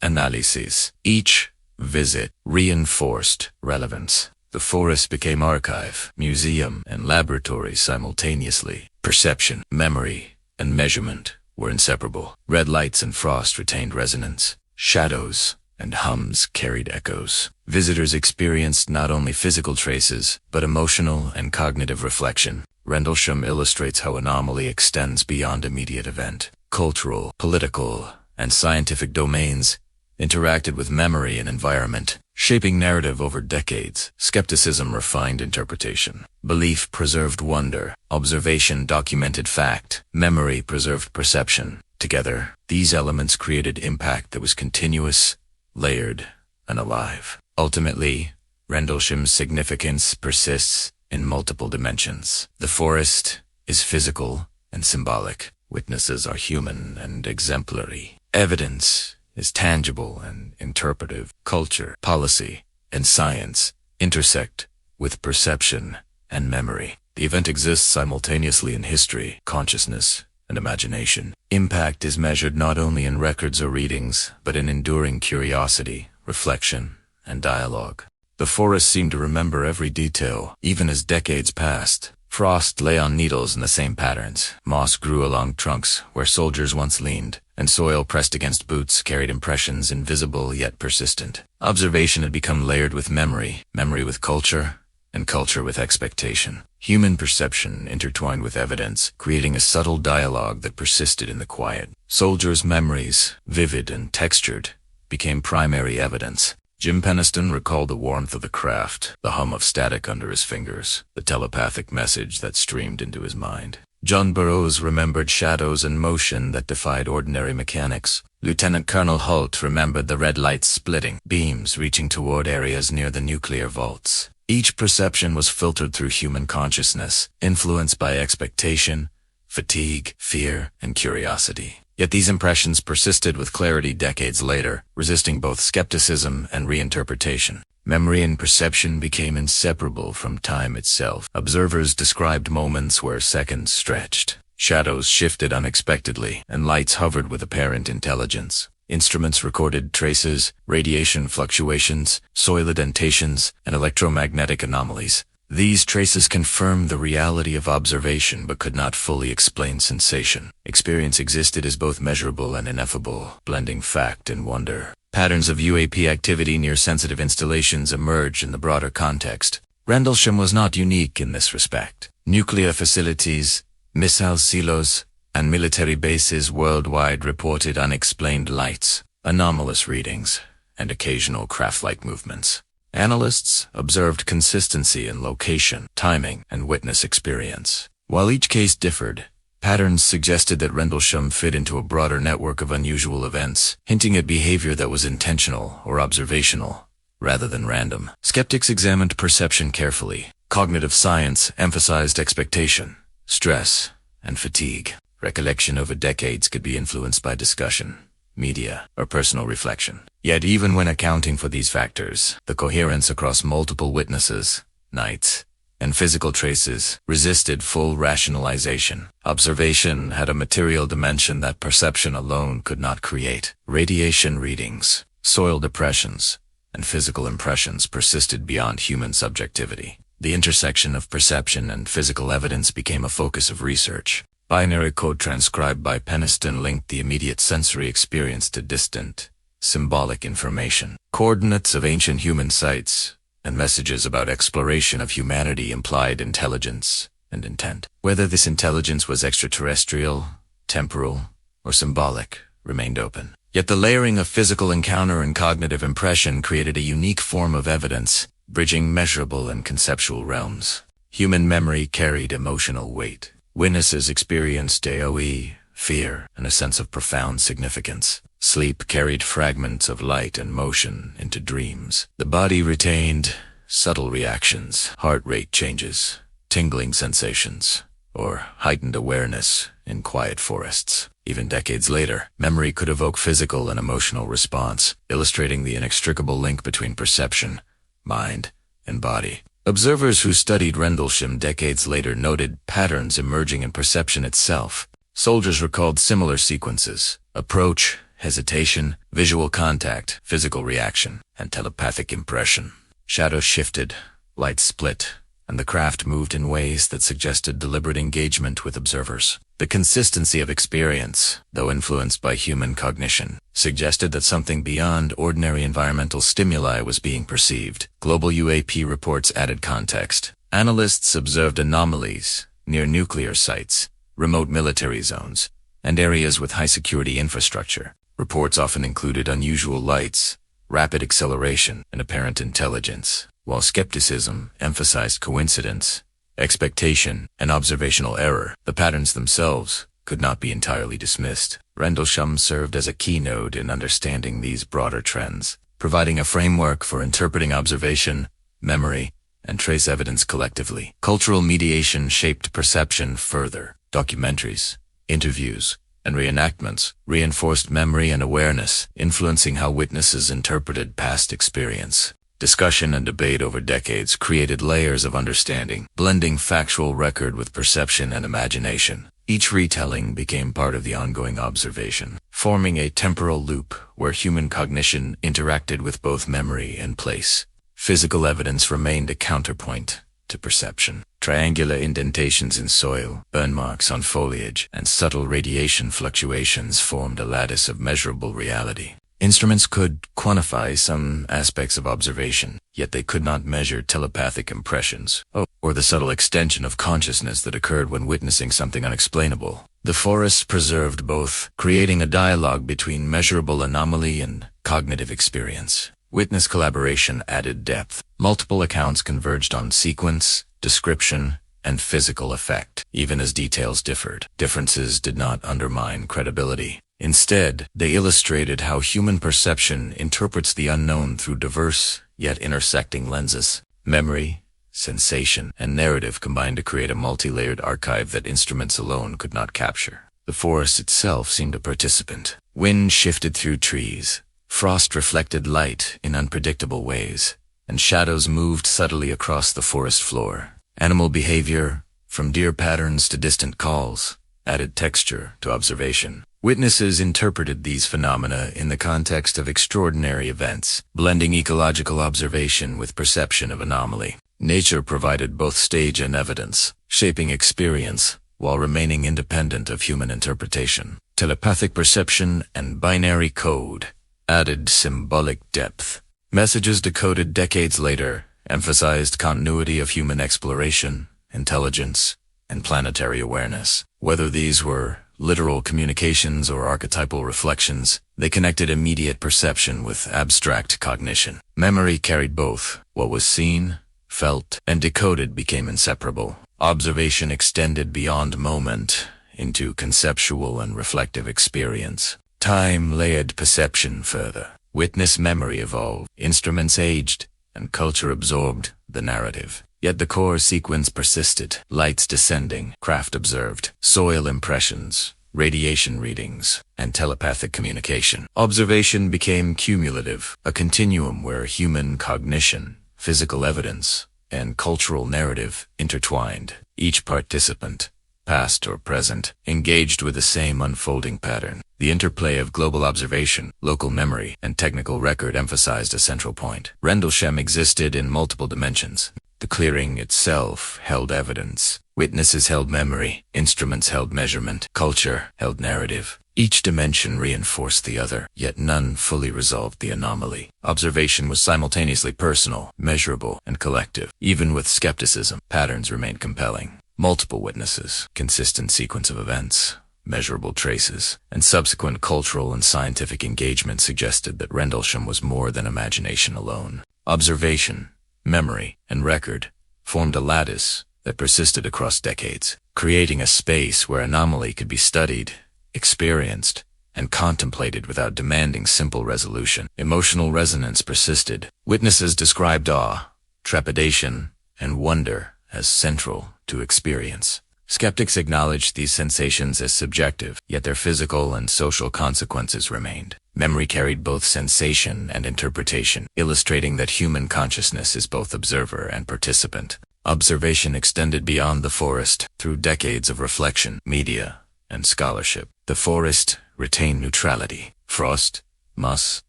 analysis, each visit reinforced relevance. The forest became archive, museum, and laboratory simultaneously. Perception, memory, and measurement were inseparable. Red lights and frost retained resonance. Shadows and hums carried echoes. Visitors experienced not only physical traces, but emotional and cognitive reflection. Rendlesham illustrates how anomaly extends beyond immediate event. Cultural, political, and scientific domains interacted with memory and environment, shaping narrative over decades. Skepticism refined interpretation. Belief preserved wonder. Observation documented fact. Memory preserved perception. Together, these elements created impact that was continuous, layered, and alive. Ultimately, Rendlesham's significance persists in multiple dimensions. The forest is physical and symbolic. Witnesses are human and exemplary. Evidence is tangible and interpretive. Culture, policy, and science intersect with perception and memory. The event exists simultaneously in history, consciousness, and imagination. Impact is measured not only in records or readings, but in enduring curiosity, reflection, and dialogue. The forest seemed to remember every detail, even as decades passed. Frost lay on needles in the same patterns. Moss grew along trunks where soldiers once leaned, and soil pressed against boots carried impressions invisible yet persistent. Observation had become layered with memory, memory with culture, and culture with expectation. Human perception intertwined with evidence, creating a subtle dialogue that persisted in the quiet. Soldiers' memories, vivid and textured, became primary evidence. Jim Penniston recalled the warmth of the craft, the hum of static under his fingers, the telepathic message that streamed into his mind. John Burroughs remembered shadows and motion that defied ordinary mechanics. Lieutenant Colonel Halt remembered the red lights splitting, beams reaching toward areas near the nuclear vaults. Each perception was filtered through human consciousness, influenced by expectation, fatigue, fear, and curiosity. Yet these impressions persisted with clarity decades later, resisting both skepticism and reinterpretation. Memory and perception became inseparable from time itself. Observers described moments where seconds stretched. Shadows shifted unexpectedly, and lights hovered with apparent intelligence. Instruments recorded traces, radiation fluctuations, soil indentations, and electromagnetic anomalies. These traces confirmed the reality of observation but could not fully explain sensation. Experience existed as both measurable and ineffable, blending fact and wonder. Patterns of UAP activity near sensitive installations emerged in the broader context. Rendlesham was not unique in this respect. Nuclear facilities, missile silos, and military bases worldwide reported unexplained lights, anomalous readings, and occasional craft-like movements. Analysts observed consistency in location, timing, and witness experience. While each case differed, patterns suggested that Rendlesham fit into a broader network of unusual events, hinting at behavior that was intentional or observational, rather than random. Skeptics examined perception carefully. Cognitive science emphasized expectation, stress, and fatigue. Recollection over decades could be influenced by discussion, media, or personal reflection. Yet even when accounting for these factors, the coherence across multiple witnesses, nights, and physical traces resisted full rationalization. Observation had a material dimension that perception alone could not create. Radiation readings, soil depressions, and physical impressions persisted beyond human subjectivity. The intersection of perception and physical evidence became a focus of research. Binary code transcribed by Penniston linked the immediate sensory experience to distant, symbolic information. Coordinates of ancient human sites and messages about exploration of humanity implied intelligence and intent. Whether this intelligence was extraterrestrial, temporal, or symbolic remained open. Yet the layering of physical encounter and cognitive impression created a unique form of evidence, bridging measurable and conceptual realms. Human memory carried emotional weight. Witnesses experienced AOE, fear, and a sense of profound significance. Sleep carried fragments of light and motion into dreams. The body retained subtle reactions, heart rate changes, tingling sensations, or heightened awareness in quiet forests. Even decades later, memory could evoke physical and emotional response, illustrating the inextricable link between perception, mind, and body. Observers who studied Rendlesham decades later noted patterns emerging in perception itself. Soldiers recalled similar sequences: approach, hesitation, visual contact, physical reaction, and telepathic impression. Shadows shifted, light split, and the craft moved in ways that suggested deliberate engagement with observers. The consistency of experience, though influenced by human cognition, suggested that something beyond ordinary environmental stimuli was being perceived. Global UAP reports added context. Analysts observed anomalies near nuclear sites, remote military zones, and areas with high-security infrastructure. Reports often included unusual lights, rapid acceleration, and apparent intelligence, while skepticism emphasized coincidence, expectation, and observational error. The patterns themselves could not be entirely dismissed. Rendlesham served as a keynote in understanding these broader trends, providing a framework for interpreting observation, memory, and trace evidence collectively. Cultural mediation shaped perception further. Documentaries, interviews, and reenactments reinforced memory and awareness, influencing how witnesses interpreted past experience. Discussion and debate over decades created layers of understanding, blending factual record with perception and imagination. Each retelling became part of the ongoing observation, forming a temporal loop where human cognition interacted with both memory and place. Physical evidence remained a counterpoint to perception. Triangular indentations in soil, burn marks on foliage, and subtle radiation fluctuations formed a lattice of measurable reality. Instruments could quantify some aspects of observation, yet they could not measure telepathic impressions, or the subtle extension of consciousness that occurred when witnessing something unexplainable. The forests preserved both, creating a dialogue between measurable anomaly and cognitive experience. Witness collaboration added depth. Multiple accounts converged on sequence, description, and physical effect, even as details differed. Differences did not undermine credibility. Instead, they illustrated how human perception interprets the unknown through diverse, yet intersecting lenses. Memory, sensation, and narrative combined to create a multi-layered archive that instruments alone could not capture. The forest itself seemed a participant. Wind shifted through trees. Frost reflected light in unpredictable ways, and shadows moved subtly across the forest floor. Animal behavior, from deer patterns to distant calls, added texture to observation. Witnesses interpreted these phenomena in the context of extraordinary events, blending ecological observation with perception of anomaly. Nature provided both stage and evidence, shaping experience while remaining independent of human interpretation. Telepathic perception and binary code added symbolic depth. Messages decoded decades later emphasized continuity of human exploration, intelligence, and planetary awareness. Whether these were literal communications or archetypal reflections, they connected immediate perception with abstract cognition. Memory carried both. What was seen, felt, and decoded became inseparable. Observation extended beyond moment into conceptual and reflective experience. Time layered perception further. Witness memory evolved, instruments aged, and culture absorbed the narrative. Yet the core sequence persisted. Lights descending, craft observed, soil impressions, radiation readings, and telepathic communication. Observation became cumulative, a continuum where human cognition, physical evidence, and cultural narrative intertwined. Each participant, past or present, engaged with the same unfolding pattern. The interplay of global observation, local memory, and technical record emphasized a central point. Rendlesham existed in multiple dimensions. The clearing itself held evidence. Witnesses held memory, instruments held measurement, culture held narrative. Each dimension reinforced the other, yet none fully resolved the anomaly. Observation was simultaneously personal, measurable, and collective. Even with skepticism, patterns remained compelling. Multiple witnesses, consistent sequence of events, measurable traces, and subsequent cultural and scientific engagement suggested that Rendlesham was more than imagination alone. Observation, memory, and record formed a lattice that persisted across decades, creating a space where anomaly could be studied, experienced, and contemplated without demanding simple resolution. Emotional resonance persisted. Witnesses described awe, trepidation, and wonder as central to experience. Skeptics acknowledged these sensations as subjective, yet their physical and social consequences remained. Memory carried both sensation and interpretation, illustrating that human consciousness is both observer and participant. Observation extended beyond the forest through decades of reflection, media, and scholarship. The forest retained neutrality. Frost, moss,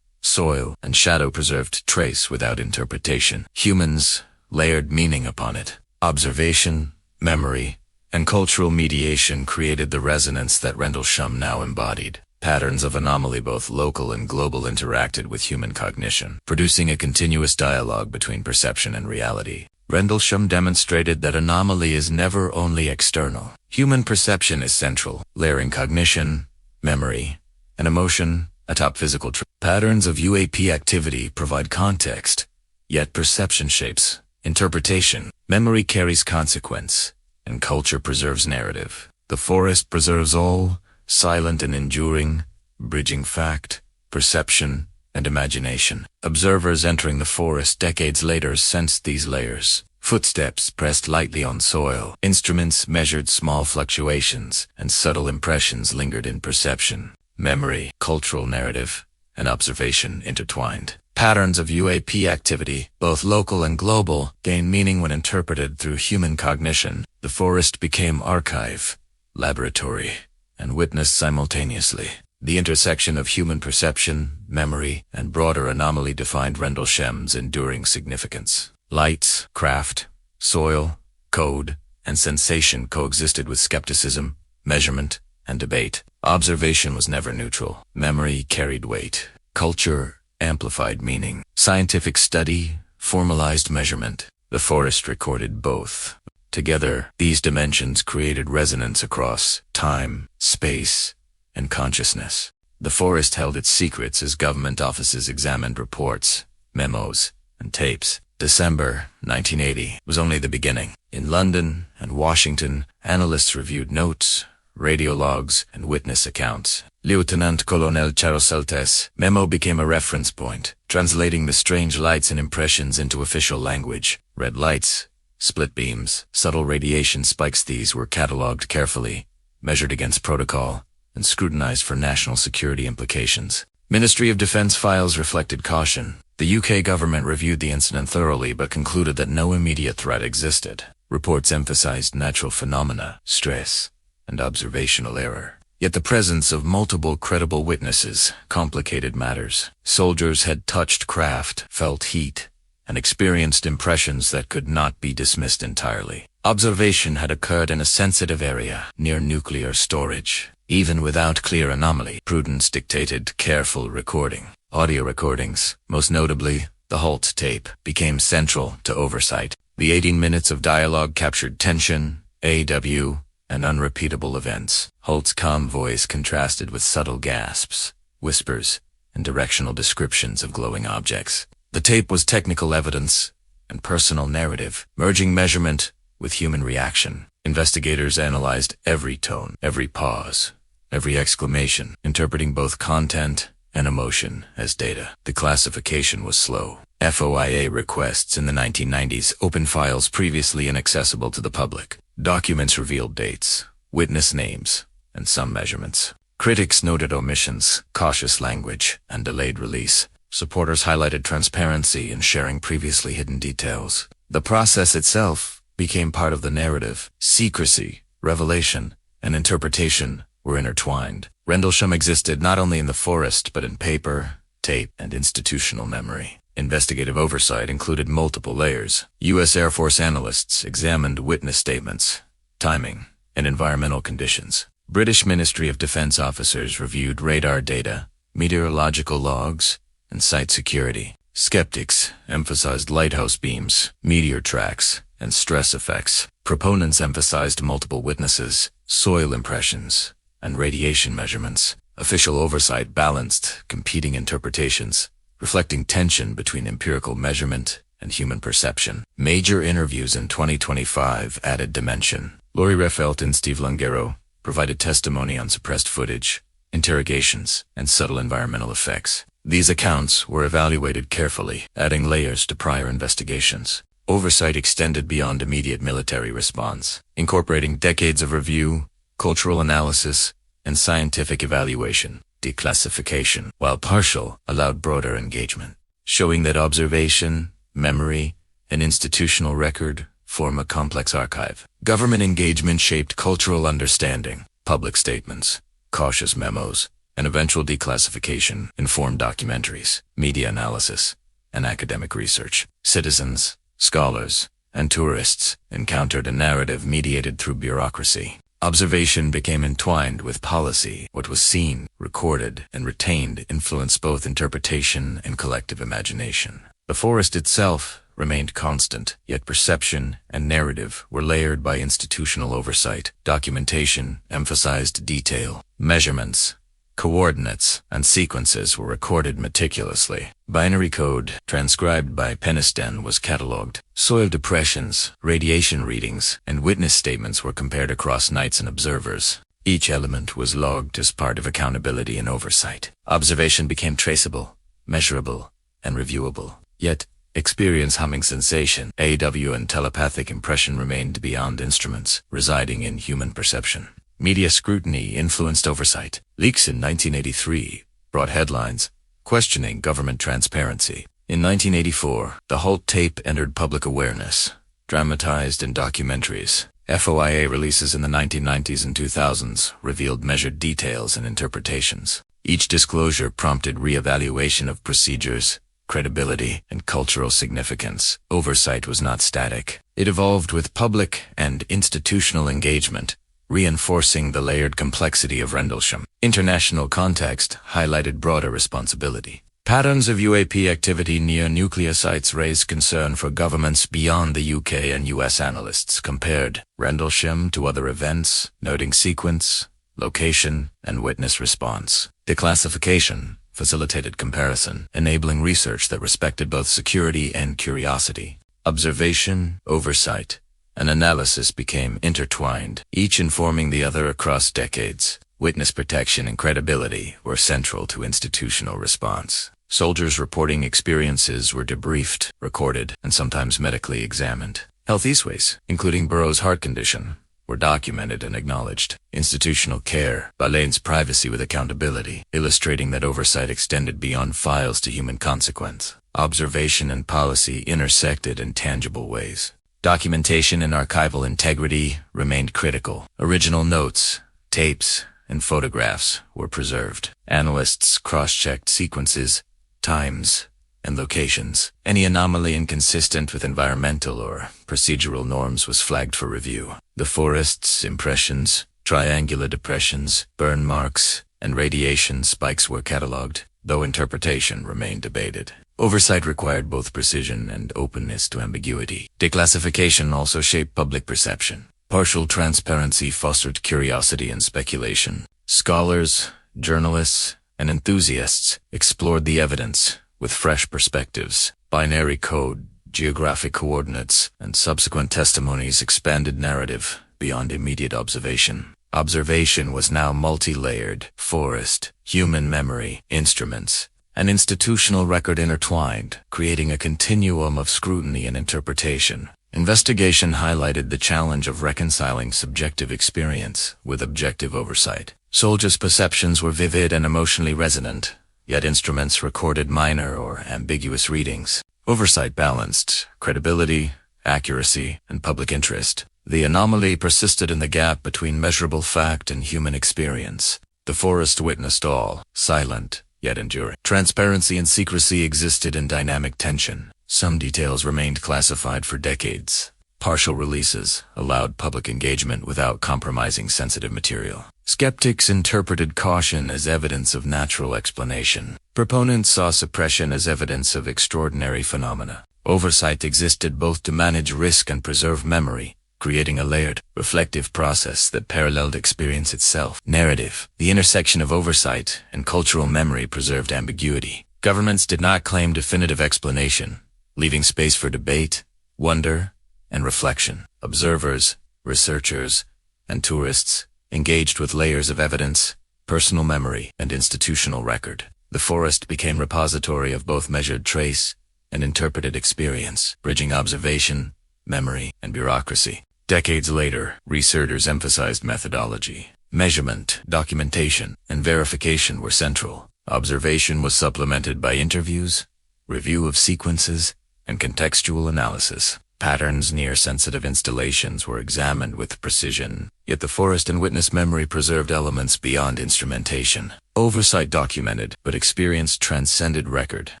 soil, and shadow preserved trace without interpretation. Humans layered meaning upon it. Observation, memory, and cultural mediation created the resonance that Rendlesham now embodied. Patterns of anomaly, both local and global, interacted with human cognition, producing a continuous dialogue between perception and reality. Rendlesham demonstrated that anomaly is never only external. Human perception is central, layering cognition, memory, and emotion atop physical truth. Patterns of UAP activity provide context, yet perception shapes interpretation. Memory carries consequence, and culture preserves narrative. The forest preserves all, silent and enduring, bridging fact, perception, and imagination. Observers entering the forest decades later sensed these layers. Footsteps pressed lightly on soil. Instruments measured small fluctuations, and subtle impressions lingered in perception. Memory, cultural narrative, and observation intertwined. Patterns of UAP activity, both local and global, gain meaning when interpreted through human cognition. The forest became archive, laboratory, and witness simultaneously. The intersection of human perception, memory, and broader anomaly defined Rendlesham's enduring significance. Light, craft, soil, code, and sensation coexisted with skepticism, measurement, and debate. Observation was never neutral. Memory carried weight. Culture amplified meaning. Scientific study formalized measurement. The forest recorded both. Together, these dimensions created resonance across time, space, and consciousness. The forest held its secrets as government offices examined reports, memos, and tapes. December 1980 was only the beginning. In London and Washington, analysts reviewed notes, radio logs, and witness accounts. Lieutenant Colonel Charoseltes' memo became a reference point, translating the strange lights and impressions into official language. Red lights, split beams, subtle radiation spikes. These were catalogued carefully, measured against protocol, and scrutinized for national security implications. Ministry of Defense files reflected caution. The UK government reviewed the incident thoroughly but concluded that no immediate threat existed. Reports emphasized natural phenomena, stress, and observational error. Yet the presence of multiple credible witnesses complicated matters. Soldiers had touched craft, felt heat, and experienced impressions that could not be dismissed entirely. Observation had occurred in a sensitive area near nuclear storage. Even without clear anomaly, prudence dictated careful recording. Audio recordings, most notably the Halt tape, became central to oversight. The 18 minutes of dialogue captured tension, AW, and unrepeatable events. Halt's calm voice contrasted with subtle gasps, whispers, and directional descriptions of glowing objects. The tape was technical evidence and personal narrative, merging measurement with human reaction. Investigators analyzed every tone, every pause, every exclamation, interpreting both content and emotion as data. The classification was slow. FOIA requests in the 1990s opened files previously inaccessible to the public. Documents revealed dates, witness names, and some measurements. Critics noted omissions, cautious language, and delayed release. Supporters highlighted transparency in sharing previously hidden details. The process itself became part of the narrative. Secrecy, revelation, and interpretation were intertwined. Rendlesham existed not only in the forest but in paper, tape, and institutional memory. Investigative oversight included multiple layers. U.S. Air Force analysts examined witness statements, timing, and environmental conditions. British Ministry of Defense officers reviewed radar data, meteorological logs, and site security. Skeptics emphasized lighthouse beams, meteor tracks, and stress effects. Proponents emphasized multiple witnesses, soil impressions, and radiation measurements. Official oversight balanced competing interpretations, reflecting tension between empirical measurement and human perception. Major interviews in 2025 added dimension. Lori Refelt and Steve Lungero provided testimony on suppressed footage, interrogations, and subtle environmental effects. These accounts were evaluated carefully, adding layers to prior investigations. Oversight extended beyond immediate military response, incorporating decades of review, cultural analysis, and scientific evaluation. Declassification, while partial, allowed broader engagement, showing that observation, memory, and institutional record form a complex archive. Government engagement shaped cultural understanding. Public statements, cautious memos, and eventual declassification informed documentaries, media analysis, and academic research. Citizens, scholars, and tourists encountered a narrative mediated through bureaucracy. Observation became entwined with policy. What was seen, recorded, and retained influenced both interpretation and collective imagination. The forest itself remained constant, yet perception and narrative were layered by institutional oversight. Documentation emphasized detail. Measurements, coordinates, and sequences were recorded meticulously. Binary code, transcribed by Penniston, was catalogued. Soil depressions, radiation readings, and witness statements were compared across nights and observers. Each element was logged as part of accountability and oversight. Observation became traceable, measurable, and reviewable. Yet, experience, humming sensation, AW, and telepathic impression remained beyond instruments, residing in human perception. Media scrutiny influenced oversight. Leaks in 1983 brought headlines questioning government transparency. In 1984, the Halt tape entered public awareness, dramatized in documentaries. FOIA releases in the 1990s and 2000s revealed measured details and interpretations. Each disclosure prompted reevaluation of procedures, credibility, and cultural significance. Oversight was not static. It evolved with public and institutional engagement, reinforcing the layered complexity of Rendlesham. International context highlighted broader responsibility. Patterns of UAP activity near nuclear sites raised concern for governments beyond the UK, and US analysts compared Rendlesham to other events, noting sequence, location, and witness response. Declassification facilitated comparison, enabling research that respected both security and curiosity. Observation, oversight, and analysis became intertwined, each informing the other across decades. Witness protection and credibility were central to institutional response. Soldiers reporting experiences were debriefed, recorded, and sometimes medically examined. Health issues, including Burroughs' heart condition, were documented and acknowledged. Institutional care balanced privacy with accountability, illustrating that oversight extended beyond files to human consequence. Observation and policy intersected in tangible ways. Documentation and archival integrity remained critical. Original notes, tapes, and photographs were preserved. Analysts cross-checked sequences, times, and locations. Any anomaly inconsistent with environmental or procedural norms was flagged for review. The forest's impressions, triangular depressions, burn marks, and radiation spikes were catalogued, though interpretation remained debated. Oversight required both precision and openness to ambiguity. Declassification also shaped public perception. Partial transparency fostered curiosity and speculation. Scholars, journalists, and enthusiasts explored the evidence with fresh perspectives. Binary code, geographic coordinates, and subsequent testimonies expanded narrative beyond immediate observation. Observation was now multi-layered. Forest, human memory, instruments, and institutional record intertwined, creating a continuum of scrutiny and interpretation. Investigation highlighted the challenge of reconciling subjective experience with objective oversight. Soldiers' perceptions were vivid and emotionally resonant, yet instruments recorded minor or ambiguous readings. Oversight balanced credibility, accuracy, and public interest. The anomaly persisted in the gap between measurable fact and human experience. The forest witnessed all, silent, yet enduring. Transparency and secrecy existed in dynamic tension. Some details remained classified for decades. Partial releases allowed public engagement without compromising sensitive material. Skeptics interpreted caution as evidence of natural explanation. Proponents saw suppression as evidence of extraordinary phenomena. Oversight existed both to manage risk and preserve memory, creating a layered, reflective process that paralleled experience itself. Narrative. The intersection of oversight and cultural memory preserved ambiguity. Governments did not claim definitive explanation, leaving space for debate, wonder, and reflection. Observers, researchers, and tourists engaged with layers of evidence, personal memory, and institutional record. The forest became repository of both measured trace and interpreted experience, bridging observation, memory, and bureaucracy. Decades later, researchers emphasized methodology. Measurement, documentation, and verification were central. Observation was supplemented by interviews, review of sequences, and contextual analysis. Patterns near sensitive installations were examined with precision, yet the forest and witness memory preserved elements beyond instrumentation. Oversight documented, but experience transcended record.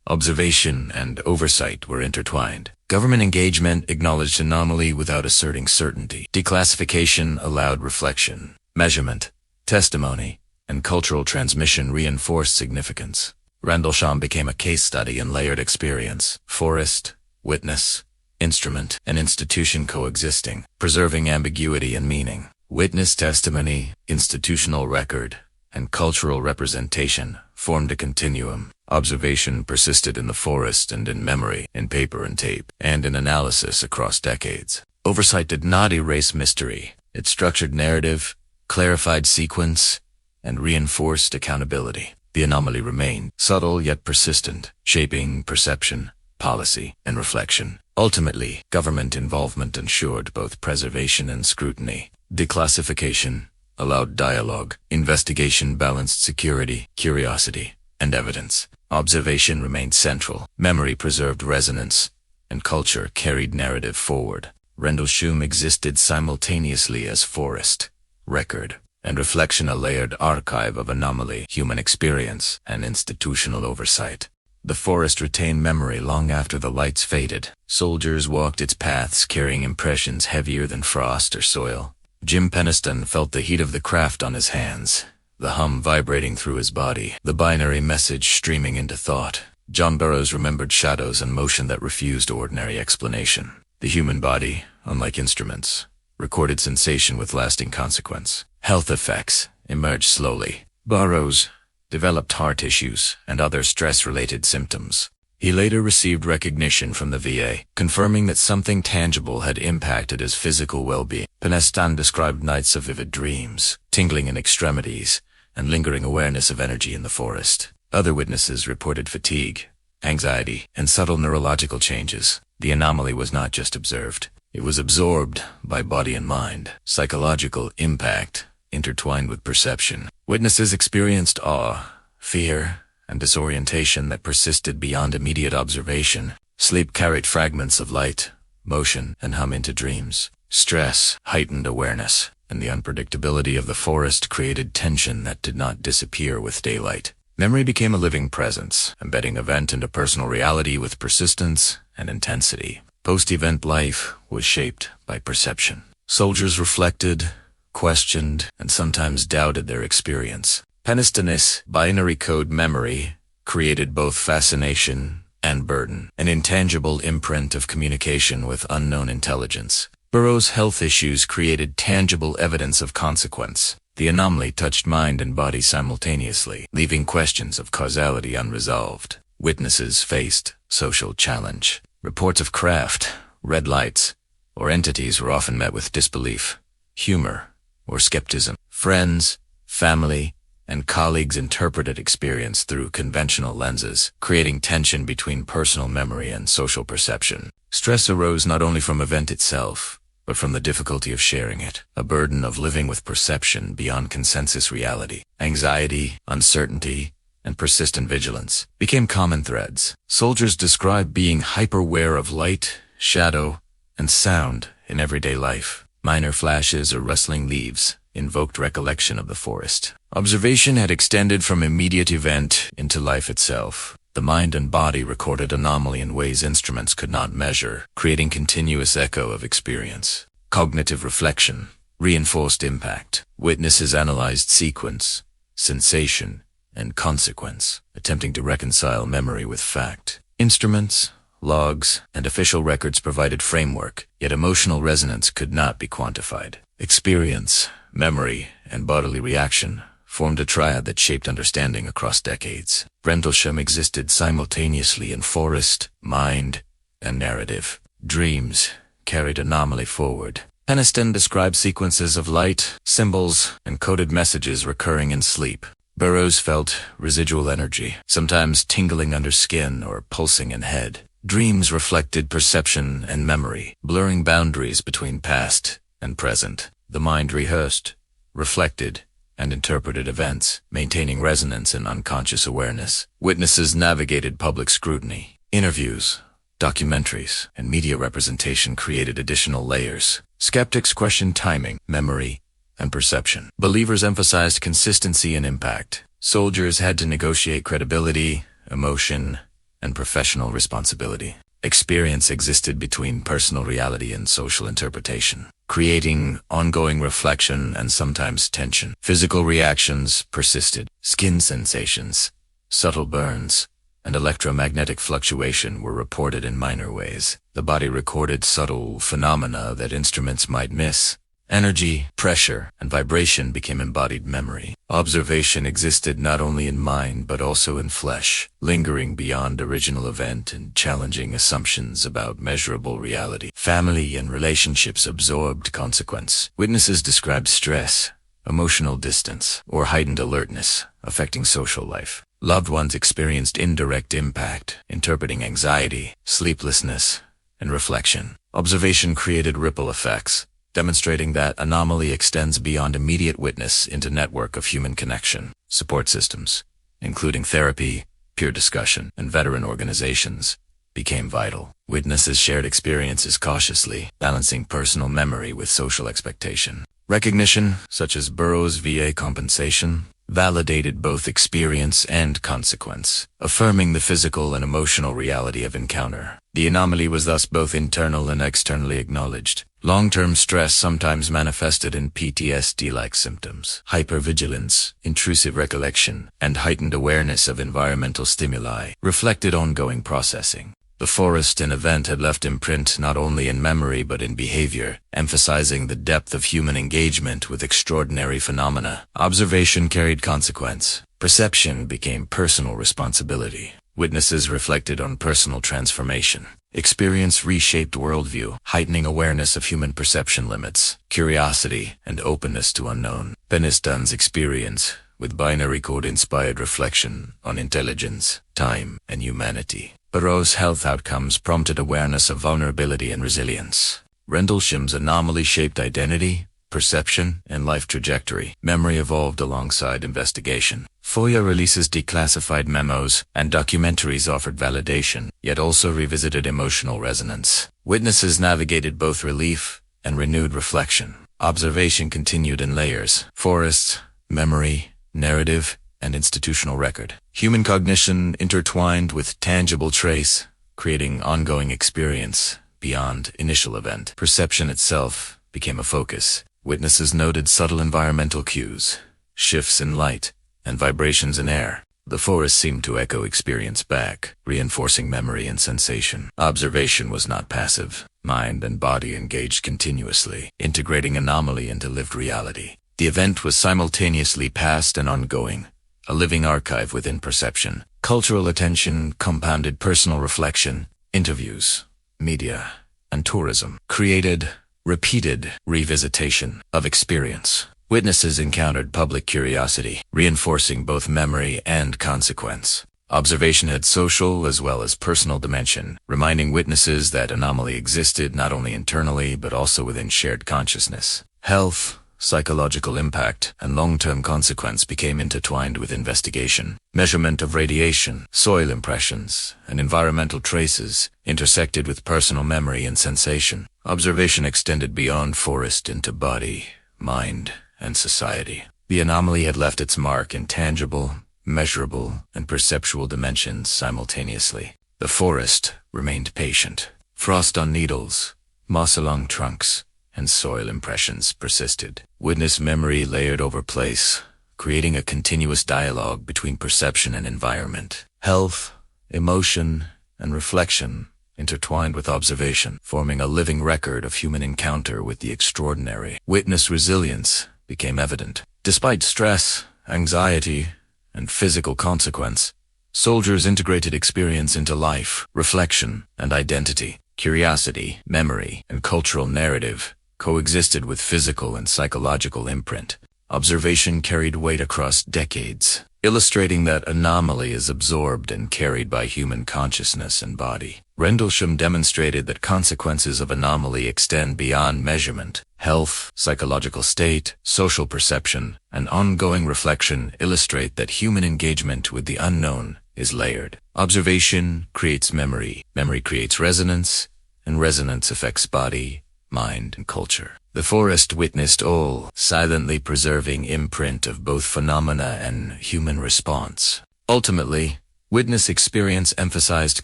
Observation and oversight were intertwined. Government engagement acknowledged anomaly without asserting certainty. Declassification allowed reflection. Measurement, testimony, and cultural transmission reinforced significance. Rendlesham became a case study in layered experience. Forest, witness, instrument, and institution coexisting, preserving ambiguity and meaning. Witness testimony, institutional record, and cultural representation formed a continuum. Observation persisted in the forest and in memory, in paper and tape, and in analysis across decades. Oversight did not erase mystery. It structured narrative, clarified sequence, and reinforced accountability. The anomaly remained, subtle yet persistent, shaping perception, policy, and reflection. Ultimately, government involvement ensured both preservation and scrutiny. Declassification allowed dialogue. Investigation balanced security, curiosity, and evidence. Observation remained central. Memory preserved resonance, and culture carried narrative forward. Rendlesham existed simultaneously as forest, record, and reflection, a layered archive of anomaly, human experience, and institutional oversight. The forest retained memory long after the lights faded. Soldiers walked its paths carrying impressions heavier than frost or soil. Jim Penniston felt the heat of the craft on his hands, the hum vibrating through his body, the binary message streaming into thought. John Burroughs remembered shadows and motion that refused ordinary explanation. The human body, unlike instruments, recorded sensation with lasting consequence. Health effects emerged slowly. Burroughs developed heart issues and other stress-related symptoms. He later received recognition from the VA, confirming that something tangible had impacted his physical well-being. Penniston described nights of vivid dreams, tingling in extremities, and lingering awareness of energy in the forest. Other witnesses reported fatigue, anxiety, and subtle neurological changes. The anomaly was not just observed. It was absorbed by body and mind. Psychological impact intertwined with perception. Witnesses experienced awe, fear, and disorientation that persisted beyond immediate observation. Sleep carried fragments of light, motion, and hum into dreams. Stress heightened awareness, and the unpredictability of the forest created tension that did not disappear with daylight. Memory became a living presence, embedding event into personal reality with persistence and intensity. Post-event life was shaped by perception. Soldiers reflected, questioned, and sometimes doubted their experience. Penniston's binary code memory created both fascination and burden, an intangible imprint of communication with unknown intelligence. Burroughs' health issues created tangible evidence of consequence. The anomaly touched mind and body simultaneously, leaving questions of causality unresolved. Witnesses faced social challenge. Reports of craft, red lights, or entities were often met with disbelief, humor, or skepticism. Friends, family, and colleagues interpreted experience through conventional lenses, creating tension between personal memory and social perception. Stress arose not only from event itself, but from the difficulty of sharing it, a burden of living with perception beyond consensus reality. Anxiety, uncertainty, and persistent vigilance became common threads. Soldiers described being hyper-aware of light, shadow, and sound in everyday life. Minor flashes or rustling leaves invoked recollection of the forest. Observation had extended from immediate event into life itself. The mind and body recorded anomaly in ways instruments could not measure, creating continuous echo of experience. Cognitive reflection, reinforced impact. Witnesses analyzed sequence, sensation, and consequence, attempting to reconcile memory with fact. Instruments, logs, and official records provided framework, yet emotional resonance could not be quantified. Experience, memory, and bodily reaction formed a triad that shaped understanding across decades. Rendlesham existed simultaneously in forest, mind, and narrative. Dreams carried anomaly forward. Penniston described sequences of light, symbols, and coded messages recurring in sleep. Burroughs felt residual energy, sometimes tingling under skin or pulsing in head. Dreams reflected perception and memory, blurring boundaries between past and present. The mind rehearsed, reflected, and interpreted events, maintaining resonance in unconscious awareness. Witnesses navigated public scrutiny. Interviews, documentaries, and media representation created additional layers. Skeptics questioned timing, memory, and perception. Believers emphasized consistency and impact. Soldiers had to negotiate credibility, emotion, and professional responsibility. Experience existed between personal reality and social interpretation, creating ongoing reflection and sometimes tension. Physical reactions persisted. Skin sensations, subtle burns, and electromagnetic fluctuation were reported in minor ways. The body recorded subtle phenomena that instruments might miss. Energy, pressure, and vibration became embodied memory. Observation existed not only in mind but also in flesh, lingering beyond original event and challenging assumptions about measurable reality. Family and relationships absorbed consequence. Witnesses described stress, emotional distance, or heightened alertness affecting social life. Loved ones experienced indirect impact, interpreting anxiety, sleeplessness, and reflection. Observation created ripple effects, demonstrating that anomaly extends beyond immediate witness into network of human connection. Support systems, including therapy, peer discussion, and veteran organizations, became vital. Witnesses shared experiences cautiously, balancing personal memory with social expectation. Recognition, such as Burroughs' VA compensation, validated both experience and consequence, affirming the physical and emotional reality of encounter. The anomaly was thus both internal and externally acknowledged. Long-term stress sometimes manifested in PTSD-like symptoms. Hypervigilance, intrusive recollection, and heightened awareness of environmental stimuli reflected ongoing processing. The forest and event had left imprint not only in memory but in behavior, emphasizing the depth of human engagement with extraordinary phenomena. Observation carried consequence. Perception became personal responsibility. Witnesses reflected on personal transformation. Experience reshaped worldview, heightening awareness of human perception limits, curiosity, and openness to unknown. Penniston's experience, with binary code-inspired reflection on intelligence, time, and humanity. Burroughs' health outcomes prompted awareness of vulnerability and resilience. Rendlesham's anomaly shaped identity, perception, and life trajectory. Memory evolved alongside investigation. FOIA releases declassified memos, and documentaries offered validation, yet also revisited emotional resonance. Witnesses navigated both relief and renewed reflection. Observation continued in layers: forests, memory, narrative, and institutional record. Human cognition intertwined with tangible trace, creating ongoing experience beyond initial event. Perception itself became a focus. Witnesses noted subtle environmental cues, shifts in light, and vibrations in air. The forest seemed to echo experience back, reinforcing memory and sensation. Observation was not passive. Mind and body engaged continuously, integrating anomaly into lived reality. The event was simultaneously past and ongoing, a living archive within perception. Cultural attention compounded personal reflection. Interviews, media, and tourism created repeated revisitation of experience. Witnesses encountered public curiosity, reinforcing both memory and consequence. Observation had social as well as personal dimension, reminding witnesses that anomaly existed not only internally but also within shared consciousness. Health, psychological impact, and long-term consequence became intertwined with investigation. Measurement of radiation, soil impressions, and environmental traces intersected with personal memory and sensation. Observation extended beyond forest into body, mind, and society. The anomaly had left its mark in tangible, measurable, and perceptual dimensions simultaneously. The forest remained patient. Frost on needles, moss along trunks, and soil impressions persisted. Witness memory layered over place, creating a continuous dialogue between perception and environment. Health, emotion, and reflection intertwined with observation, forming a living record of human encounter with the extraordinary. Witness resilience became evident. Despite stress, anxiety, and physical consequence, soldiers integrated experience into life, reflection, and identity. Curiosity, memory, and cultural narrative coexisted with physical and psychological imprint. Observation carried weight across decades, illustrating that anomaly is absorbed and carried by human consciousness and body. Rendlesham demonstrated that consequences of anomaly extend beyond measurement. Health, psychological state, social perception, and ongoing reflection illustrate that human engagement with the unknown is layered. Observation creates memory, memory creates resonance, and resonance affects body, mind, and culture. The forest witnessed all, silently preserving imprint of both phenomena and human response. Ultimately, witness experience emphasized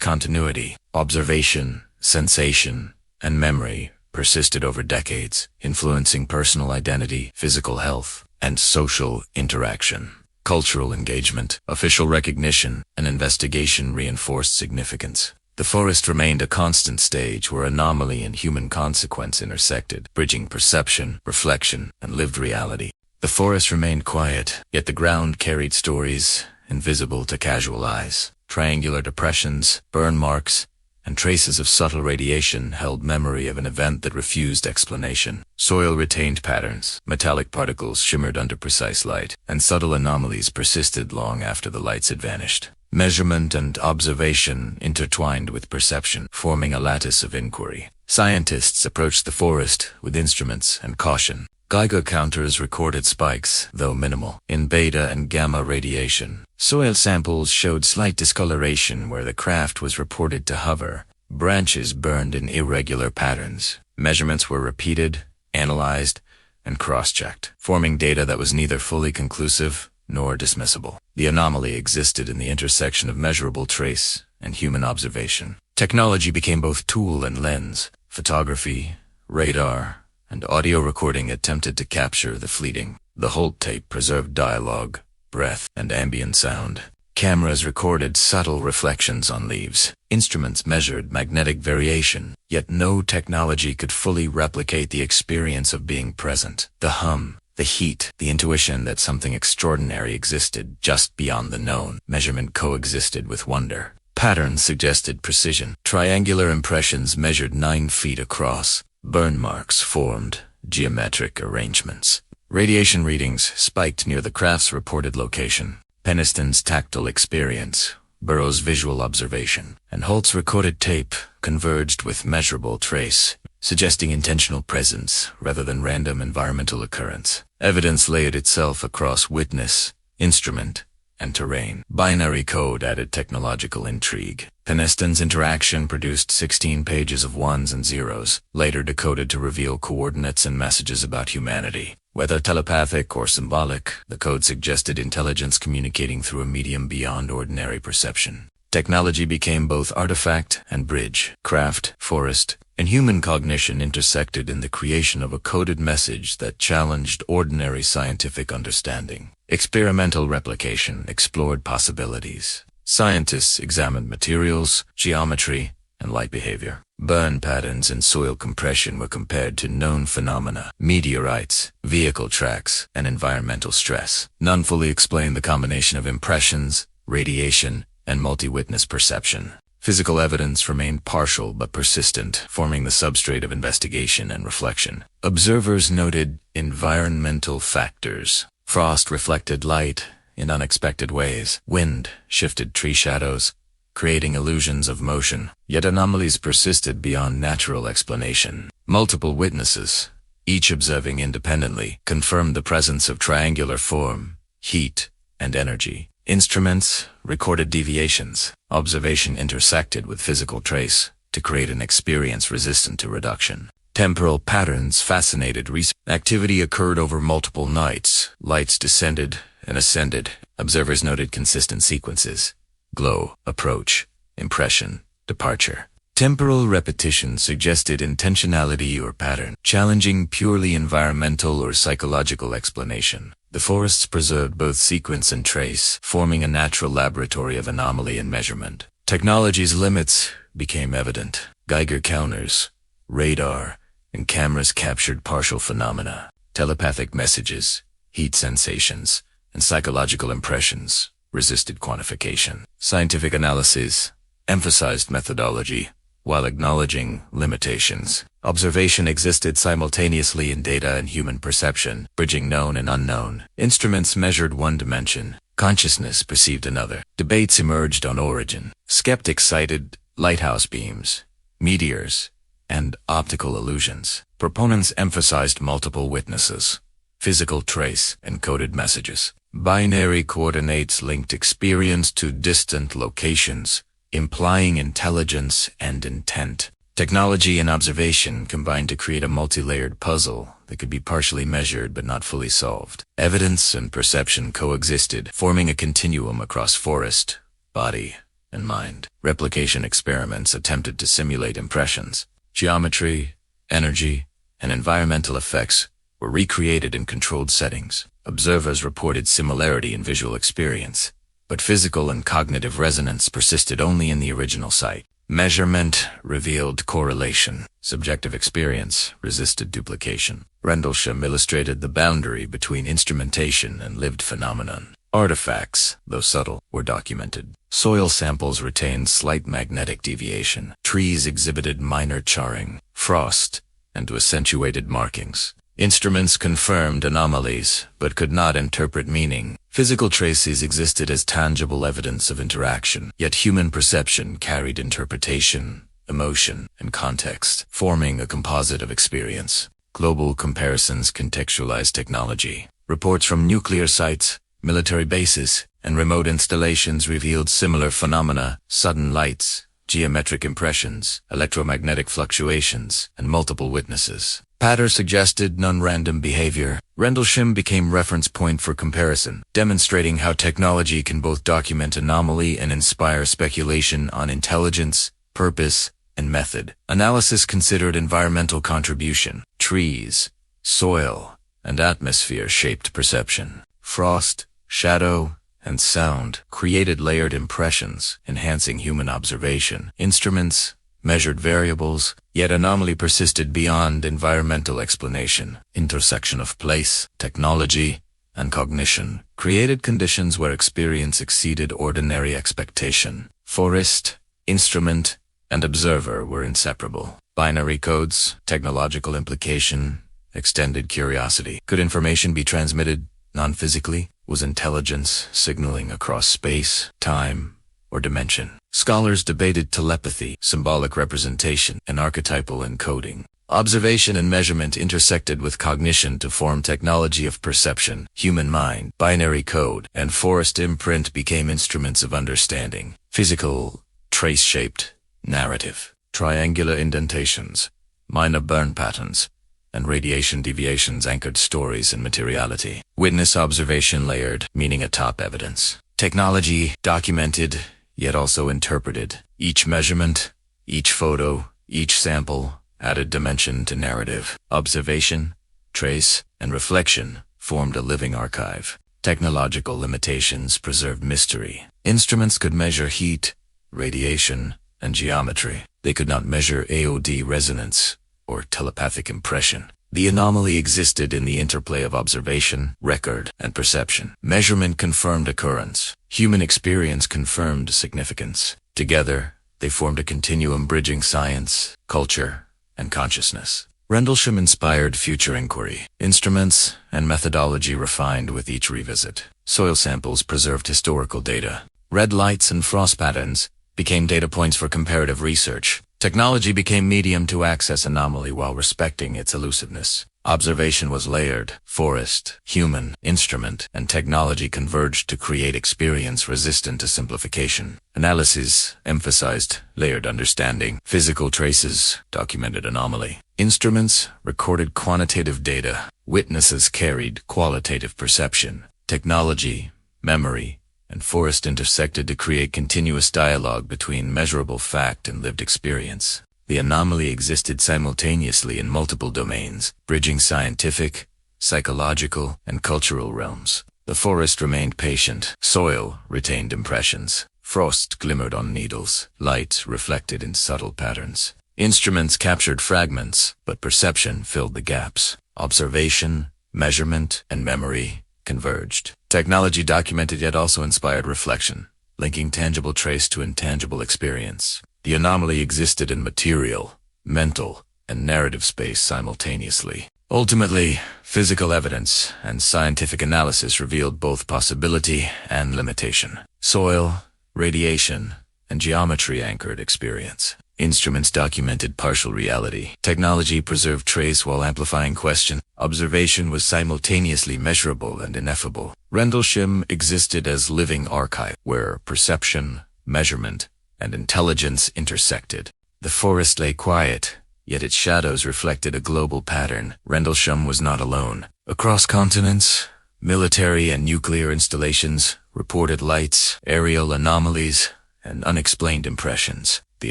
continuity. Observation, sensation, and memory persisted over decades, influencing personal identity, physical health, and social interaction. Cultural engagement, official recognition, and investigation reinforced significance. The forest remained a constant stage where anomaly and human consequence intersected, bridging perception, reflection, and lived reality. The forest remained quiet, yet the ground carried stories invisible to casual eyes. Triangular depressions, burn marks, and traces of subtle radiation held memory of an event that refused explanation. Soil retained patterns, metallic particles shimmered under precise light, and subtle anomalies persisted long after the lights had vanished. Measurement and observation intertwined with perception, forming a lattice of inquiry. Scientists approached the forest with instruments and caution. Geiger counters recorded spikes, though minimal, in beta and gamma radiation. Soil samples showed slight discoloration where the craft was reported to hover. Branches burned in irregular patterns. Measurements were repeated, analyzed, and cross-checked, forming data that was neither fully conclusive nor dismissible. The anomaly existed in the intersection of measurable trace and human observation. Technology became both tool and lens. Photography, radar, and audio recording attempted to capture the fleeting. The Halt tape preserved dialogue, breath, and ambient sound. Cameras recorded subtle reflections on leaves. Instruments measured magnetic variation, yet no technology could fully replicate the experience of being present. The hum, the heat, the intuition that something extraordinary existed just beyond the known. Measurement coexisted with wonder. Patterns suggested precision. Triangular impressions measured 9 feet across. Burn marks formed geometric arrangements. Radiation readings spiked near the craft's reported location. Penniston's tactile experience, Burroughs' visual observation, and Halt's recorded tape converged with measurable trace, suggesting intentional presence rather than random environmental occurrence. Evidence layered itself across witness, instrument, and terrain. Binary code added technological intrigue. Penniston's interaction produced 16 pages of ones and zeros, later decoded to reveal coordinates and messages about humanity. Whether telepathic or symbolic, the code suggested intelligence communicating through a medium beyond ordinary perception. Technology became both artifact and bridge. Craft, forest, and human cognition intersected in the creation of a coded message that challenged ordinary scientific understanding. Experimental replication explored possibilities. Scientists examined materials, geometry, and light behavior. Burn patterns and soil compression were compared to known phenomena, meteorites, vehicle tracks, and environmental stress. None fully explained the combination of impressions, radiation, and multi-witness perception. Physical evidence remained partial but persistent, forming the substrate of investigation and reflection. Observers noted environmental factors. Frost reflected light in unexpected ways. Wind shifted tree shadows, creating illusions of motion. Yet anomalies persisted beyond natural explanation. Multiple witnesses, each observing independently, confirmed the presence of triangular form, heat, and energy. Instruments recorded deviations. Observation intersected with physical trace to create an experience resistant to reduction. Temporal patterns fascinated researchers. Activity occurred over multiple nights. Lights descended and ascended. Observers noted consistent sequences: glow, approach, impression, departure. Temporal repetition suggested intentionality or pattern, challenging purely environmental or psychological explanation. The forests preserved both sequence and trace, forming a natural laboratory of anomaly and measurement. Technology's limits became evident. Geiger counters, radar, and cameras captured partial phenomena. Telepathic messages, heat sensations, and psychological impressions resisted quantification. Scientific analysis emphasized methodology while acknowledging limitations. Observation existed simultaneously in data and human perception, bridging known and unknown. Instruments measured one dimension. Consciousness perceived another. Debates emerged on origin. Skeptics cited lighthouse beams, meteors, and optical illusions. Proponents emphasized multiple witnesses, physical trace, and coded messages. Binary coordinates linked experience to distant locations, implying intelligence and intent. Technology and observation combined to create a multi-layered puzzle that could be partially measured but not fully solved. Evidence and perception coexisted, forming a continuum across forest, body, and mind. Replication experiments attempted to simulate impressions. Geometry, energy, and environmental effects were recreated in controlled settings. Observers reported similarity in visual experience, but physical and cognitive resonance persisted only in the original site. Measurement revealed correlation. Subjective experience resisted duplication. Rendlesham illustrated the boundary between instrumentation and lived phenomenon. Artifacts, though subtle, were documented. Soil samples retained slight magnetic deviation. Trees exhibited minor charring, frost, and accentuated markings. Instruments confirmed anomalies, but could not interpret meaning. Physical traces existed as tangible evidence of interaction, yet human perception carried interpretation, emotion, and context, forming a composite of experience. Global comparisons contextualized technology. Reports from nuclear sites, military bases, and remote installations revealed similar phenomena: sudden lights, geometric impressions, electromagnetic fluctuations, and multiple witnesses. Patterns suggested non-random behavior. Rendlesham became reference point for comparison, demonstrating how technology can both document anomaly and inspire speculation on intelligence, purpose, and method. Analysis considered environmental contribution. Trees, soil, and atmosphere shaped perception. Frost, shadow, and sound created layered impressions, enhancing human observation. Instruments measured variables, yet anomaly persisted beyond environmental explanation. Intersection of place, technology, and cognition created conditions where experience exceeded ordinary expectation. Forest, instrument, and observer were inseparable. Binary codes, technological implication, extended curiosity. Could information be transmitted non-physically? Was intelligence signaling across space, time, or dimension? Scholars debated telepathy, symbolic representation, and archetypal encoding. Observation and measurement intersected with cognition to form technology of perception. Human mind, binary code, and forest imprint became instruments of understanding. Physical, trace-shaped, narrative. Triangular indentations, minor burn patterns, and radiation deviations anchored stories and materiality. Witness observation layered, meaning atop evidence. Technology documented, yet also interpreted. Each measurement, each photo, each sample added dimension to narrative. Observation, trace, and reflection formed a living archive. Technological limitations preserved mystery. Instruments could measure heat, radiation, and geometry. They could not measure AOD resonance or telepathic impression. The anomaly existed in the interplay of observation, record, and perception. Measurement confirmed occurrence. Human experience confirmed significance. Together, they formed a continuum bridging science, culture, and consciousness. Rendlesham inspired future inquiry. Instruments and methodology refined with each revisit. Soil samples preserved historical data. Red lights and frost patterns became data points for comparative research. Technology became medium to access anomaly while respecting its elusiveness. Observation was layered. Forest, human, instrument, and technology converged to create experience resistant to simplification. Analysis emphasized layered understanding. Physical traces documented anomaly. Instruments recorded quantitative data. Witnesses carried qualitative perception. Technology, memory, and forest intersected to create continuous dialogue between measurable fact and lived experience. The anomaly existed simultaneously in multiple domains, bridging scientific, psychological, and cultural realms. The forest remained patient. Soil retained impressions. Frost glimmered on needles. Light reflected in subtle patterns. Instruments captured fragments, but perception filled the gaps. Observation, measurement, and memory converged. Technology documented yet also inspired reflection, linking tangible trace to intangible experience. The anomaly existed in material, mental, and narrative space simultaneously. Ultimately, physical evidence and scientific analysis revealed both possibility and limitation. Soil, radiation, and geometry anchored experience. Instruments documented partial reality. Technology preserved trace while amplifying question. Observation was simultaneously measurable and ineffable. Rendlesham existed as living archive, where perception, measurement, and intelligence intersected. The forest lay quiet, yet its shadows reflected a global pattern. Rendlesham was not alone. Across continents, military and nuclear installations reported lights, aerial anomalies, and unexplained impressions. The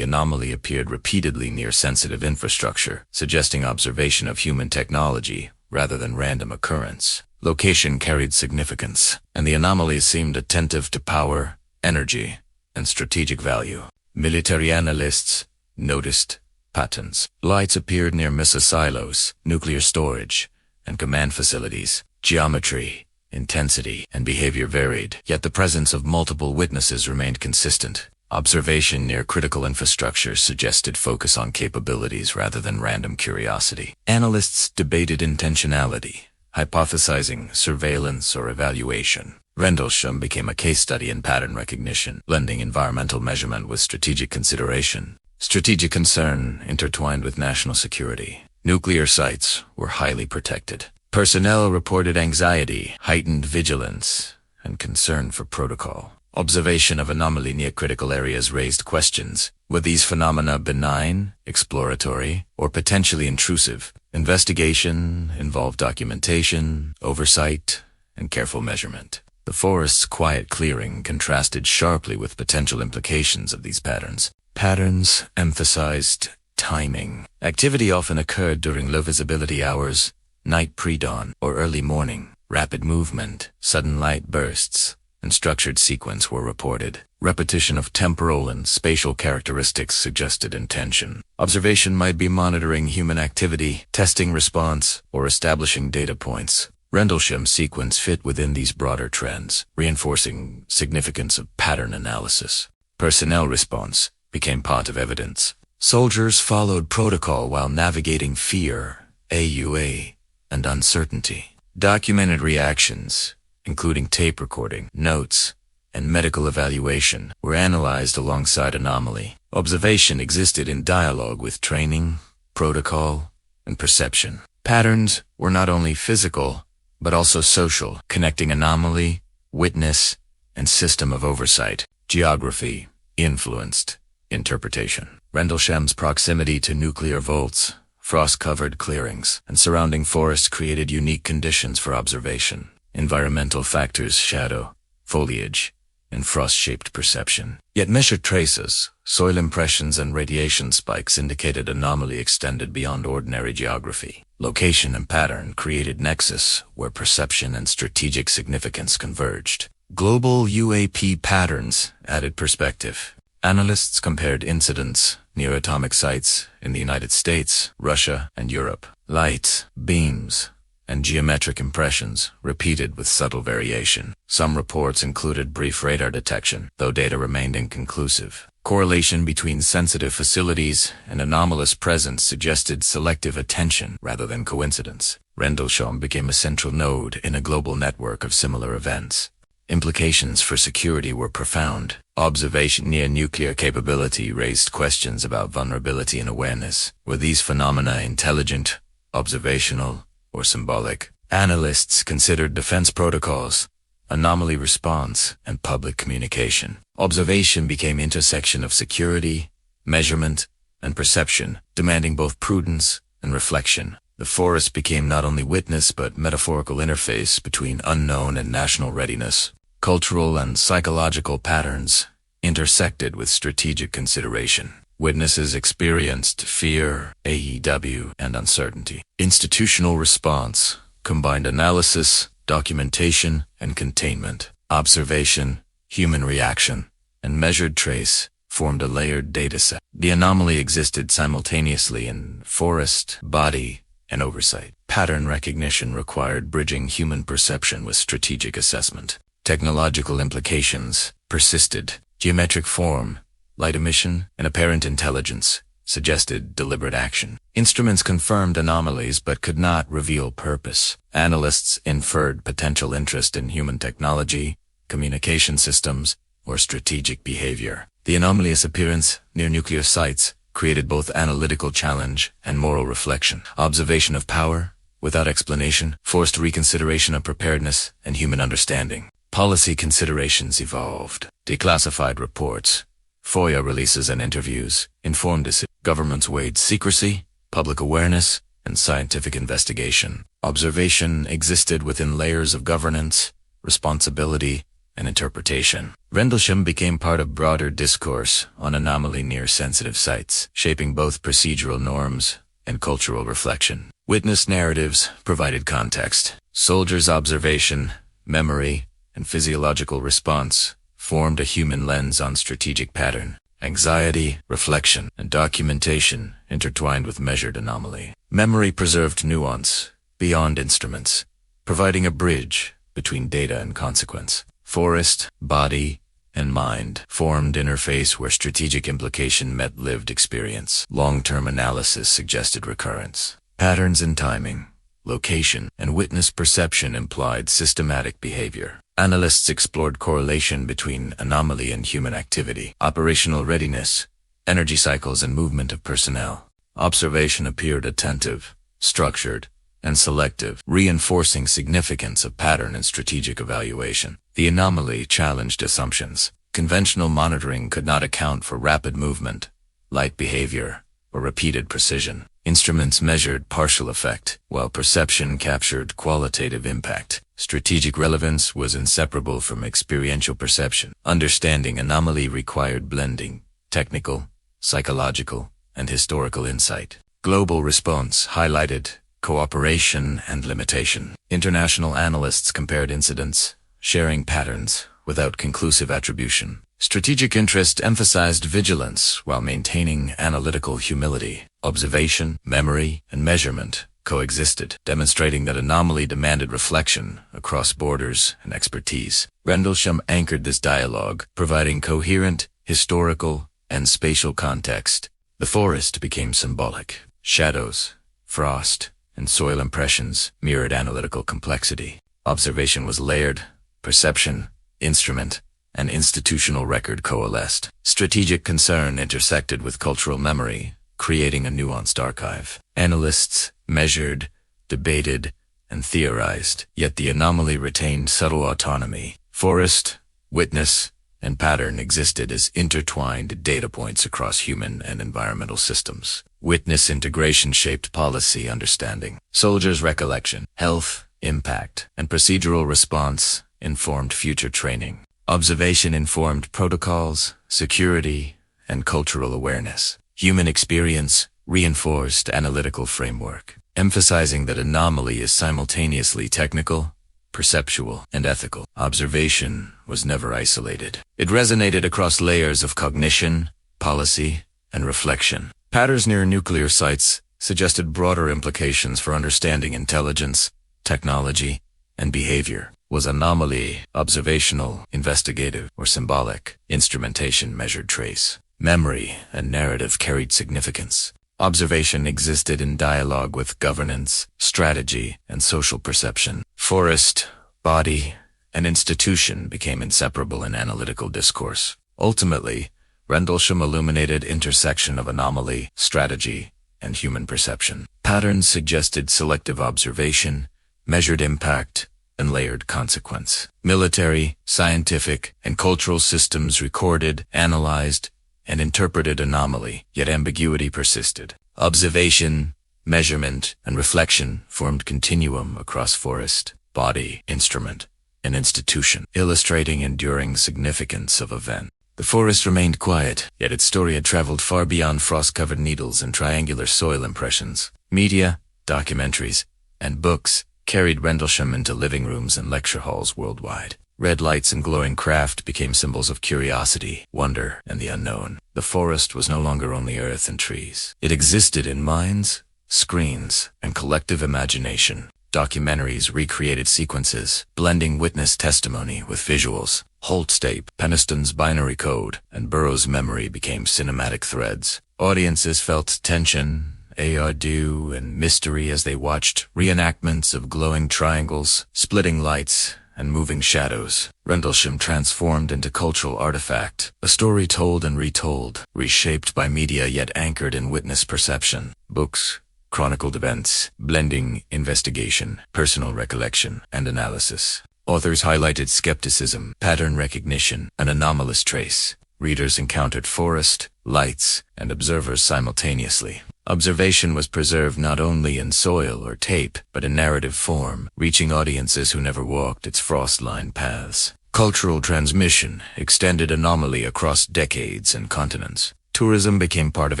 anomaly appeared repeatedly near sensitive infrastructure, suggesting observation of human technology rather than random occurrence. Location carried significance, and the anomaly seemed attentive to power, energy, and strategic value. Military analysts noticed patterns. Lights appeared near missile silos, nuclear storage, and command facilities. Geometry, intensity, and behavior varied, yet the presence of multiple witnesses remained consistent. Observation near critical infrastructure suggested focus on capabilities rather than random curiosity. Analysts debated intentionality, hypothesizing surveillance or evaluation. Rendlesham became a case study in pattern recognition, blending environmental measurement with strategic consideration. Strategic concern intertwined with national security. Nuclear sites were highly protected. Personnel reported anxiety, heightened vigilance, and concern for protocol. Observation of anomaly near critical areas raised questions. Were these phenomena benign, exploratory, or potentially intrusive? Investigation involved documentation, oversight, and careful measurement. The forest's quiet clearing contrasted sharply with potential implications of these patterns. Patterns emphasized timing. Activity often occurred during low visibility hours, night pre-dawn, or early morning. Rapid movement, sudden light bursts, and structured sequence were reported. Repetition of temporal and spatial characteristics suggested intention. Observation might be monitoring human activity, testing response, or establishing data points. Rendlesham's sequence fit within these broader trends, reinforcing significance of pattern analysis. Personnel response became part of evidence. Soldiers followed protocol while navigating fear, AUA, and uncertainty. Documented reactions, including tape recording, notes, and medical evaluation, were analyzed alongside anomaly. Observation existed in dialogue with training, protocol, and perception. Patterns were not only physical, but also social, connecting anomaly, witness, and system of oversight. Geography influenced interpretation. Rendlesham's proximity to nuclear vaults, frost-covered clearings, and surrounding forests created unique conditions for observation. Environmental factors, shadow, foliage, and frost-shaped perception. Yet measured traces, soil impressions, and radiation spikes indicated anomaly extended beyond ordinary geography. Location and pattern created nexus where perception and strategic significance converged. Global UAP patterns added perspective. Analysts compared incidents near atomic sites in the United States, Russia, and Europe. Light, beams, and geometric impressions repeated with subtle variation. Some reports included brief radar detection, though data remained inconclusive. Correlation between sensitive facilities and anomalous presence suggested selective attention rather than coincidence. Rendlesham became a central node in a global network of similar events. Implications for security were profound. Observation near nuclear capability raised questions about vulnerability and awareness. Were these phenomena intelligent, observational, or symbolic? Analysts considered defense protocols, anomaly response, and public communication. Observation became intersection of security, measurement, and perception, demanding both prudence and reflection. The forest became not only witness but metaphorical interface between unknown and national readiness. Cultural and psychological patterns intersected with strategic consideration. Witnesses experienced fear, AEW, and uncertainty. Institutional response combined analysis, documentation, and containment. Observation, human reaction, and measured trace formed a layered dataset. The anomaly existed simultaneously in forest, body, and oversight. Pattern recognition required bridging human perception with strategic assessment. Technological implications persisted. Geometric form, light emission, and apparent intelligence suggested deliberate action. Instruments confirmed anomalies but could not reveal purpose. Analysts inferred potential interest in human technology, communication systems, or strategic behavior. The anomalous appearance near nuclear sites created both analytical challenge and moral reflection. Observation of power, without explanation, forced reconsideration of preparedness and human understanding. Policy considerations evolved. Declassified reports, FOIA releases and interviews informed decisions. Governments weighed secrecy, public awareness, and scientific investigation. Observation existed within layers of governance, responsibility, and interpretation. Rendlesham became part of broader discourse on anomaly near sensitive sites, shaping both procedural norms and cultural reflection. Witness narratives provided context. Soldiers' observation, memory, and physiological response formed a human lens on strategic pattern. Anxiety, reflection, and documentation intertwined with measured anomaly. Memory preserved nuance beyond instruments, providing a bridge between data and consequence. Forest, body, and mind formed interface where strategic implication met lived experience. Long-term analysis suggested recurrence. Patterns in timing, location, and witness perception implied systematic behavior. Analysts explored correlation between anomaly and human activity. Operational readiness, energy cycles, and movement of personnel. Observation appeared attentive, structured, and selective, reinforcing significance of pattern and strategic evaluation. The anomaly challenged assumptions. Conventional monitoring could not account for rapid movement, light behavior, or repeated precision. Instruments measured partial effect, while perception captured qualitative impact. Strategic relevance was inseparable from experiential perception. Understanding anomaly required blending technical, psychological, and historical insight. Global response highlighted cooperation and limitation. International analysts compared incidents, sharing patterns without conclusive attribution. Strategic interest emphasized vigilance while maintaining analytical humility. Observation, memory, and measurement coexisted, demonstrating that anomaly demanded reflection across borders and expertise. Rendlesham anchored this dialogue, providing coherent, historical, and spatial context. The forest became symbolic. Shadows, frost, and soil impressions mirrored analytical complexity. Observation was layered, perception, instrument, and institutional record coalesced. Strategic concern intersected with cultural memory, creating a nuanced archive. Analysts measured, debated, and theorized, yet the anomaly retained subtle autonomy. Forest, witness, and pattern existed as intertwined data points across human and environmental systems. Witness integration shaped policy understanding. Soldiers' recollection, health, impact, and procedural response informed future training. Observation informed protocols, security, and cultural awareness. Human experience reinforced analytical framework, emphasizing that anomaly is simultaneously technical, perceptual, and ethical. Observation was never isolated. It resonated across layers of cognition, policy, and reflection. Patterns near nuclear sites suggested broader implications for understanding intelligence, technology, and behavior. Was anomaly observational, investigative, or symbolic? Instrumentation measured trace. Memory and narrative carried significance. Observation existed in dialogue with governance, strategy, and social perception. Forest, body, and institution became inseparable in analytical discourse. Ultimately, Rendlesham illuminated intersection of anomaly, strategy, and human perception. Patterns suggested selective observation, measured impact, and layered consequence. Military, scientific, and cultural systems recorded, analyzed, and interpreted anomaly, yet ambiguity persisted. Observation, measurement, and reflection formed continuum across forest, body, instrument, and institution, illustrating enduring significance of event. The forest remained quiet, yet its story had traveled far beyond frost-covered needles and triangular soil impressions. Media, documentaries, and books carried Rendlesham into living rooms and lecture halls worldwide. Red lights and glowing craft became symbols of curiosity, wonder, and the unknown. The forest was no longer only earth and trees. It existed in minds, screens, and collective imagination. Documentaries recreated sequences, blending witness testimony with visuals. Halt's tape, Penniston's binary code, and Burroughs' memory became cinematic threads. Audiences felt tension, ado, and mystery as they watched reenactments of glowing triangles, splitting lights, and moving shadows. Rendlesham transformed into cultural artifact, a story told and retold, reshaped by media yet anchored in witness perception. Books chronicled events, blending investigation, personal recollection, and analysis. Authors highlighted skepticism, pattern recognition, and anomalous trace. Readers encountered forest, lights, and observers simultaneously. Observation was preserved not only in soil or tape, but in narrative form, reaching audiences who never walked its frost-lined paths. Cultural transmission extended Anomaly across decades and continents. Tourism became part of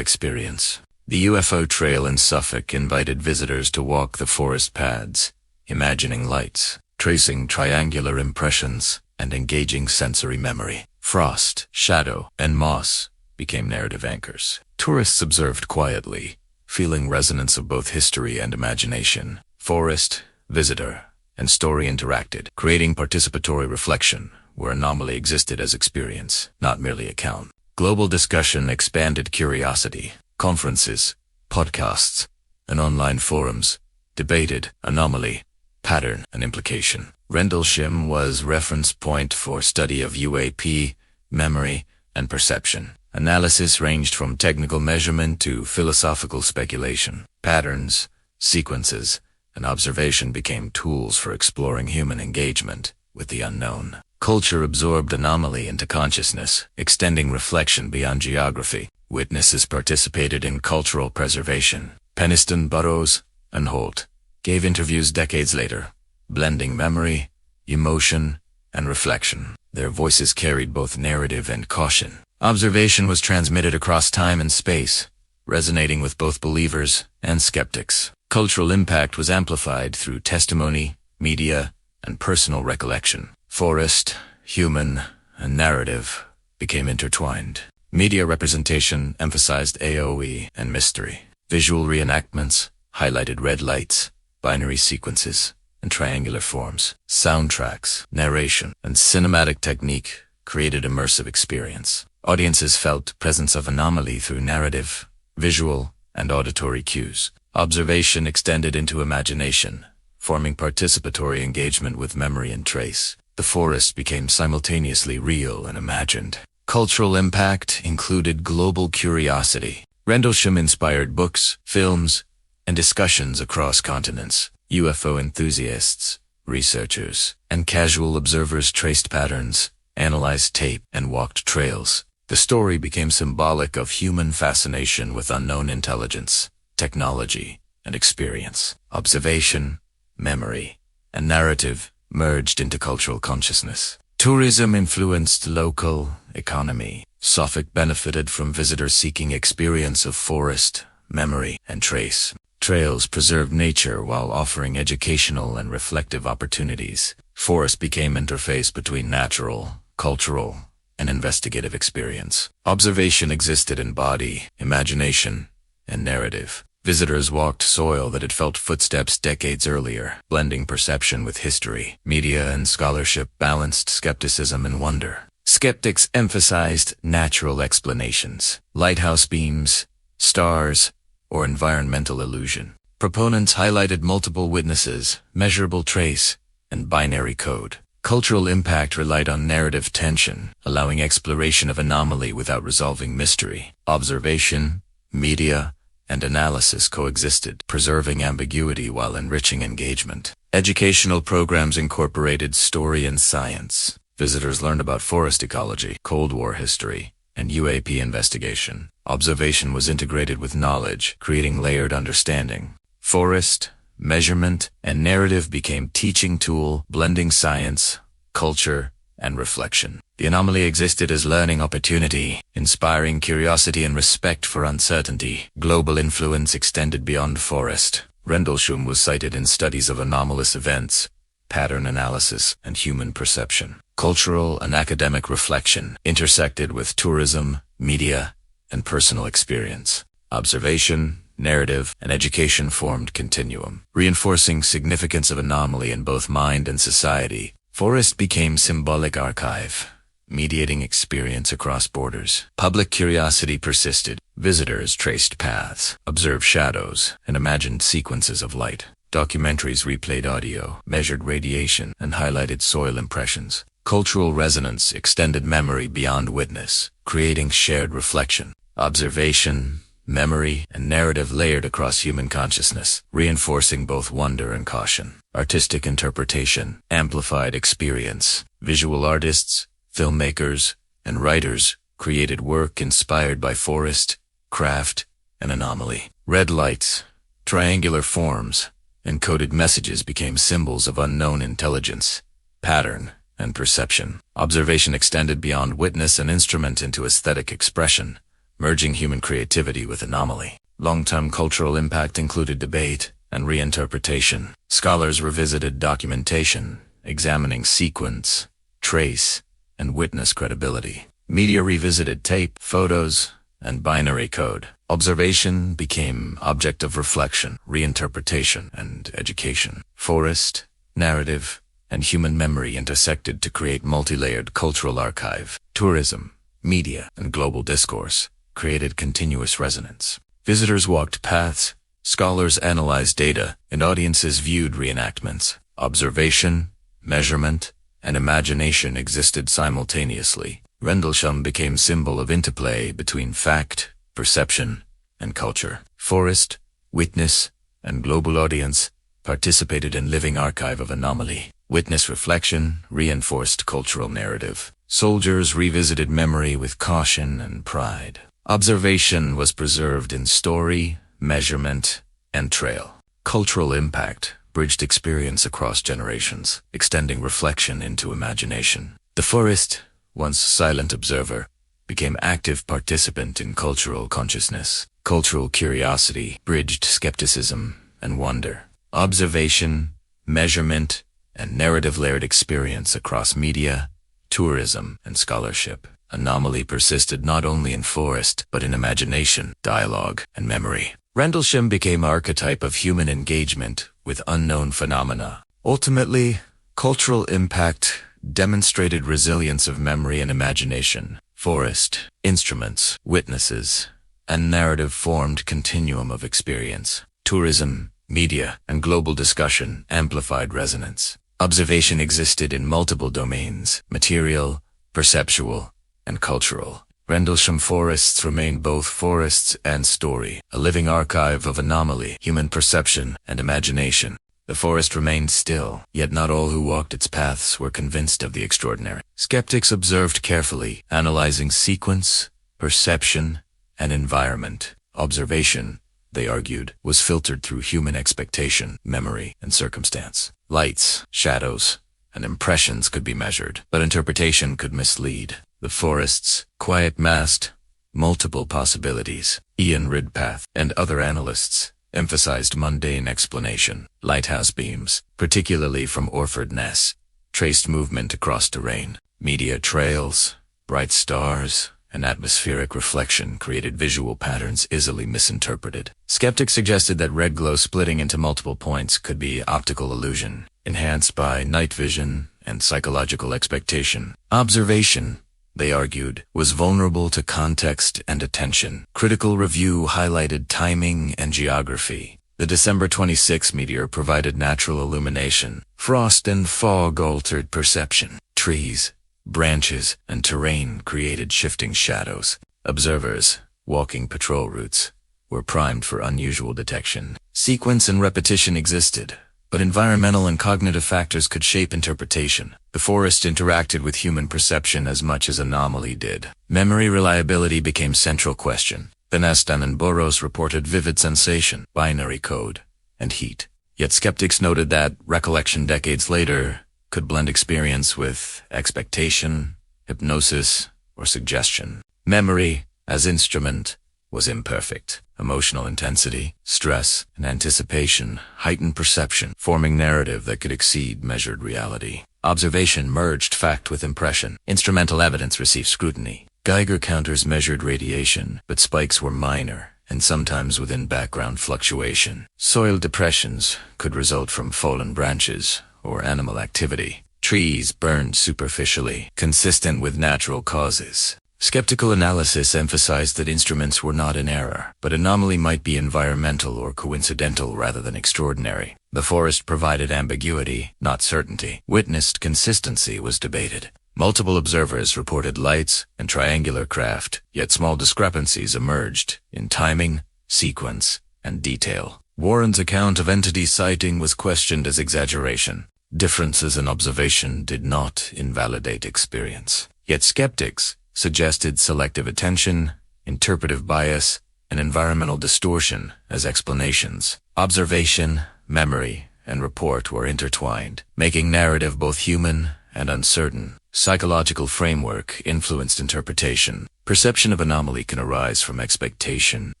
experience. The UFO trail in Suffolk invited visitors to walk the forest paths, imagining lights, tracing triangular impressions, and engaging sensory memory. Frost, shadow, and moss became narrative anchors. Tourists observed quietly, feeling resonance of both history and imagination. Forest, visitor, and story interacted, creating participatory reflection where Anomaly existed as experience, not merely account. Global discussion expanded curiosity. Conferences, podcasts, and online forums debated Anomaly, pattern, and implication. Rendlesham was reference point for study of UAP, memory, and perception. Analysis ranged from technical measurement to philosophical speculation. Patterns, sequences, and observation became tools for exploring human engagement with the unknown. Culture absorbed Anomaly into consciousness, extending reflection beyond geography. Witnesses participated in cultural preservation. Penniston, Burroughs, and Halt gave interviews decades later, blending memory, emotion, and reflection. Their voices carried both narrative and caution. Observation was transmitted across time and space, resonating with both believers and skeptics. Cultural impact was amplified through testimony, media, and personal recollection. Forest, human, and narrative became intertwined. Media representation emphasized AOE and mystery. Visual reenactments highlighted red lights, binary sequences, and triangular forms. Soundtracks, narration, and cinematic technique created immersive experience. Audiences felt presence of Anomaly through narrative, visual, and auditory cues. Observation extended into imagination, forming participatory engagement with memory and trace. The forest became simultaneously real and imagined. Cultural impact included global curiosity. Rendlesham inspired books, films, and discussions across continents. UFO enthusiasts, researchers, and casual observers traced patterns, analyzed tape, and walked trails. The story became symbolic of human fascination with unknown intelligence, technology, and experience. Observation, memory, and narrative merged into cultural consciousness. Tourism influenced local economy. Suffolk benefited from visitors seeking experience of forest, memory, and trace. Trails preserved nature while offering educational and reflective opportunities. Forest became interface between natural, cultural, and investigative experience. Observation existed in body, imagination, and narrative. Visitors walked soil that had felt footsteps decades earlier, blending perception with history. Media and scholarship balanced skepticism and wonder. Skeptics emphasized natural explanations, lighthouse beams, stars, or environmental illusion. Proponents highlighted multiple witnesses, measurable trace, and binary code. Cultural impact relied on narrative tension, allowing exploration of Anomaly without resolving mystery. Observation, media, and analysis coexisted, preserving ambiguity while enriching engagement. Educational programs incorporated story and science. Visitors learned about forest ecology, Cold War history, and UAP investigation. Observation was integrated with knowledge, creating layered understanding. Forest, measurement, and narrative became teaching tool, blending science, culture, and reflection. The anomaly existed as learning opportunity, inspiring curiosity and respect for uncertainty. Global influence extended beyond forest. Rendlesham was cited in studies of anomalous events, pattern analysis, and human perception. Cultural and academic reflection intersected with tourism, media, and personal experience. Observation, narrative, and education formed continuum, reinforcing significance of anomaly in both mind and society. Forest became symbolic archive, mediating experience across borders. Public curiosity persisted. Visitors traced paths, observed shadows, and imagined sequences of light. Documentaries replayed audio, measured radiation, and highlighted soil impressions. Cultural resonance extended memory beyond witness, creating shared reflection. Observation, memory, and narrative layered across human consciousness, reinforcing both wonder and caution. Artistic interpretation amplified experience. Visual artists, filmmakers, and writers created work inspired by forest, craft, and anomaly. Red lights, triangular forms, and coded messages became symbols of unknown intelligence, pattern, and perception. Observation extended beyond witness and instrument into aesthetic expression, merging human creativity with anomaly. Long-term cultural impact included debate and reinterpretation. Scholars revisited documentation, examining sequence, trace, and witness credibility. Media revisited tape, photos, and binary code. Observation became object of reflection, reinterpretation, and education. Forest, narrative, and human memory intersected to create multi-layered cultural archive. Tourism, media, and global discourse created continuous resonance. Visitors walked paths, scholars analyzed data, and audiences viewed reenactments. Observation, measurement, and imagination existed simultaneously. Rendlesham became symbol of interplay between fact, perception, and culture. Forest, witness, and global audience participated in living archive of anomaly. Witness reflection reinforced cultural narrative. Soldiers revisited memory with caution and pride. Observation was preserved in story, measurement, and trail. Cultural impact bridged experience across generations, extending reflection into imagination. The forest, once silent observer, became active participant in cultural consciousness. Cultural curiosity bridged skepticism and wonder. Observation, measurement, and narrative layered experience across media, tourism, and scholarship. Anomaly persisted not only in forest, but in imagination, dialogue, and memory. Rendlesham became archetype of human engagement with unknown phenomena. Ultimately, cultural impact demonstrated resilience of memory and imagination. Forest, instruments, witnesses, and narrative formed continuum of experience. Tourism, media, and global discussion amplified resonance. Observation existed in multiple domains: material, perceptual, and cultural. Rendlesham forests remain both forests and story, a living archive of anomaly, human perception, and imagination. The forest remained still, yet not all who walked its paths were convinced of the extraordinary. Skeptics observed carefully, analyzing sequence, perception, and environment. Observation, they argued, was filtered through human expectation, memory, and circumstance. Lights, shadows, and impressions could be measured, but interpretation could mislead. The forest's quiet masked multiple possibilities. Ian Ridpath and other analysts emphasized mundane explanation. Lighthouse beams, particularly from Orford Ness, traced movement across terrain. Media trails, bright stars, and atmospheric reflection created visual patterns easily misinterpreted. Skeptics suggested that red glow splitting into multiple points could be optical illusion, enhanced by night vision and psychological expectation. Observation, they argued, was vulnerable to context and attention. Critical review highlighted timing and geography. The December 26 meteor provided natural illumination. Frost and fog altered perception. Trees, branches, and terrain created shifting shadows. Observers, walking patrol routes, were primed for unusual detection. Sequence and repetition existed, but environmental and cognitive factors could shape interpretation. The forest interacted with human perception as much as Anomaly did. Memory reliability became central question. Penniston and Burroughs reported vivid sensation, binary code, and heat. Yet skeptics noted that recollection decades later could blend experience with expectation, hypnosis, or suggestion. Memory, as instrument, was imperfect. Emotional intensity, stress, and anticipation heightened perception, forming narrative that could exceed measured reality. Observation merged fact with impression. Instrumental evidence received scrutiny. Geiger counters measured radiation, but spikes were minor and sometimes within background fluctuation. Soil depressions could result from fallen branches or animal activity. Trees burned superficially, consistent with natural causes. Skeptical analysis emphasized that instruments were not in error, but Anomaly might be environmental or coincidental rather than extraordinary. The forest provided ambiguity, not certainty. Witnessed consistency was debated. Multiple observers reported lights and triangular craft, yet small discrepancies emerged in timing, sequence, and detail. Warren's account of entity sighting was questioned as exaggeration. Differences in observation did not invalidate experience. Yet skeptics suggested selective attention, interpretive bias, and environmental distortion as explanations. Observation, memory, and report were intertwined, making narrative both human and uncertain. Psychological framework influenced interpretation. Perception of anomaly can arise from expectation,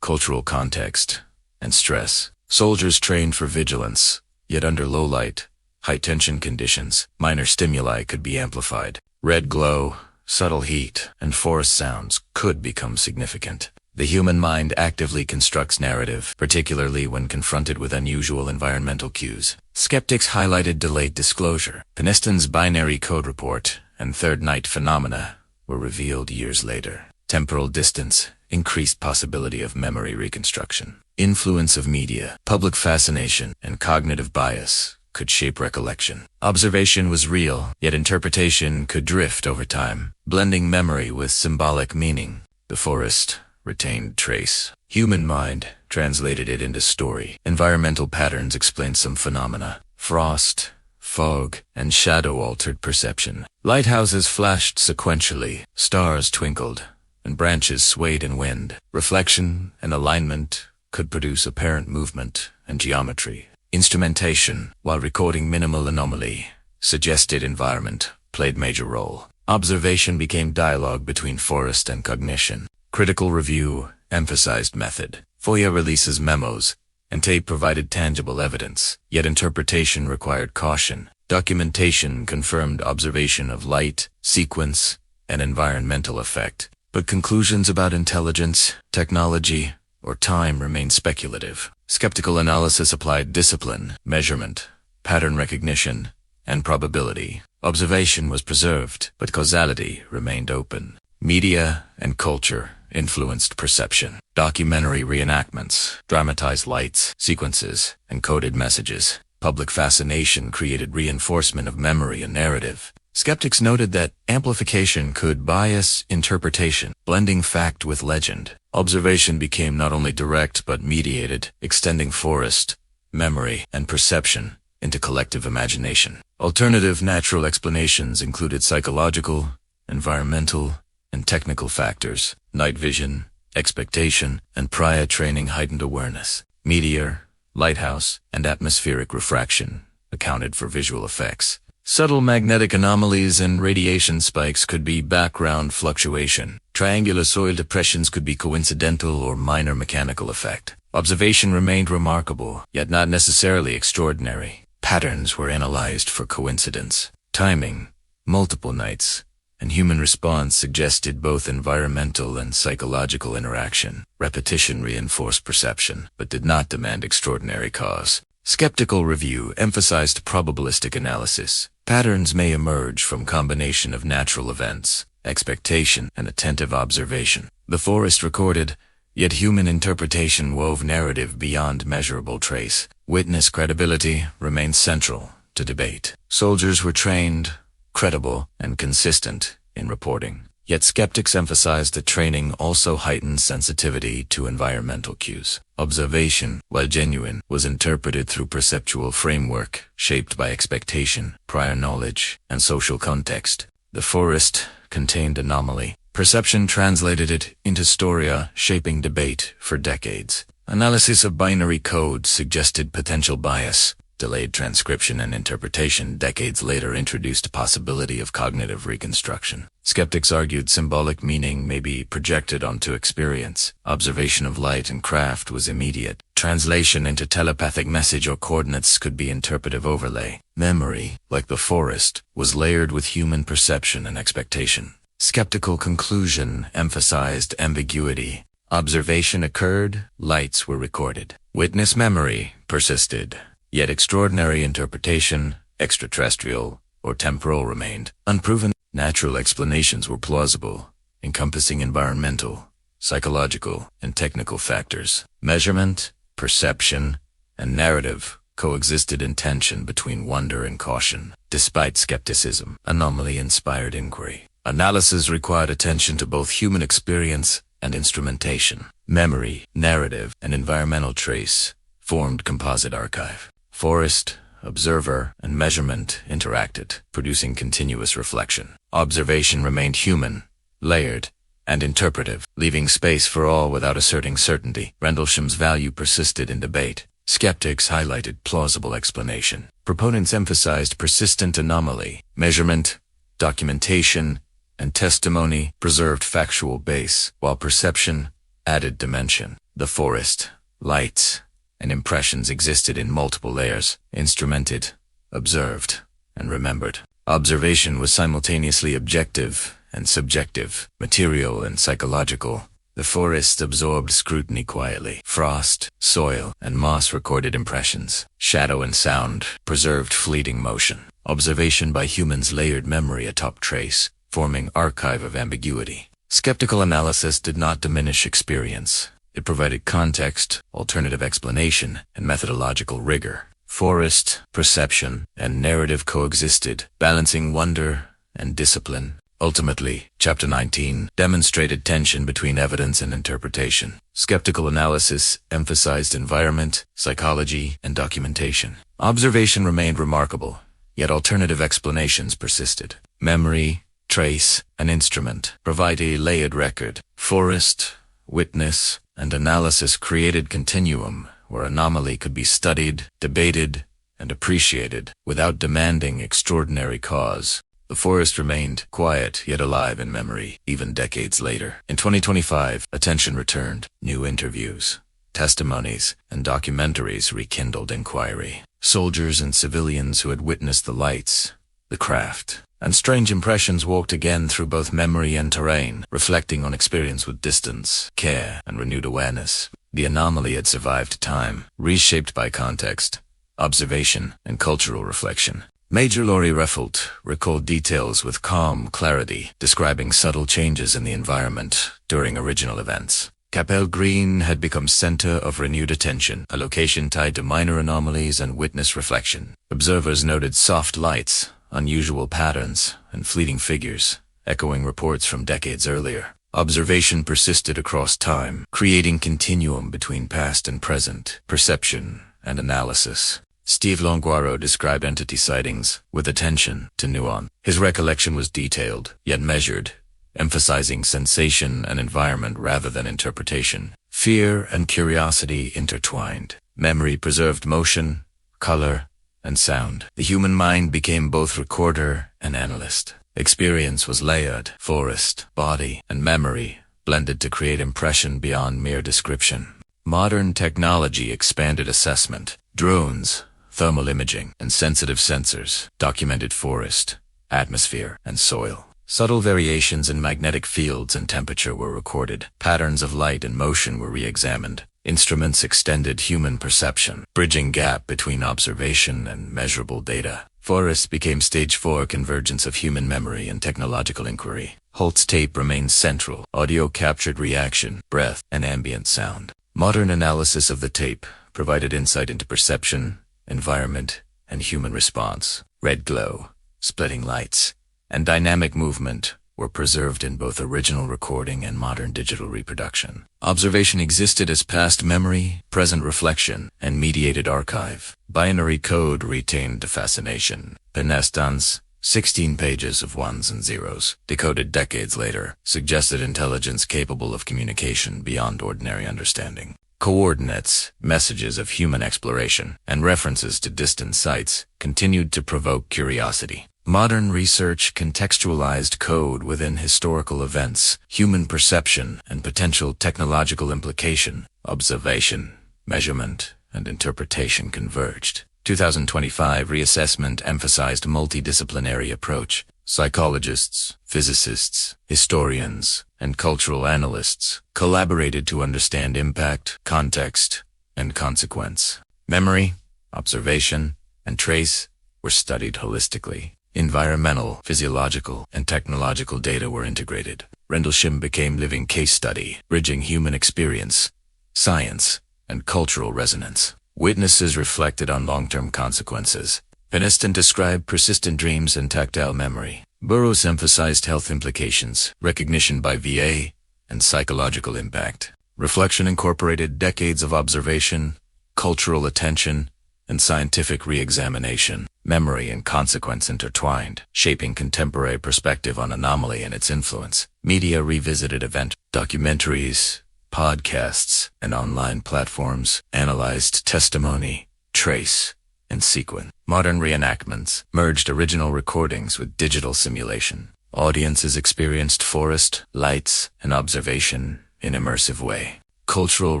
cultural context, and stress. Soldiers trained for vigilance, yet under low light, high-tension conditions, minor stimuli could be amplified. Red glow, subtle heat, and forest sounds could become significant. The human mind actively constructs narrative, particularly when confronted with unusual environmental cues. Skeptics highlighted delayed disclosure. Penniston's binary code report and third night phenomena were revealed years later. Temporal distance increased possibility of memory reconstruction. Influence of media, public fascination, and cognitive bias could shape recollection. Observation was real, yet interpretation could drift over time, blending memory with symbolic meaning. The forest retained trace. Human mind translated it into story. Environmental patterns explained some phenomena. Frost, fog, and shadow altered perception. Lighthouses flashed sequentially, stars twinkled, and branches swayed in wind. Reflection and alignment could produce apparent movement and geometry. Instrumentation, while recording minimal anomaly, suggested environment played major role. Observation became dialogue between forest and cognition. Critical review emphasized method. FOIA releases memos, and tape provided tangible evidence, yet interpretation required caution. Documentation confirmed observation of light, sequence, and environmental effect, but conclusions about intelligence, technology, or time remained speculative. Skeptical analysis applied discipline, measurement, pattern recognition, and probability. Observation was preserved, but causality remained open. Media and culture influenced perception. Documentary reenactments dramatized lights, sequences, and coded messages. Public fascination created reinforcement of memory and narrative. Skeptics noted that amplification could bias interpretation, blending fact with legend. Observation became not only direct but mediated, extending forest, memory, and perception into collective imagination. Alternative natural explanations included psychological, environmental, and technical factors. Night vision, expectation, and prior training heightened awareness. Meteor, lighthouse, and atmospheric refraction accounted for visual effects. Subtle magnetic anomalies and radiation spikes could be background fluctuation. Triangular soil depressions could be coincidental or minor mechanical effect. Observation remained remarkable, yet not necessarily extraordinary. Patterns were analyzed for coincidence. Timing, multiple nights, and human response suggested both environmental and psychological interaction. Repetition reinforced perception, but did not demand extraordinary cause. Skeptical review emphasized probabilistic analysis. Patterns may emerge from combination of natural events, expectation, and attentive observation. The forest recorded, yet human interpretation wove narrative beyond measurable trace. Witness credibility remained central to debate. Soldiers were trained, credible, and consistent in reporting. Yet skeptics emphasized that training also heightens sensitivity to environmental cues. Observation, while genuine, was interpreted through perceptual framework, shaped by expectation, prior knowledge, and social context. The forest contained anomaly. Perception translated it into storia, shaping debate for decades. Analysis of binary code suggested potential bias. Delayed transcription and interpretation decades later introduced a possibility of cognitive reconstruction. Skeptics argued symbolic meaning may be projected onto experience. Observation of light and craft was immediate. Translation into telepathic message or coordinates could be interpretive overlay. Memory, like the forest, was layered with human perception and expectation. Skeptical conclusion emphasized ambiguity. Observation occurred, lights were recorded. Witness memory persisted. Yet extraordinary interpretation, extraterrestrial or temporal, remained unproven. Natural explanations were plausible, encompassing environmental, psychological, and technical factors. Measurement, perception, and narrative coexisted in tension between wonder and caution. Despite skepticism, anomaly inspired inquiry. Analysis required attention to both human experience and instrumentation. Memory, narrative, and environmental trace formed composite archive. Forest, observer, and measurement interacted, producing continuous reflection. Observation remained human, layered, and interpretive, leaving space for all without asserting certainty. Rendlesham's value persisted in debate. Skeptics highlighted plausible explanation. Proponents emphasized persistent anomaly. Measurement, documentation, and testimony preserved factual base, while perception added dimension. The forest, lights, and impressions existed in multiple layers, instrumented, observed, and remembered. Observation was simultaneously objective and subjective, material and psychological. The forest absorbed scrutiny quietly. Frost, soil, and moss recorded impressions. Shadow and sound preserved fleeting motion. Observation by humans layered memory atop trace, forming archive of ambiguity. Skeptical analysis did not diminish experience. It provided context, alternative explanation, and methodological rigor. Forest, perception, and narrative coexisted, balancing wonder and discipline. Ultimately, Chapter 19 demonstrated tension between evidence and interpretation. Skeptical analysis emphasized environment, psychology, and documentation. Observation remained remarkable, yet alternative explanations persisted. Memory, trace, and instrument provide a layered record. Forest, witness, and analysis created continuum where anomaly could be studied, debated, and appreciated without demanding extraordinary cause. The forest remained quiet yet alive in memory, even decades later. In 2025, attention returned. New interviews, testimonies, and documentaries rekindled inquiry. Soldiers and civilians who had witnessed the lights, the craft, and strange impressions walked again through both memory and terrain, reflecting on experience with distance, care, and renewed awareness. The anomaly had survived time, reshaped by context, observation, and cultural reflection. Major Laurie Refelt recalled details with calm clarity, describing subtle changes in the environment during original events. Capel Green had become center of renewed attention, a location tied to minor anomalies and witness reflection. Observers noted soft lights, unusual patterns, and fleeting figures, echoing reports from decades earlier. Observation persisted across time, creating continuum between past and present, perception and analysis. Steve Longuaro described entity sightings with attention to nuance. His recollection was detailed, yet measured, emphasizing sensation and environment rather than interpretation. Fear and curiosity intertwined. Memory preserved motion, color, and sound. The human mind became both recorder and analyst. Experience was layered. Forest, body, and memory blended to create impression beyond mere description. Modern technology expanded assessment. Drones, thermal imaging, and sensitive sensors documented forest, atmosphere, and soil. Subtle variations in magnetic fields and temperature were recorded. Patterns of light and motion were re-examined. Instruments extended human perception, bridging gap between observation and measurable data. Forests became stage 4 convergence of human memory and technological inquiry. Halt's tape remained central. Audio captured reaction, breath, and ambient sound. Modern analysis of the tape provided insight into perception, environment, and human response. Red glow, splitting lights, and dynamic movement were preserved in both original recording and modern digital reproduction. Observation existed as past memory, present reflection, and mediated archive. Binary code retained the fascination. Penniston's 16 pages of ones and zeros, decoded decades later, suggested intelligence capable of communication beyond ordinary understanding. Coordinates, messages of human exploration, and references to distant sites continued to provoke curiosity. Modern research contextualized code within historical events, human perception, and potential technological implication. Observation, measurement, and interpretation converged. 2025 reassessment emphasized multidisciplinary approach. Psychologists, physicists, historians, and cultural analysts collaborated to understand impact, context, and consequence. Memory, observation, and trace were studied holistically. Environmental, physiological, and technological data were integrated. Rendlesham became living case study, bridging human experience, science, and cultural resonance. Witnesses reflected on long-term consequences. Penniston described persistent dreams and tactile memory. Burroughs emphasized health implications, recognition by VA, and psychological impact. Reflection incorporated decades of observation, cultural attention, and scientific re-examination. Memory and consequence intertwined, shaping contemporary perspective on anomaly and its influence. Media revisited event documentaries, podcasts, and online platforms analyzed testimony, trace, and sequence. Modern reenactments merged original recordings with digital simulation. Audiences experienced forest, lights, and observation in immersive way. Cultural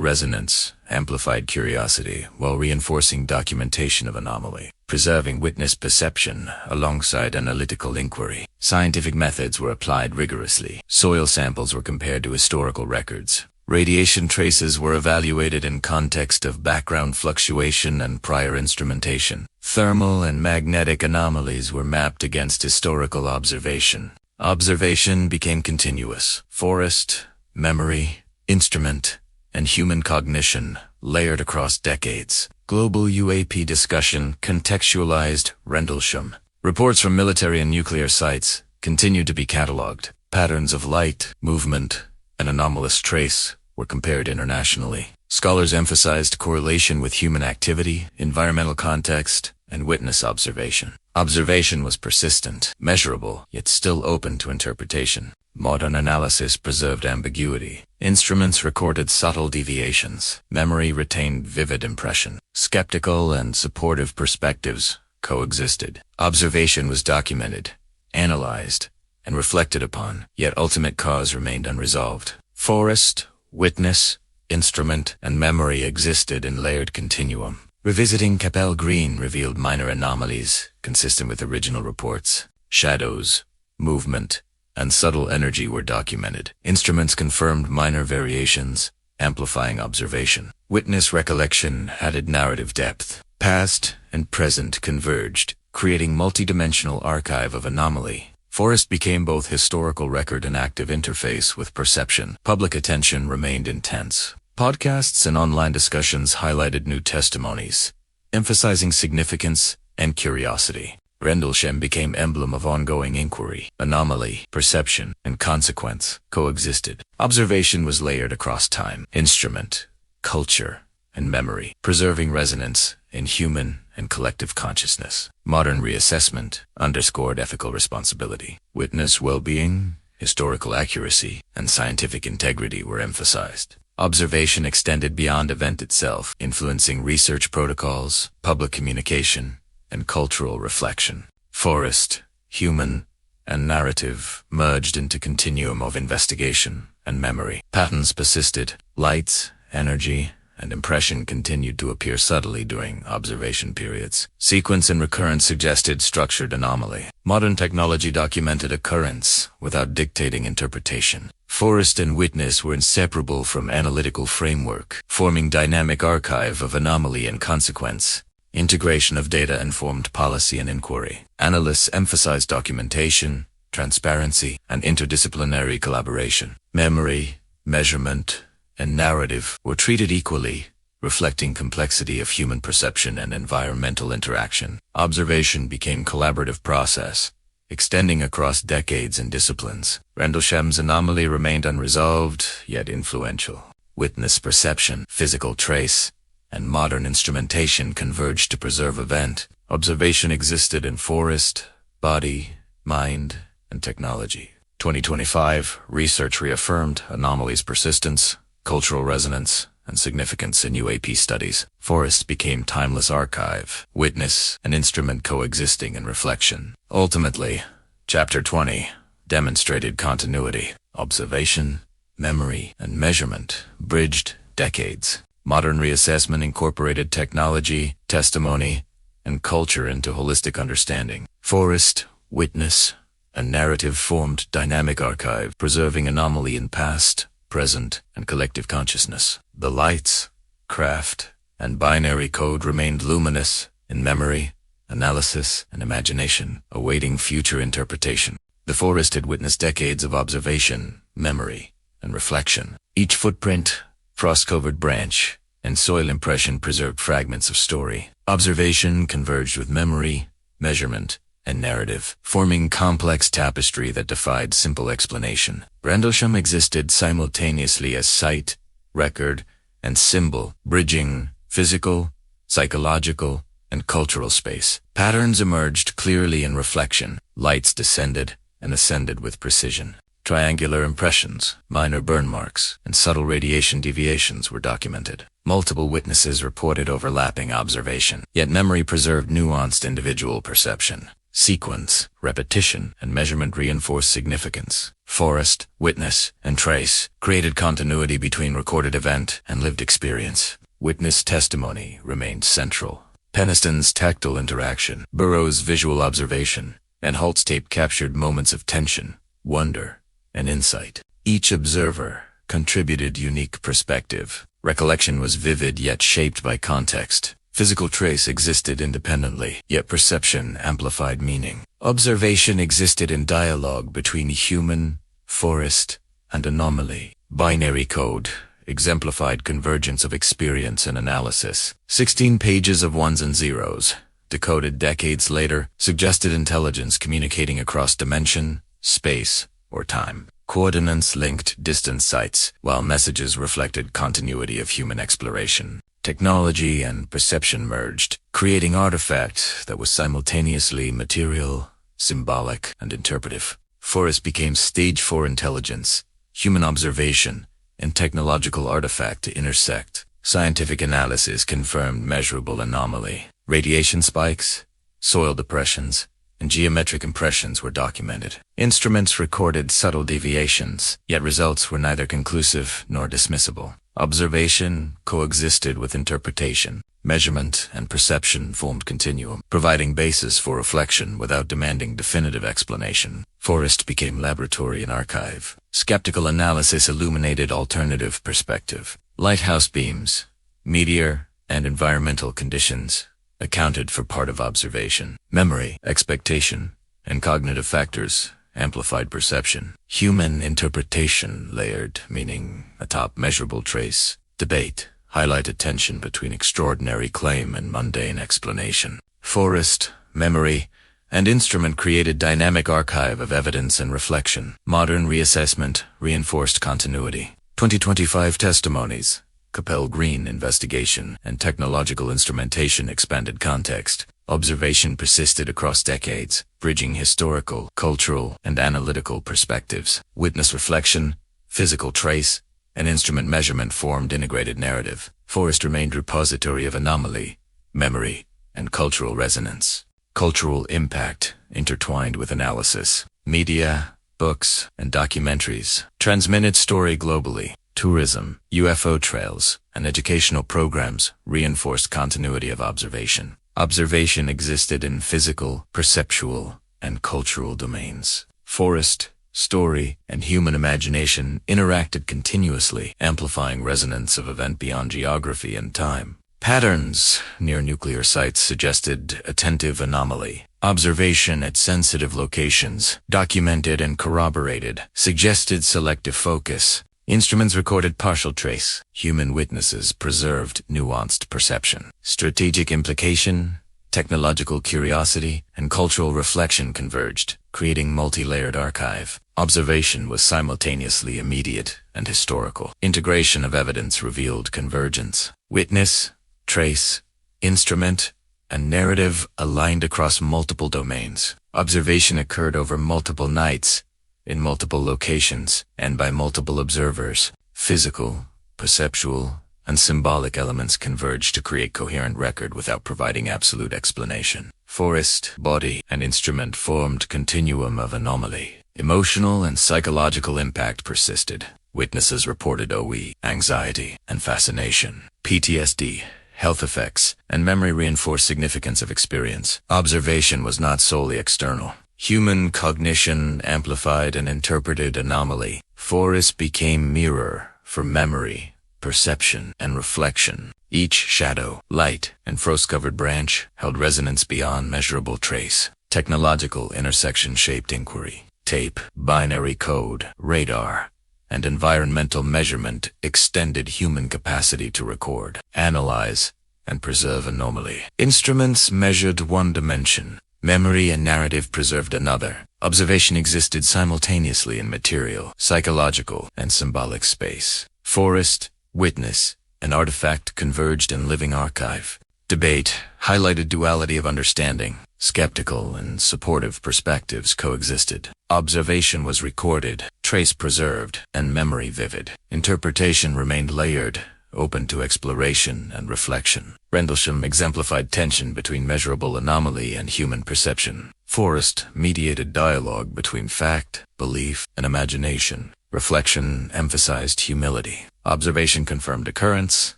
resonance amplified curiosity while reinforcing documentation of anomaly, preserving witness perception alongside analytical inquiry. Scientific methods were applied rigorously. Soil samples were compared to historical records. Radiation traces were evaluated in context of background fluctuation and prior instrumentation. Thermal and magnetic anomalies were mapped against historical observation. Observation became continuous. Forest, memory, instrument, and human cognition layered across decades. Global UAP discussion contextualized Rendlesham. Reports from military and nuclear sites continued to be catalogued. Patterns of light, movement, and anomalous trace were compared internationally. Scholars emphasized correlation with human activity, environmental context, and witness observation. Observation was persistent, measurable, yet still open to interpretation. Modern analysis preserved ambiguity. Instruments recorded subtle deviations. Memory retained vivid impression. Skeptical and supportive perspectives coexisted. Observation was documented, analyzed, and reflected upon, yet ultimate cause remained unresolved. Forest, witness, instrument, and memory existed in layered continuum. Revisiting Capel Green revealed minor anomalies consistent with original reports. Shadows, movement, and subtle energy were documented. Instruments confirmed minor variations, amplifying observation. Witness recollection added narrative depth. Past and present converged, creating multidimensional archive of anomaly. Forest became both historical record and active interface with perception. Public attention remained intense. Podcasts and online discussions highlighted new testimonies, emphasizing significance and curiosity. Rendlesham became emblem of ongoing inquiry. Anomaly, perception, and consequence coexisted. Observation was layered across time, instrument, culture, and memory, preserving resonance in human and collective consciousness. Modern reassessment underscored ethical responsibility. Witness well-being, historical accuracy, and scientific integrity were emphasized. Observation extended beyond event itself, influencing research protocols, public communication, and cultural reflection. Forest, human, and narrative merged into continuum of investigation and memory. Patterns persisted. Light, energy, and impression continued to appear subtly during observation periods. Sequence and recurrence suggested structured anomaly. Modern technology documented occurrence without dictating interpretation. Forest and witness were inseparable from analytical framework, forming dynamic archive of anomaly and consequence. Integration of data informed policy and inquiry. Analysts emphasized documentation, transparency, and interdisciplinary collaboration. Memory, measurement, and narrative were treated equally, reflecting complexity of human perception and environmental interaction. Observation became collaborative process, extending across decades and disciplines. Rendlesham's anomaly remained unresolved, yet influential. Witness perception, physical trace, and modern instrumentation converged to preserve event. Observation existed in forest, body, mind, and technology. 2025, research reaffirmed Anomaly's persistence, cultural resonance, and significance in UAP studies. Forest became timeless archive, witness and instrument coexisting in reflection. Ultimately, Chapter 20 demonstrated continuity. Observation, memory, and measurement bridged decades. Modern reassessment incorporated technology, testimony, and culture into holistic understanding. Forest, witness, and narrative formed dynamic archive, preserving anomaly in past, present, and collective consciousness. The lights, craft, and binary code remained luminous in memory, analysis, and imagination, awaiting future interpretation. The forest had witnessed decades of observation, memory, and reflection. Each footprint, frost-covered branch, and soil impression preserved fragments of story. Observation converged with memory, measurement, and narrative, forming complex tapestry that defied simple explanation. Rendlesham existed simultaneously as site, record, and symbol, bridging physical, psychological, and cultural space. Patterns emerged clearly in reflection. Lights descended and ascended with precision. Triangular impressions, minor burn marks, and subtle radiation deviations were documented. Multiple witnesses reported overlapping observation, yet memory preserved nuanced individual perception. Sequence, repetition, and measurement reinforced significance. Forest, witness, and trace created continuity between recorded event and lived experience. Witness testimony remained central. Penniston's tactile interaction, Burroughs' visual observation, and Halt's tape captured moments of tension, wonder, and insight. Each observer contributed unique perspective. Recollection was vivid yet shaped by context. Physical trace existed independently, yet perception amplified meaning. Observation existed in dialogue between human, forest, and anomaly. Binary code exemplified convergence of experience and analysis. 16 pages of ones and zeros, decoded decades later, suggested intelligence communicating across dimension, space, or time. Coordinates linked distant sites, while messages reflected continuity of human exploration. Technology and perception merged, creating artifact that was simultaneously material, symbolic, and interpretive. Forest became stage for intelligence, human observation, and technological artifact to intersect. Scientific analysis confirmed measurable anomaly. Radiation spikes, soil depressions, and geometric impressions were documented. Instruments recorded subtle deviations, yet results were neither conclusive nor dismissible. Observation coexisted with interpretation. Measurement and perception formed continuum, providing basis for reflection without demanding definitive explanation. Forest became laboratory and archive. Skeptical analysis illuminated alternative perspective. Lighthouse beams, meteor, and environmental conditions accounted for part of observation. Memory, expectation, and cognitive factors amplified perception. Human interpretation layered meaning atop measurable trace. Debate highlighted tension between extraordinary claim and mundane explanation. Forest, memory, and instrument created dynamic archive of evidence and reflection. Modern reassessment reinforced continuity. 2025 testimonies, Capel Green investigation, and technological instrumentation expanded context. Observation persisted across decades, bridging historical, cultural, and analytical perspectives. Witness reflection, physical trace, and instrument measurement formed integrated narrative. Forest remained repository of anomaly, memory, and cultural resonance. Cultural impact intertwined with analysis. Media, books, and documentaries transmitted story globally. Tourism, UFO trails, and educational programs reinforced continuity of observation. Observation existed in physical, perceptual, and cultural domains. Forest, story, and human imagination interacted continuously, amplifying resonance of event beyond geography and time. Patterns near nuclear sites suggested attentive anomaly. Observation at sensitive locations, documented and corroborated, suggested selective focus. Instruments recorded partial trace. Human witnesses preserved nuanced perception. Strategic implication, technological curiosity, and cultural reflection converged, creating multi-layered archive. Observation was simultaneously immediate and historical. Integration of evidence revealed convergence. Witness, trace, instrument, and narrative aligned across multiple domains. Observation occurred over multiple nights, in multiple locations, and by multiple observers. Physical, perceptual, and symbolic elements converged to create coherent record without providing absolute explanation. Forest, body, and instrument formed continuum of anomaly. Emotional and psychological impact persisted. Witnesses reported OE, anxiety, and fascination. PTSD, health effects, and memory reinforced significance of experience. Observation was not solely external. Human cognition amplified and interpreted anomaly. Forest became mirror for memory, perception, and reflection. Each shadow, light, and frost-covered branch held resonance beyond measurable trace. Technological intersection shaped inquiry. Tape, binary code, radar, and environmental measurement extended human capacity to record, analyze, and preserve anomaly. Instruments measured one dimension. Memory and narrative preserved another. Observation existed simultaneously in material, psychological, and symbolic space. Forest, witness, and artifact converged in living archive. Debate highlighted duality of understanding. Skeptical and supportive perspectives coexisted. Observation was recorded, trace preserved, and memory vivid. Interpretation remained layered, open to exploration and reflection. Rendlesham exemplified tension between measurable anomaly and human perception. Forest mediated dialogue between fact, belief, and imagination. Reflection emphasized humility. Observation confirmed occurrence,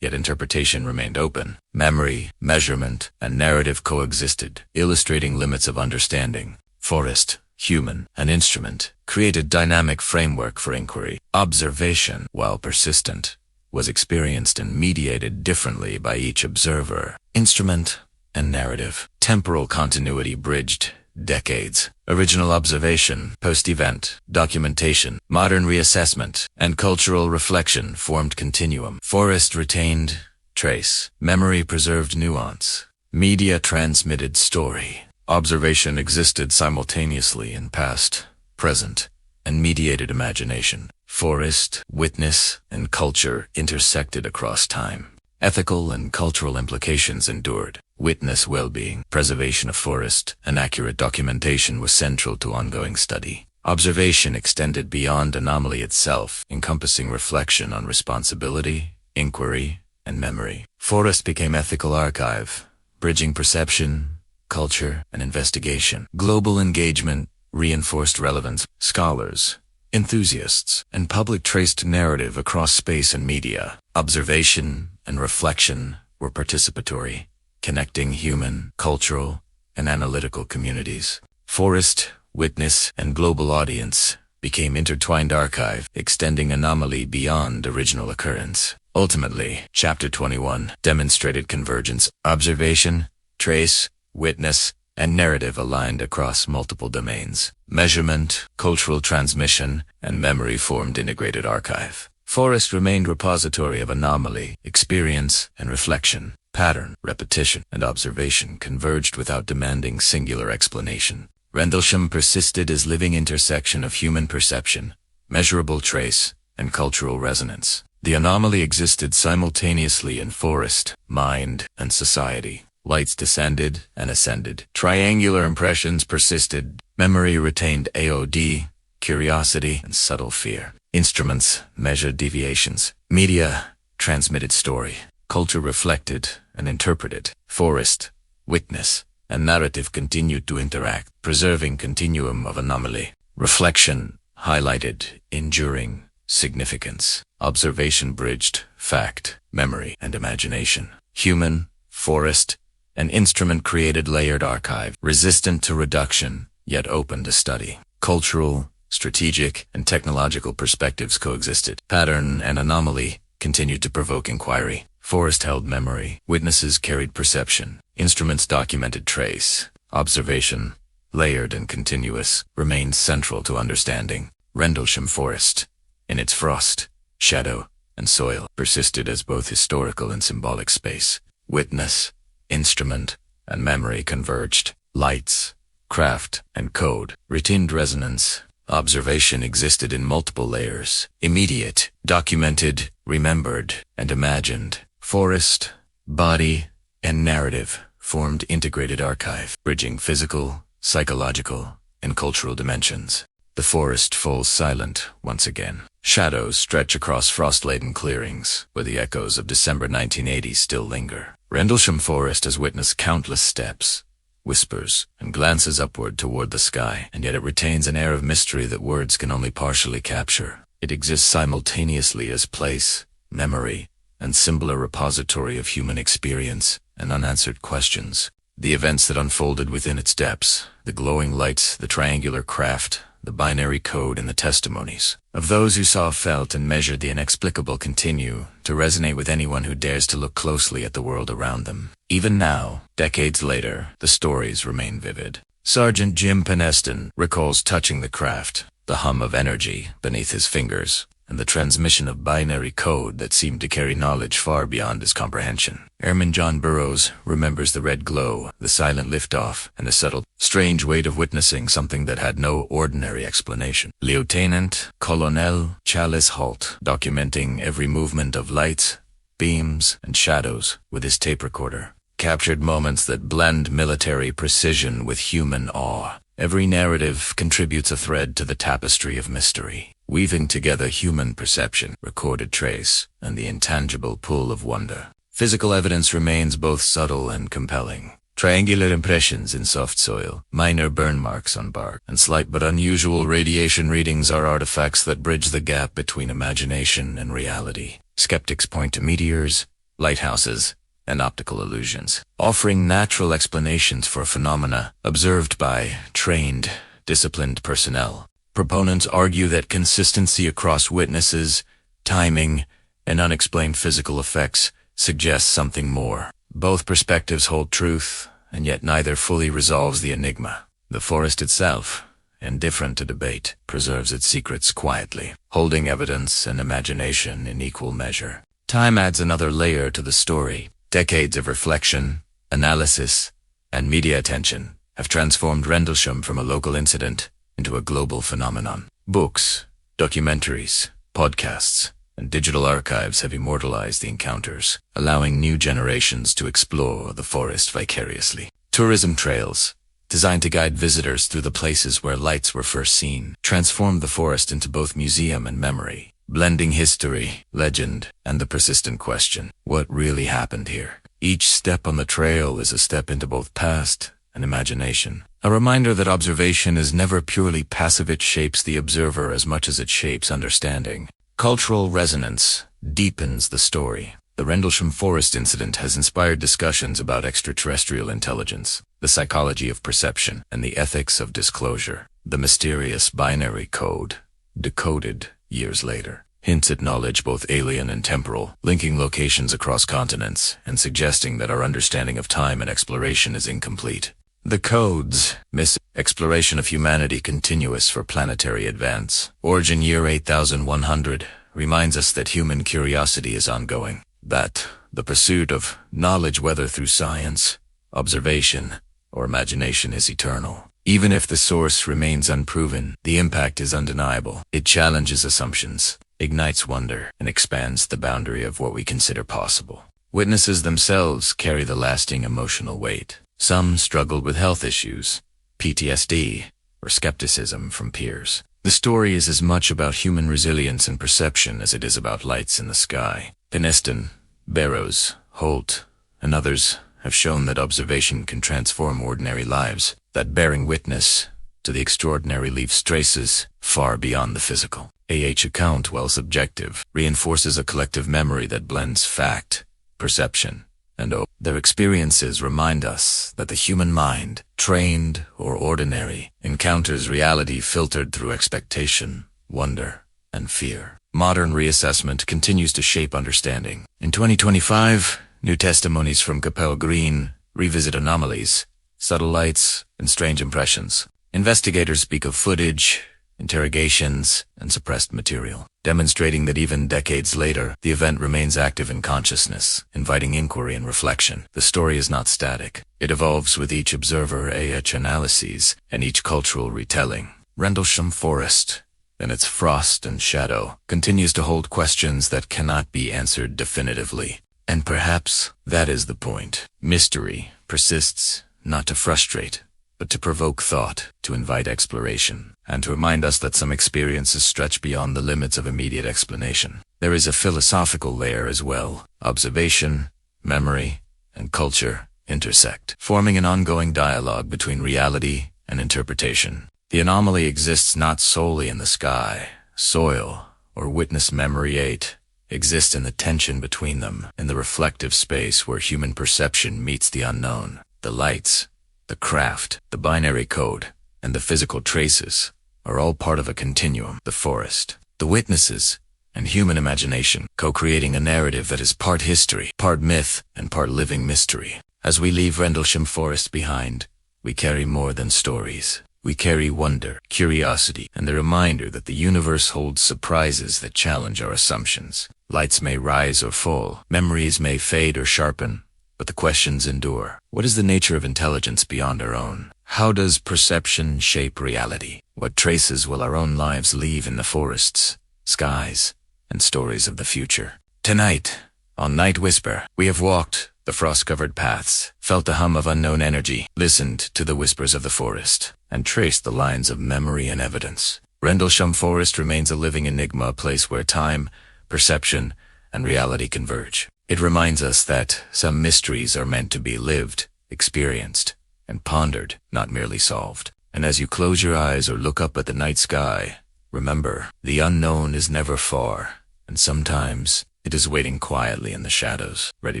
yet interpretation remained open. Memory, measurement, and narrative coexisted, illustrating limits of understanding. Forest, human, and instrument created dynamic framework for inquiry. Observation, while persistent, was experienced and mediated differently by each observer. Instrument and narrative. Temporal continuity bridged decades. Original observation, post-event, documentation, modern reassessment, and cultural reflection formed continuum. Forest retained trace. Memory preserved nuance. Media transmitted story. Observation existed simultaneously in past, present, and mediated imagination. Forest, witness, and culture intersected across time. Ethical and cultural implications endured. Witness well-being, preservation of forest, and accurate documentation was central to ongoing study. Observation extended beyond anomaly itself, encompassing reflection on responsibility, inquiry, and memory. Forest became ethical archive, bridging perception, culture, and investigation. Global engagement reinforced relevance. Scholars, enthusiasts, and public traced narrative across space and media. Observation and reflection were participatory, connecting human, cultural, and analytical communities. Forest, witness, and global audience became intertwined archive, extending anomaly beyond original occurrence. Ultimately, Chapter 21 demonstrated convergence. Observation, trace, witness, and narrative aligned across multiple domains. Measurement, cultural transmission, and memory formed integrated archive. Forest remained repository of anomaly, experience, and reflection. Pattern, repetition, and observation converged without demanding singular explanation. Rendlesham persisted as living intersection of human perception, measurable trace, and cultural resonance. The anomaly existed simultaneously in forest, mind, and society. Lights descended and ascended. Triangular impressions persisted. Memory retained AOD, curiosity, and subtle fear. Instruments measured deviations. Media transmitted story. Culture reflected and interpreted. Forest, witness, and narrative continued to interact, preserving continuum of anomaly. Reflection highlighted enduring significance. Observation bridged fact, memory, and imagination. Human, forest, and instrument created layered archive, resistant to reduction, yet open to study. Cultural, strategic, and technological perspectives coexisted. Pattern and anomaly continued to provoke inquiry. Forest held memory. Witnesses carried perception. Instruments documented trace. Observation, layered and continuous, remained central to understanding. Rendlesham Forest, in its frost, shadow, and soil, persisted as both historical and symbolic space. Witness, instrument, and memory converged. Lights, craft, and code retained resonance. Observation existed in multiple layers: immediate, documented, remembered, and imagined. Forest, body, and narrative formed integrated archive, bridging physical, psychological, and cultural dimensions. The forest falls silent once again. Shadows stretch across frost-laden clearings, where the echoes of December 1980 still linger. Rendlesham Forest has witnessed countless steps, whispers, and glances upward toward the sky, and yet it retains an air of mystery that words can only partially capture. It exists simultaneously as place, memory, and singular repository of human experience and unanswered questions. The events that unfolded within its depths, the glowing lights, the triangular craft, the binary code, and the testimonies of those who saw, felt, and measured the inexplicable continue to resonate with anyone who dares to look closely at the world around them. Even now, decades later, the stories remain vivid. Sergeant Jim Penniston recalls touching the craft, the hum of energy beneath his fingers, and the transmission of binary code that seemed to carry knowledge far beyond his comprehension. Airman John Burroughs remembers the red glow, the silent liftoff, and the subtle, strange weight of witnessing something that had no ordinary explanation. Lieutenant Colonel Chalice Halt, documenting every movement of lights, beams, and shadows with his tape recorder, captured moments that blend military precision with human awe. Every narrative contributes a thread to the tapestry of mystery, weaving together human perception, recorded trace, and the intangible pull of wonder. Physical evidence remains both subtle and compelling. Triangular impressions in soft soil, minor burn marks on bark, and slight but unusual radiation readings are artifacts that bridge the gap between imagination and reality. Skeptics point to meteors, lighthouses, and optical illusions, offering natural explanations for phenomena observed by trained, disciplined personnel. Proponents argue that consistency across witnesses, timing, and unexplained physical effects suggests something more. Both perspectives hold truth, and yet neither fully resolves the enigma. The forest itself, indifferent to debate, preserves its secrets quietly, holding evidence and imagination in equal measure. Time adds another layer to the story. Decades of reflection, analysis, and media attention have transformed Rendlesham from a local incident into a global phenomenon. Books, documentaries, podcasts, and digital archives have immortalized the encounters, allowing new generations to explore the forest vicariously. Tourism trails, designed to guide visitors through the places where lights were first seen, transformed the forest into both museum and memory, blending history, legend, and the persistent question, what really happened here? Each step on the trail is a step into both past and imagination. A reminder that observation is never purely passive. It shapes the observer as much as it shapes understanding. Cultural resonance deepens the story. The Rendlesham Forest Incident has inspired discussions about extraterrestrial intelligence, the psychology of perception, and the ethics of disclosure. The mysterious binary code, decoded years later, hints at knowledge both alien and temporal, linking locations across continents and suggesting that our understanding of time and exploration is incomplete. The codes miss exploration of humanity continuous for planetary advance. Origin year 8100 reminds us that human curiosity is ongoing, that the pursuit of knowledge, whether through science, observation, or imagination, is eternal. Even if the source remains unproven, the impact is undeniable. It challenges assumptions, ignites wonder, and expands the boundary of what we consider possible. Witnesses themselves carry the lasting emotional weight. Some struggled with health issues, PTSD, or skepticism from peers. The story is as much about human resilience and perception as it is about lights in the sky. Penniston, Burroughs, Halt, and others have shown that observation can transform ordinary lives, that bearing witness to the extraordinary leaves traces far beyond the physical. Account, while subjective, reinforces a collective memory that blends fact, perception, and their experiences remind us that the human mind, trained or ordinary, encounters reality filtered through expectation, wonder, and fear. Modern reassessment continues to shape understanding. In 2025, new testimonies from Capel Green revisit anomalies, subtle lights, and strange impressions. Investigators speak of footage, interrogations, and suppressed material. demonstrating that even decades later, the event remains active in consciousness, inviting inquiry and reflection. The story is not static. It evolves with each observer, each analyses, and each cultural retelling. Rendlesham Forest, in its frost and shadow, continues to hold questions that cannot be answered definitively. And perhaps that is the point. Mystery persists, not to frustrate, but to provoke thought, to invite exploration, and to remind us that some experiences stretch beyond the limits of immediate explanation. There is a philosophical layer as well. Observation, memory, and culture intersect, forming an ongoing dialogue between reality and interpretation. The anomaly exists not solely in the sky, soil, or witness memory. It exists in the tension between them, in the reflective space where human perception meets the unknown. The lights, the craft, the binary code, and the physical traces are all part of a continuum. The forest, the witnesses, and human imagination, co-creating a narrative that is part history, part myth, and part living mystery. As we leave Rendlesham Forest behind, we carry more than stories. We carry wonder, curiosity, and the reminder that the universe holds surprises that challenge our assumptions. Lights may rise or fall, memories may fade or sharpen, but the questions endure. What is the nature of intelligence beyond our own? How does perception shape reality? What traces will our own lives leave in the forests, skies, and stories of the future? Tonight, on Night Whisper, we have walked the frost-covered paths, felt the hum of unknown energy, listened to the whispers of the forest, and traced the lines of memory and evidence. Rendlesham Forest remains a living enigma, a place where time, perception, and reality converge. It reminds us that some mysteries are meant to be lived, experienced, and pondered, not merely solved. And as you close your eyes or look up at the night sky, remember, the unknown is never far, and sometimes it is waiting quietly in the shadows, ready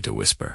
to whisper.